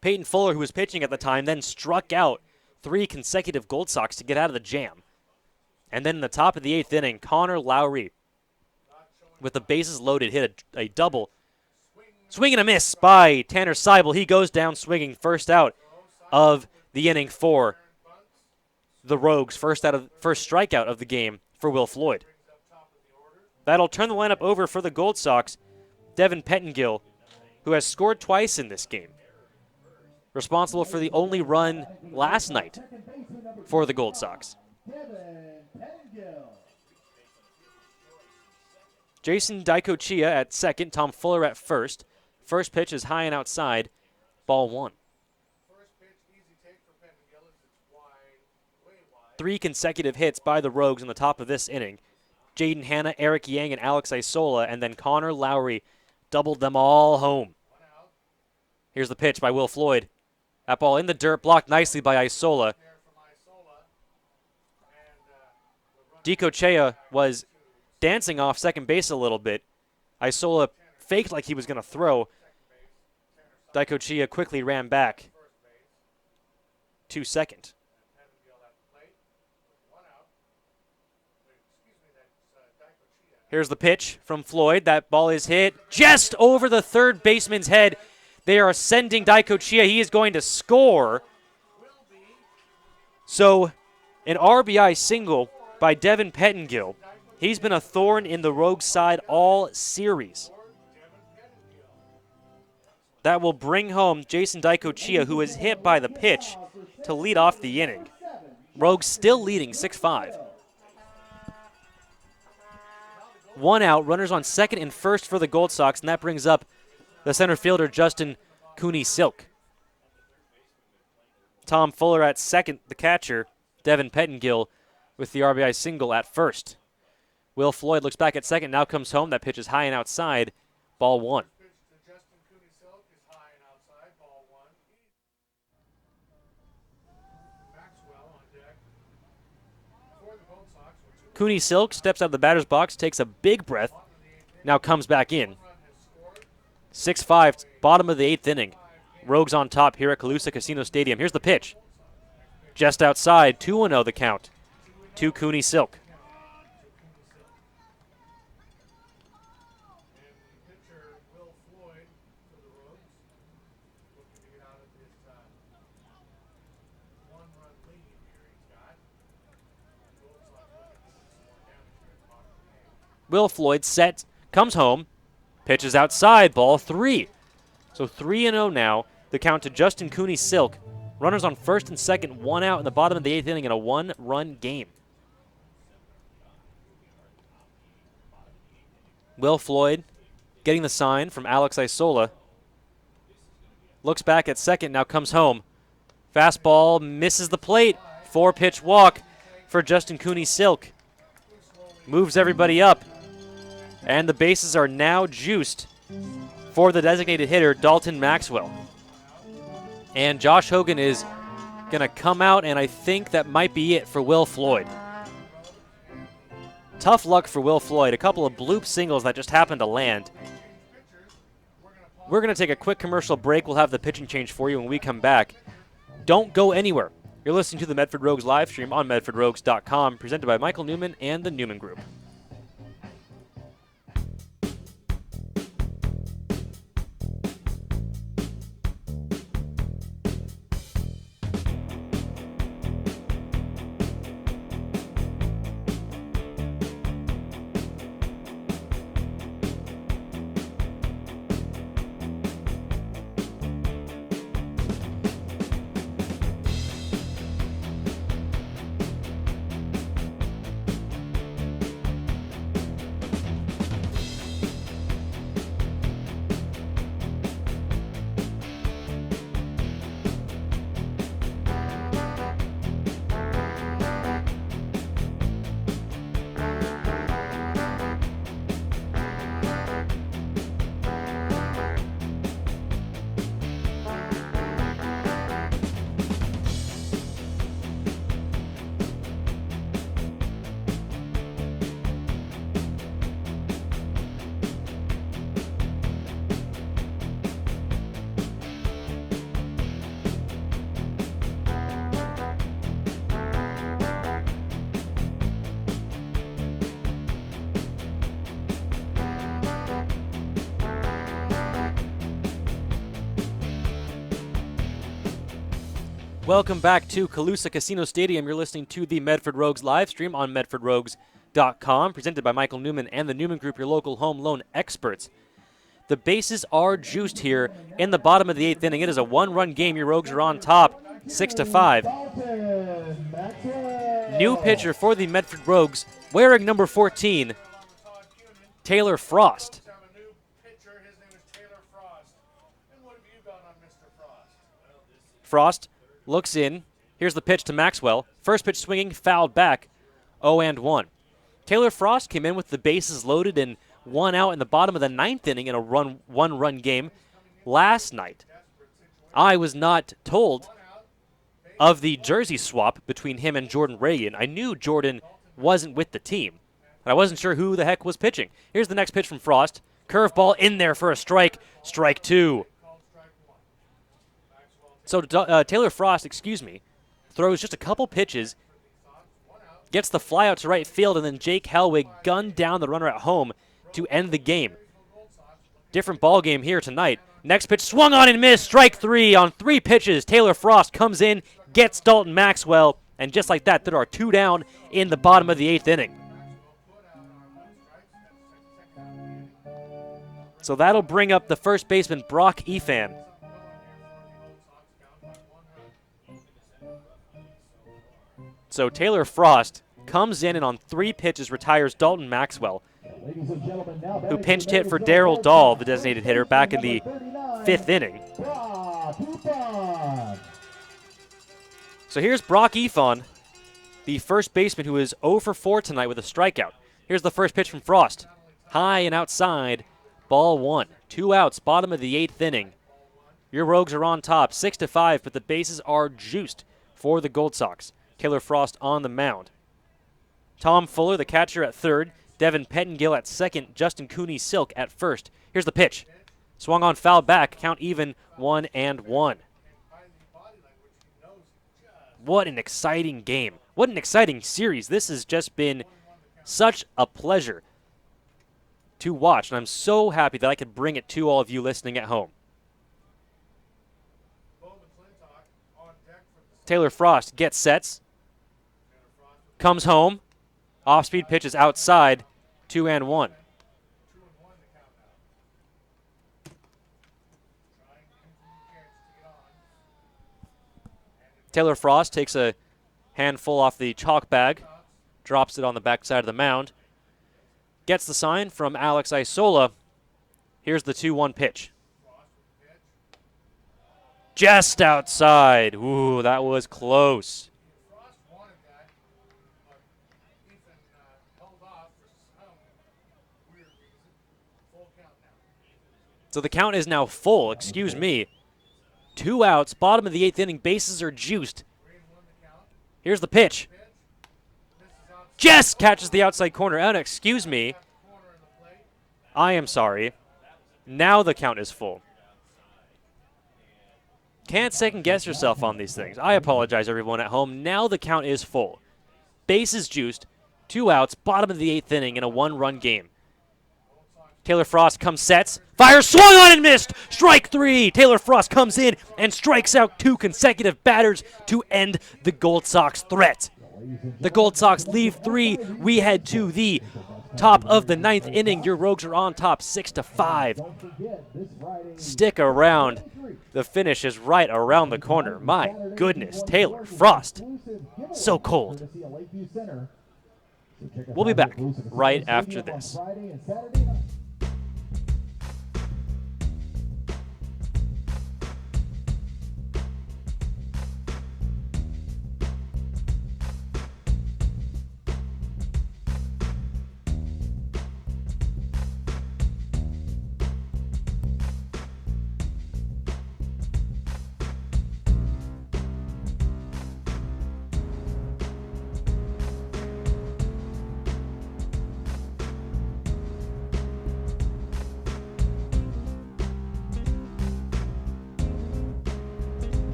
Peyton Fuller, who was pitching at the time, then struck out 3 consecutive Gold Sox to get out of the jam. And then in the top of the 8th inning, Connor Lowry, with the bases loaded, hit a double. Swing and a miss by Tanner Seibel. He goes down swinging, first out of the inning for the Rogues. First strikeout of the game for Will Floyd. That'll turn the lineup over for the Gold Sox. Devin Pettengill, who has scored twice in this game, responsible for the only run last night for the Gold Sox. Jason Daicochia at second, Tom Fuller at first. First pitch is high and outside, ball 1. 3 consecutive hits by the Rogues on the top of this inning. Jaden Hanna, Eric Yang, and Alex Isola, and then Connor Lowry doubled them all home. Here's the pitch by Will Floyd. That ball in the dirt, blocked nicely by Isola. Daicochia was dancing off second base a little bit. Isola faked like he was going to throw. Daicochia quickly ran back to second. Here's the pitch from Floyd. That ball is hit just over the third baseman's head. They are sending Daicochia. He is going to score. So an RBI single by Devin Pettengill. He's been a thorn in the Rogues' side all series. That will bring home Jason Daicochia, who is hit by the pitch to lead off the inning. Rogues still leading 6-5. 1 out, runners on second and first for the Gold Sox, and that brings up the center fielder, Justin Cooney Silk. Tom Fuller at second, the catcher, Devin Pettengill, with the RBI single at first. Will Floyd looks back at second, now comes home. That pitch is high and outside, ball 1. Cooney Silk steps out of the batter's box, takes a big breath, now comes back in. 6-5, bottom of the 8th inning. Rogues on top here at Colusa Casino Stadium. Here's the pitch. Just outside, 2-0 the count to Cooney Silk. Will Floyd set, comes home, pitches outside, ball 3. So 3-0 now. The count to Justin Cooney Silk. Runners on first and second, 1 out in the bottom of the 8th inning in a 1-run game. Will Floyd getting the sign from Alex Isola. Looks back at second, now comes home. Fastball misses the plate. 4-pitch walk for Justin Cooney Silk. Moves everybody up. And the bases are now juiced for the designated hitter, Dalton Maxwell. And Josh Hogan is going to come out, and I think that might be it for Will Floyd. Tough luck for Will Floyd. A couple of bloop singles that just happened to land. We're going to take a quick commercial break. We'll have the pitching change for you when we come back. Don't go anywhere. You're listening to the Medford Rogues live stream on MedfordRogues.com, presented by Michael Newman and the Newman Group. Welcome back to Colusa Casino Stadium. You're listening to the Medford Rogues live stream on MedfordRogues.com, presented by Michael Newman and the Newman Group, your local home loan experts. The bases are juiced here in the bottom of the 8th inning. It is a 1-run game. Your Rogues are on top, 6-5. New pitcher for the Medford Rogues, wearing number 14, Taylor Frost. Have a new pitcher. His name is Taylor Frost. And what have you got on Mr. Frost? Frost looks in. Here's the pitch to Maxwell. First pitch swinging, fouled back, 0-1. Taylor Frost came in with the bases loaded and 1 out in the bottom of the 9th inning in a 1-run game last night. I was not told of the jersey swap between him and Jordan Reagan. I knew Jordan wasn't with the team, but I wasn't sure who the heck was pitching. Here's the next pitch from Frost. Curveball in there for a strike. Strike 2. So Taylor Frost, throws just a couple pitches, gets the fly out to right field, and then Jake Helwig gunned down the runner at home to end the game. Different ball game here tonight. Next pitch swung on and missed. Strike 3 on 3 pitches. Taylor Frost comes in, gets Dalton Maxwell, and just like that, there are 2 down in the bottom of the 8th inning. So that'll bring up the first baseman, Brock Efan. So Taylor Frost comes in and on 3 pitches retires Dalton Maxwell, who pinched hit for Darryl Dahl, the designated hitter, back in the 5th inning. So here's Brock Efan, the first baseman who is 0 for 4 tonight with a strikeout. Here's the first pitch from Frost. High and outside, ball 1. 2 outs, bottom of the 8th inning. Your Rogues are on top, 6-5, but the bases are juiced for the Gold Sox. Taylor Frost on the mound. Tom Fuller, the catcher, at third. Devin Pettengill at second. Justin Cooney Silk at first. Here's the pitch. Swung on, foul back. Count even, 1-1. What an exciting game. What an exciting series. This has just been such a pleasure to watch, and I'm so happy that I could bring it to all of you listening at home. Taylor Frost gets sets. Comes home. Off-speed pitch is outside. 2-1. 2-1 the count now. Trying to use the catch to get on. Taylor Frost takes a handful off the chalk bag, drops it on the backside of the mound, gets the sign from Alex Isola. Here's the 2-1 pitch. Just outside. Ooh, that was close. Frost wanted that, but Ethan held off for some weird reason. Full count now. So the count is now full, excuse me. 2 outs, bottom of the 8th inning, bases are juiced. 3-1 the count. Here's the pitch. Misses out Just catches the outside corner. And excuse me, corner of the plate. I am sorry. Now the count is full. Can't second guess yourself on these things. I apologize, everyone at home. Now the count is full. Bases juiced, 2 outs, bottom of the 8th inning in a 1-run game. Taylor Frost comes, sets, fires, swung on and missed. Strike 3. Taylor Frost comes in and strikes out 2 consecutive batters to end the Gold Sox threat. The Gold Sox leave 3. We head to the top of the 9th inning. Your Rogues are on top 6-5. Stick around. The finish is right around the corner. My goodness, Taylor Frost. So cold. We'll be back right after this.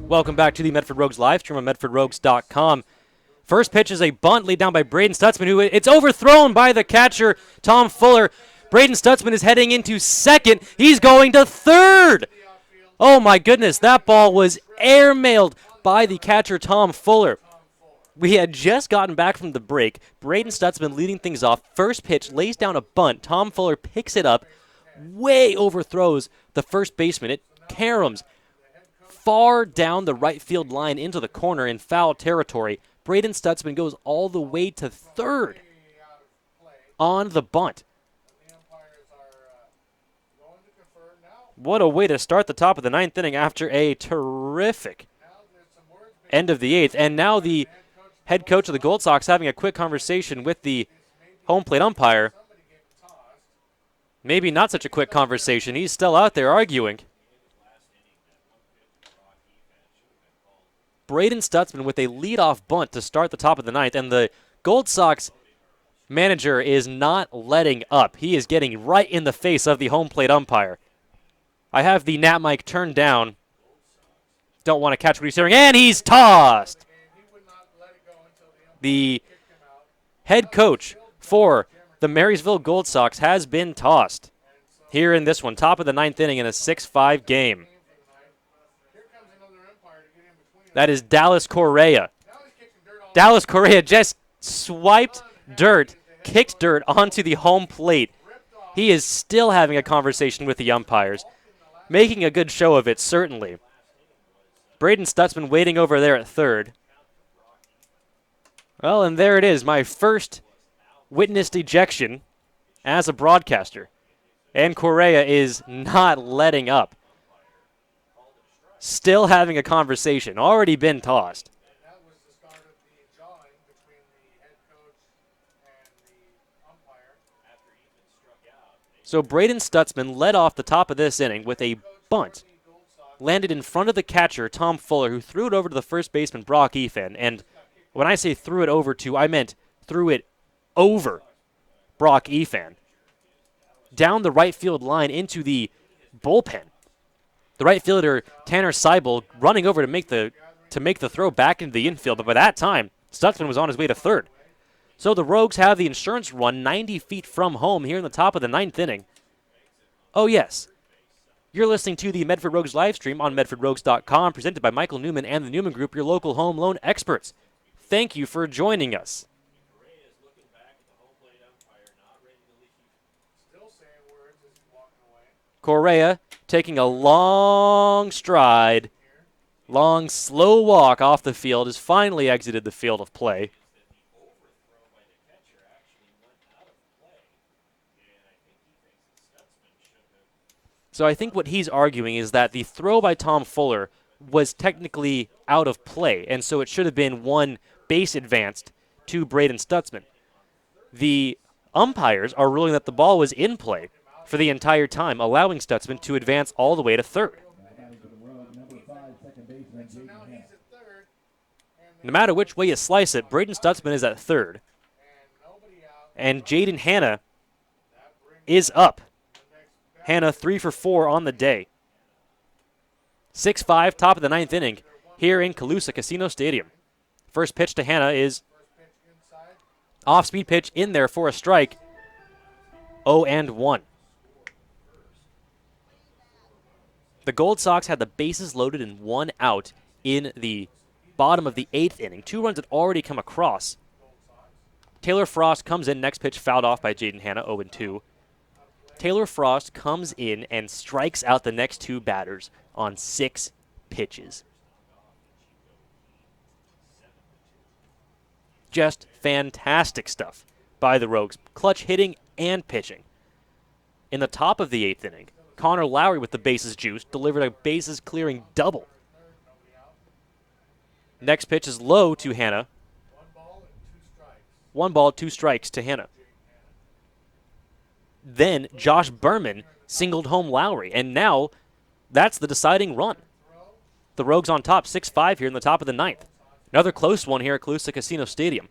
Welcome back to the Medford Rogues live stream on MedfordRogues.com. First pitch is a bunt laid down by Braden Stutzman, who it's overthrown by the catcher, Tom Fuller. Braden Stutzman is heading into second. He's going to third. Oh my goodness, that ball was airmailed by the catcher, Tom Fuller. We had just gotten back from the break. Braden Stutzman leading things off. First pitch lays down a bunt. Tom Fuller picks it up, way overthrows the first baseman. It caroms far down the right field line into the corner in foul territory. Braden Stutzman goes all the way to third on the bunt. What a way to start the top of the 9th inning after a terrific end of the 8th. And now the head coach of the Gold Sox having a quick conversation with the home plate umpire. Maybe not such a quick conversation. He's still out there arguing. Braden Stutzman with a leadoff bunt to start the top of the 9th, and the Gold Sox manager is not letting up. He is getting right in the face of the home plate umpire. I have the Nat mic turned down. Don't want to catch what he's hearing, and he's tossed. The head coach for the Marysville Gold Sox has been tossed here in this one, top of the 9th inning in a 6-5 game. That is Dallas Correa. Now he's kicking dirt all Dallas Correa just swiped dirt, kicked dirt onto the home plate. He is still having a conversation with the umpires, making a good show of it, certainly. Braden Stutzman waiting over there at third. Well, and there it is, my first witnessed ejection as a broadcaster. And Correa is not letting up. Still having a conversation, already been tossed. That was the start of the jawing between the head coach and the umpire. So Braden Stutzman led off the top of this inning with a bunt. Landed in front of the catcher, Tom Fuller, who threw it over to the first baseman, Brock Efen. And when I say threw it over to, I meant threw it over Brock Efen. Down the right field line into the bullpen. The right fielder, Tanner Seibel, running over to make the throw back into the infield. But by that time, Stutzman was on his way to third. So the Rogues have the insurance run 90 feet from home here in the top of the ninth inning. Oh, yes. You're listening to the Medford Rogues live stream on MedfordRogues.com, presented by Michael Newman and the Newman Group, your local home loan experts. Thank you for joining us. Still saying words as he's walking away. Correa taking a long stride, long, slow walk off the field, has finally exited the field of play. So I think what he's arguing is that the throw by Tom Fuller was technically out of play, and so it should have been one base advanced to Braden Stutzman. The umpires are ruling that the ball was in play for the entire time, allowing Stutzman to advance all the way to third. No matter which way you slice it, Braden Stutzman is at third, and Jaden Hanna is up. Hanna 3 for 4 on the day. 6-5, top of the ninth inning here in Colusa Casino Stadium. First pitch to Hanna is off-speed pitch in there for a strike. 0-1. The Gold Sox had the bases loaded and 1 out in the bottom of the eighth inning. 2 runs had already come across. Taylor Frost comes in, next pitch fouled off by Jaden Hanna, 0-2. Taylor Frost comes in and strikes out the next 2 batters on 6 pitches. Just fantastic stuff by the Rogues. Clutch hitting and pitching. In the top of the eighth inning, Connor Lowry with the bases juiced delivered a bases clearing double. Next pitch is low to Hanna. 1 ball, 2 strikes to Hanna. Then Josh Berman singled home Lowry, and now that's the deciding run. The Rogues on top, 6-5 here in the top of the ninth. Another close one here at Colusa Casino Stadium.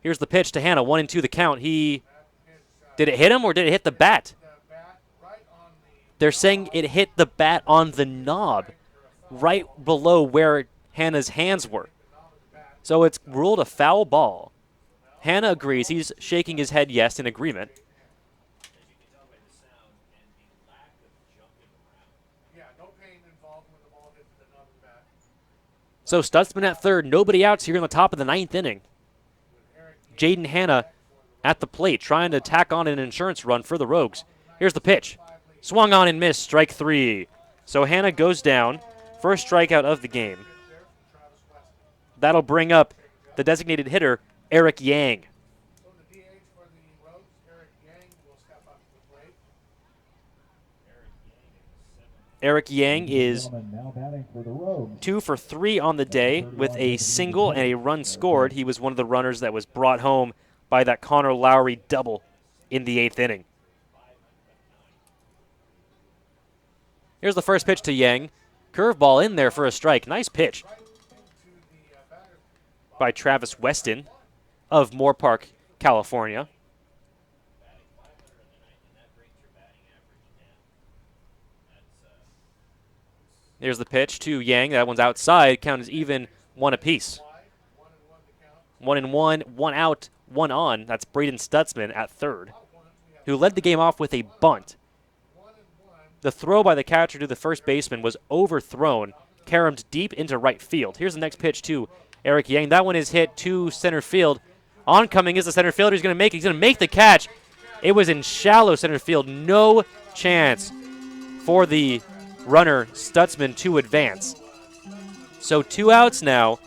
Here's the pitch to Hanna, 1-2 the count. Did it hit him or did it hit the bat? They're saying it hit the bat on the knob, right below where Hanna's hands were. So it's ruled a foul ball. Hanna agrees. He's shaking his head yes in agreement. So Stutzman at third, nobody outs here in the top of the ninth inning. Jaden Hanna at the plate, trying to tack on an insurance run for the Rogues. Here's the pitch. Swung on and missed, strike 3. So Hanna goes down, first strikeout of the game. That'll bring up the designated hitter, Eric Yang. Eric Yang is 2 for 3 on the day with a single and a run scored. He was one of the runners that was brought home by that Connor Lowry double in the 8th inning. Here's the first pitch to Yang. Curveball in there for a strike. Nice pitch by Travis Weston of Moore Park, California. There's the pitch to Yang. That one's outside. Count is even, 1 apiece. 1-1, 1 out, 1 on. That's Braden Stutzman at third, who led the game off with a bunt. The throw by the catcher to the first baseman was overthrown caromed deep into right field. Here's the next pitch to Eric Yang. That one is hit to center field. Oncoming is the center fielder. He's going to make it. He's going to make the catch. It was in shallow center field. No chance for the runner, Stutzman, to advance. So 2 outs now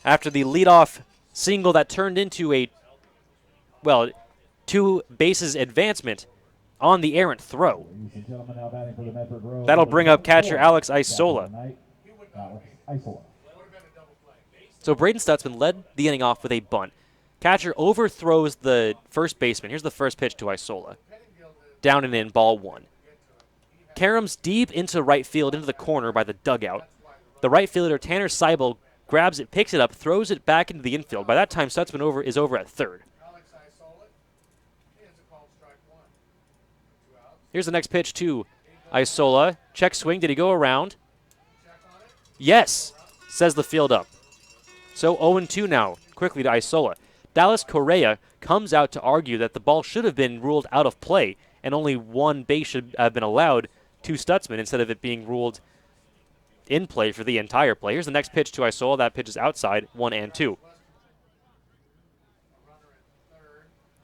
after the leadoff single that turned into a, well, 2 bases advancement on the errant throw. Ladies and gentlemen, now batting for the Medford Rogues. That'll bring up catcher Alex Isola. Isola. So Braden Stutzman led the inning off with a bunt. Catcher overthrows the first baseman. Here's the first pitch to Isola. Down and in, ball 1. Caroms deep into right field, into the corner by the dugout. The right fielder, Tanner Seibel, grabs it, picks it up, throws it back into the infield. By that time, Stutzman is over at third. Here's the next pitch to Isola. Check swing. Did he go around? Yes, says the field up. So 0-2 now, quickly to Isola. Dallas Correa comes out to argue that the ball should have been ruled out of play and only 1 base should have been allowed to Stutzman instead of it being ruled in play for the entire play. Here's the next pitch to Isola. That pitch is outside, 1-2.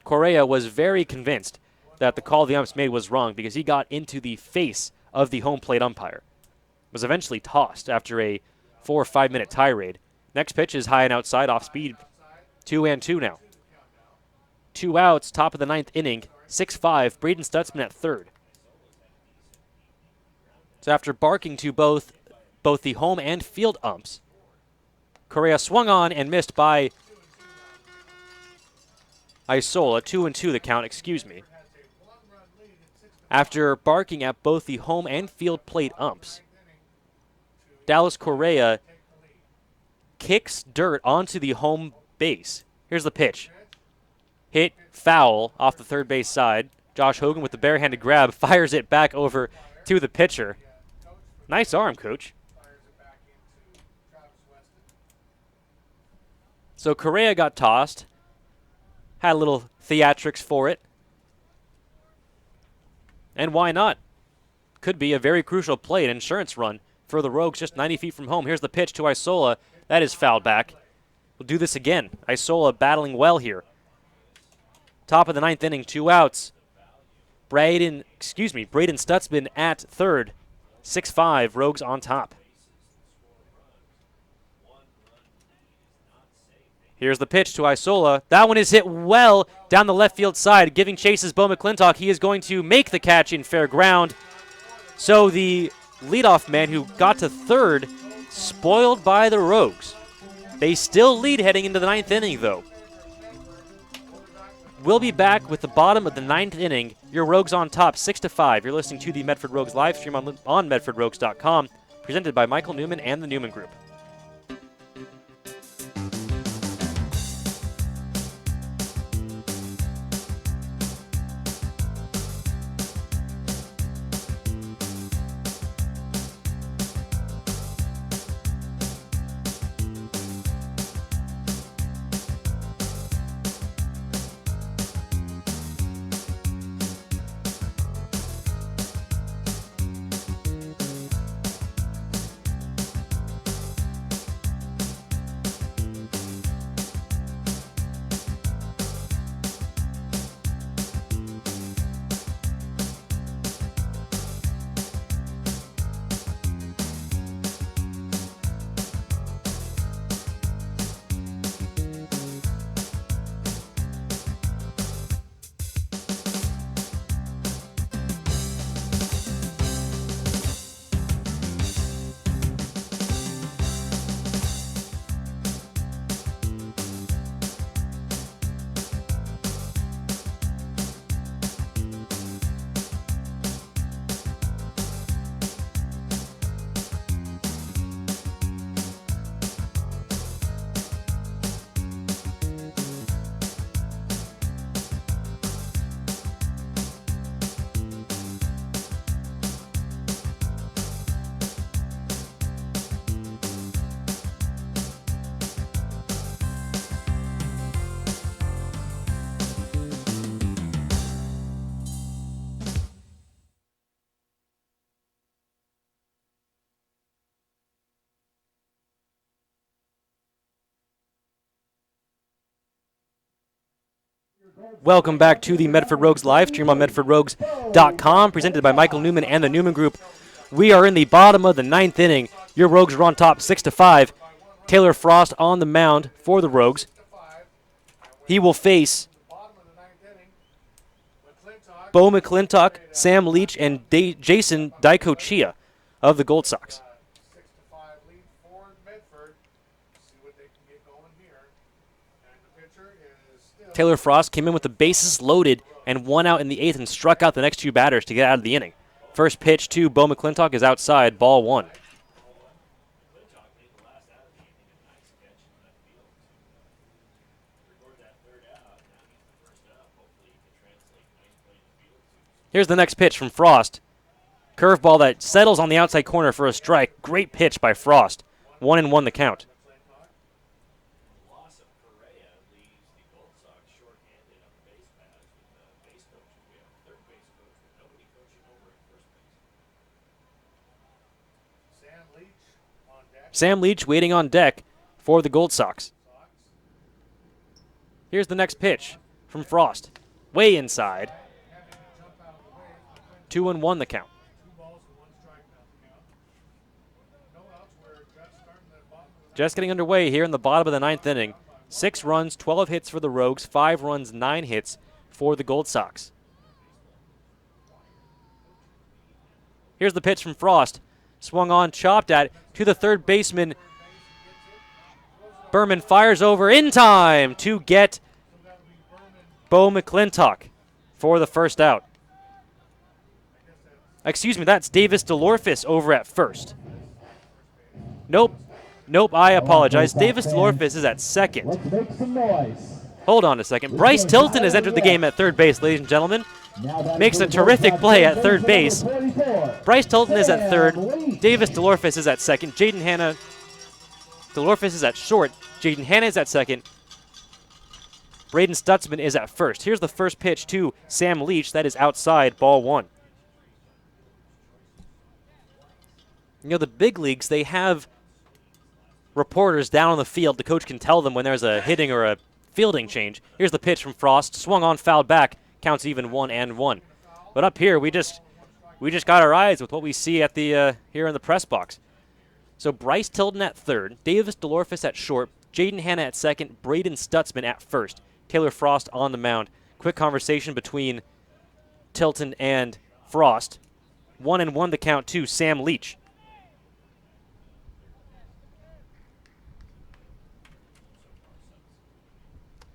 Correa was very convinced that the call the umps made was wrong because he got into the face of the home plate umpire. Was eventually tossed after a 4 or 5 minute tirade. Next pitch is high and outside, off speed. 2-2 now. 2 outs, top of the 9th inning. 6-5, Braden Stutzman at third. So after barking to both the home and field umps, Correa swung on and missed by Isola. 2-2 the count, excuse me. After barking at both the home and field plate umps, Dallas Correa kicks dirt onto the home base. Here's the pitch. Hit foul off the third base side. Josh Hogan with the barehanded grab fires it back over to the pitcher. Nice arm, Coach. So Correa got tossed. Had a little theatrics for it. And why not? Could be a very crucial play, an insurance run for the Rogues just 90 feet from home. Here's the pitch to Isola. That is fouled back. We'll do this again. Isola battling well here. Top of the 9th inning, 2 outs. Braden Stutzman at third. 6-5, Rogues on top. Here's the pitch to Isola. That one is hit well down the left field side, giving chases Bo McClintock. He is going to make the catch in fair ground. So the leadoff man who got to third, spoiled by the Rogues. They still lead heading into the 9th inning, though. We'll be back with the bottom of the 9th inning. Your Rogues on top, 6-5. You're listening to the Medford Rogues live stream on MedfordRogues.com, presented by Michael Newman and the Newman Group. Welcome back to the Medford Rogues live stream on MedfordRogues.com, presented by Michael Newman and the Newman Group. We are in the bottom of the 9th inning. Your Rogues are on top 6-5. Taylor Frost on the mound for the Rogues. He will face Bo McClintock, Sam Leach, and Jason Dicochia of the Gold Sox. 6-5 lead for Medford. See what they can get going here. And the pitcher is still Taylor Frost came in with the bases loaded and 1 out in the 8th and struck out the next 2 batters to get out of the inning. First pitch to Bo McClintock is outside, ball 1. Here's the next pitch from Frost. Curveball that settles on the outside corner for a strike. Great pitch by Frost. 1-1 the count. Sam Leach waiting on deck for the Gold Sox. Here's the next pitch from Frost. Way inside. 2-1 the count. Just getting underway here in the bottom of the 9th inning. 6 runs, 12 hits for the Rogues, 5 runs, 9 hits for the Gold Sox. Here's the pitch from Frost. Swung on, chopped at, to the third baseman. Berman fires over in time to get Bo McClintock for the first out. Excuse me, that's Davis DeLorfis over at first. Nope, I apologize. Davis DeLorfis is at second. Let's make some noise. Hold on a second. Bryce Tilton has entered the game at third base, ladies and gentlemen. Makes a terrific play at third base. Bryce Tilton is at third. Davis DeLorfis is at second. Jaden Hanna. DeLorfis is at short. Jaden Hanna is at second. Braden Stutzman is at first. Here's the first pitch to Sam Leach. That is outside, ball 1. You know, the big leagues, they have reporters down on the field. The coach can tell them when there's a hitting or a fielding change. Here's the pitch from Frost. Swung on, fouled back. Counts even 1-1. But up here, we just got our eyes with what we see at the here in the press box. So Bryce Tilton at third, Davis DeLorfis at short, Jaden Hanna at second, Braden Stutzman at first. Taylor Frost on the mound. Quick conversation between Tilton and Frost. 1-1 the count to Sam Leach.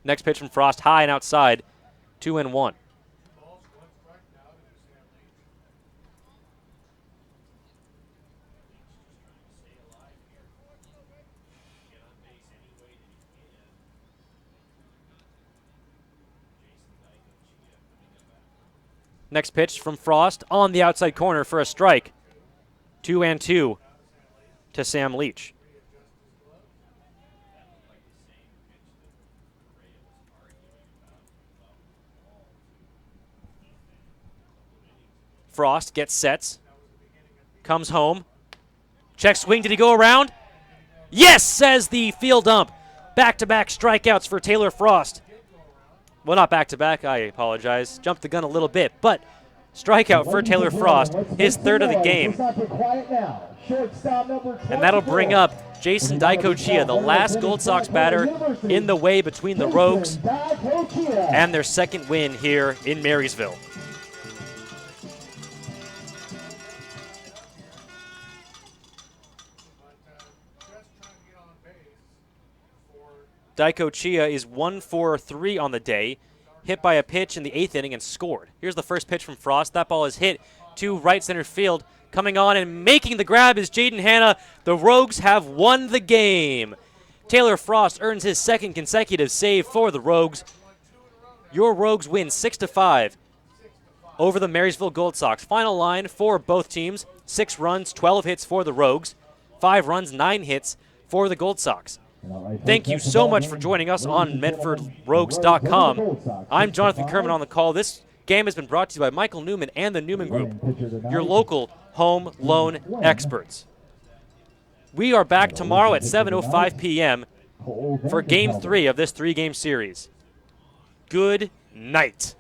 Next pitch from Frost, high and outside, 2-1. Next pitch from Frost on the outside corner for a strike. 2-2 to Sam Leach. Frost gets sets, comes home, check swing, did he go around? Yes, says the field ump. Back-to-back strikeouts for Taylor Frost. Well, not back-to-back, I apologize. Jumped the gun a little bit, but strikeout for Taylor Frost, his third of the game. And that'll bring up Jason Dicochia, the last Gold Sox batter in the way between the Rogues and their second win here in Marysville. Dicochia is 1 for 3 on the day, hit by a pitch in the 8th inning and scored. Here's the first pitch from Frost. That ball is hit to right center field. Coming on and making the grab is Jaden Hanna. The Rogues have won the game. Taylor Frost earns his second consecutive save for the Rogues. Your Rogues win 6-5 over the Marysville Gold Sox. Final line for both teams, 6 runs, 12 hits for the Rogues, 5 runs, 9 hits for the Gold Sox. Thank you so much for joining us on MedfordRogues.com. I'm Jonathan Kerman on the call. This game has been brought to you by Michael Newman and the Newman Group, your local home loan experts. We are back tomorrow at 7:05 p.m. for Game 3 of this 3-game series. Good night.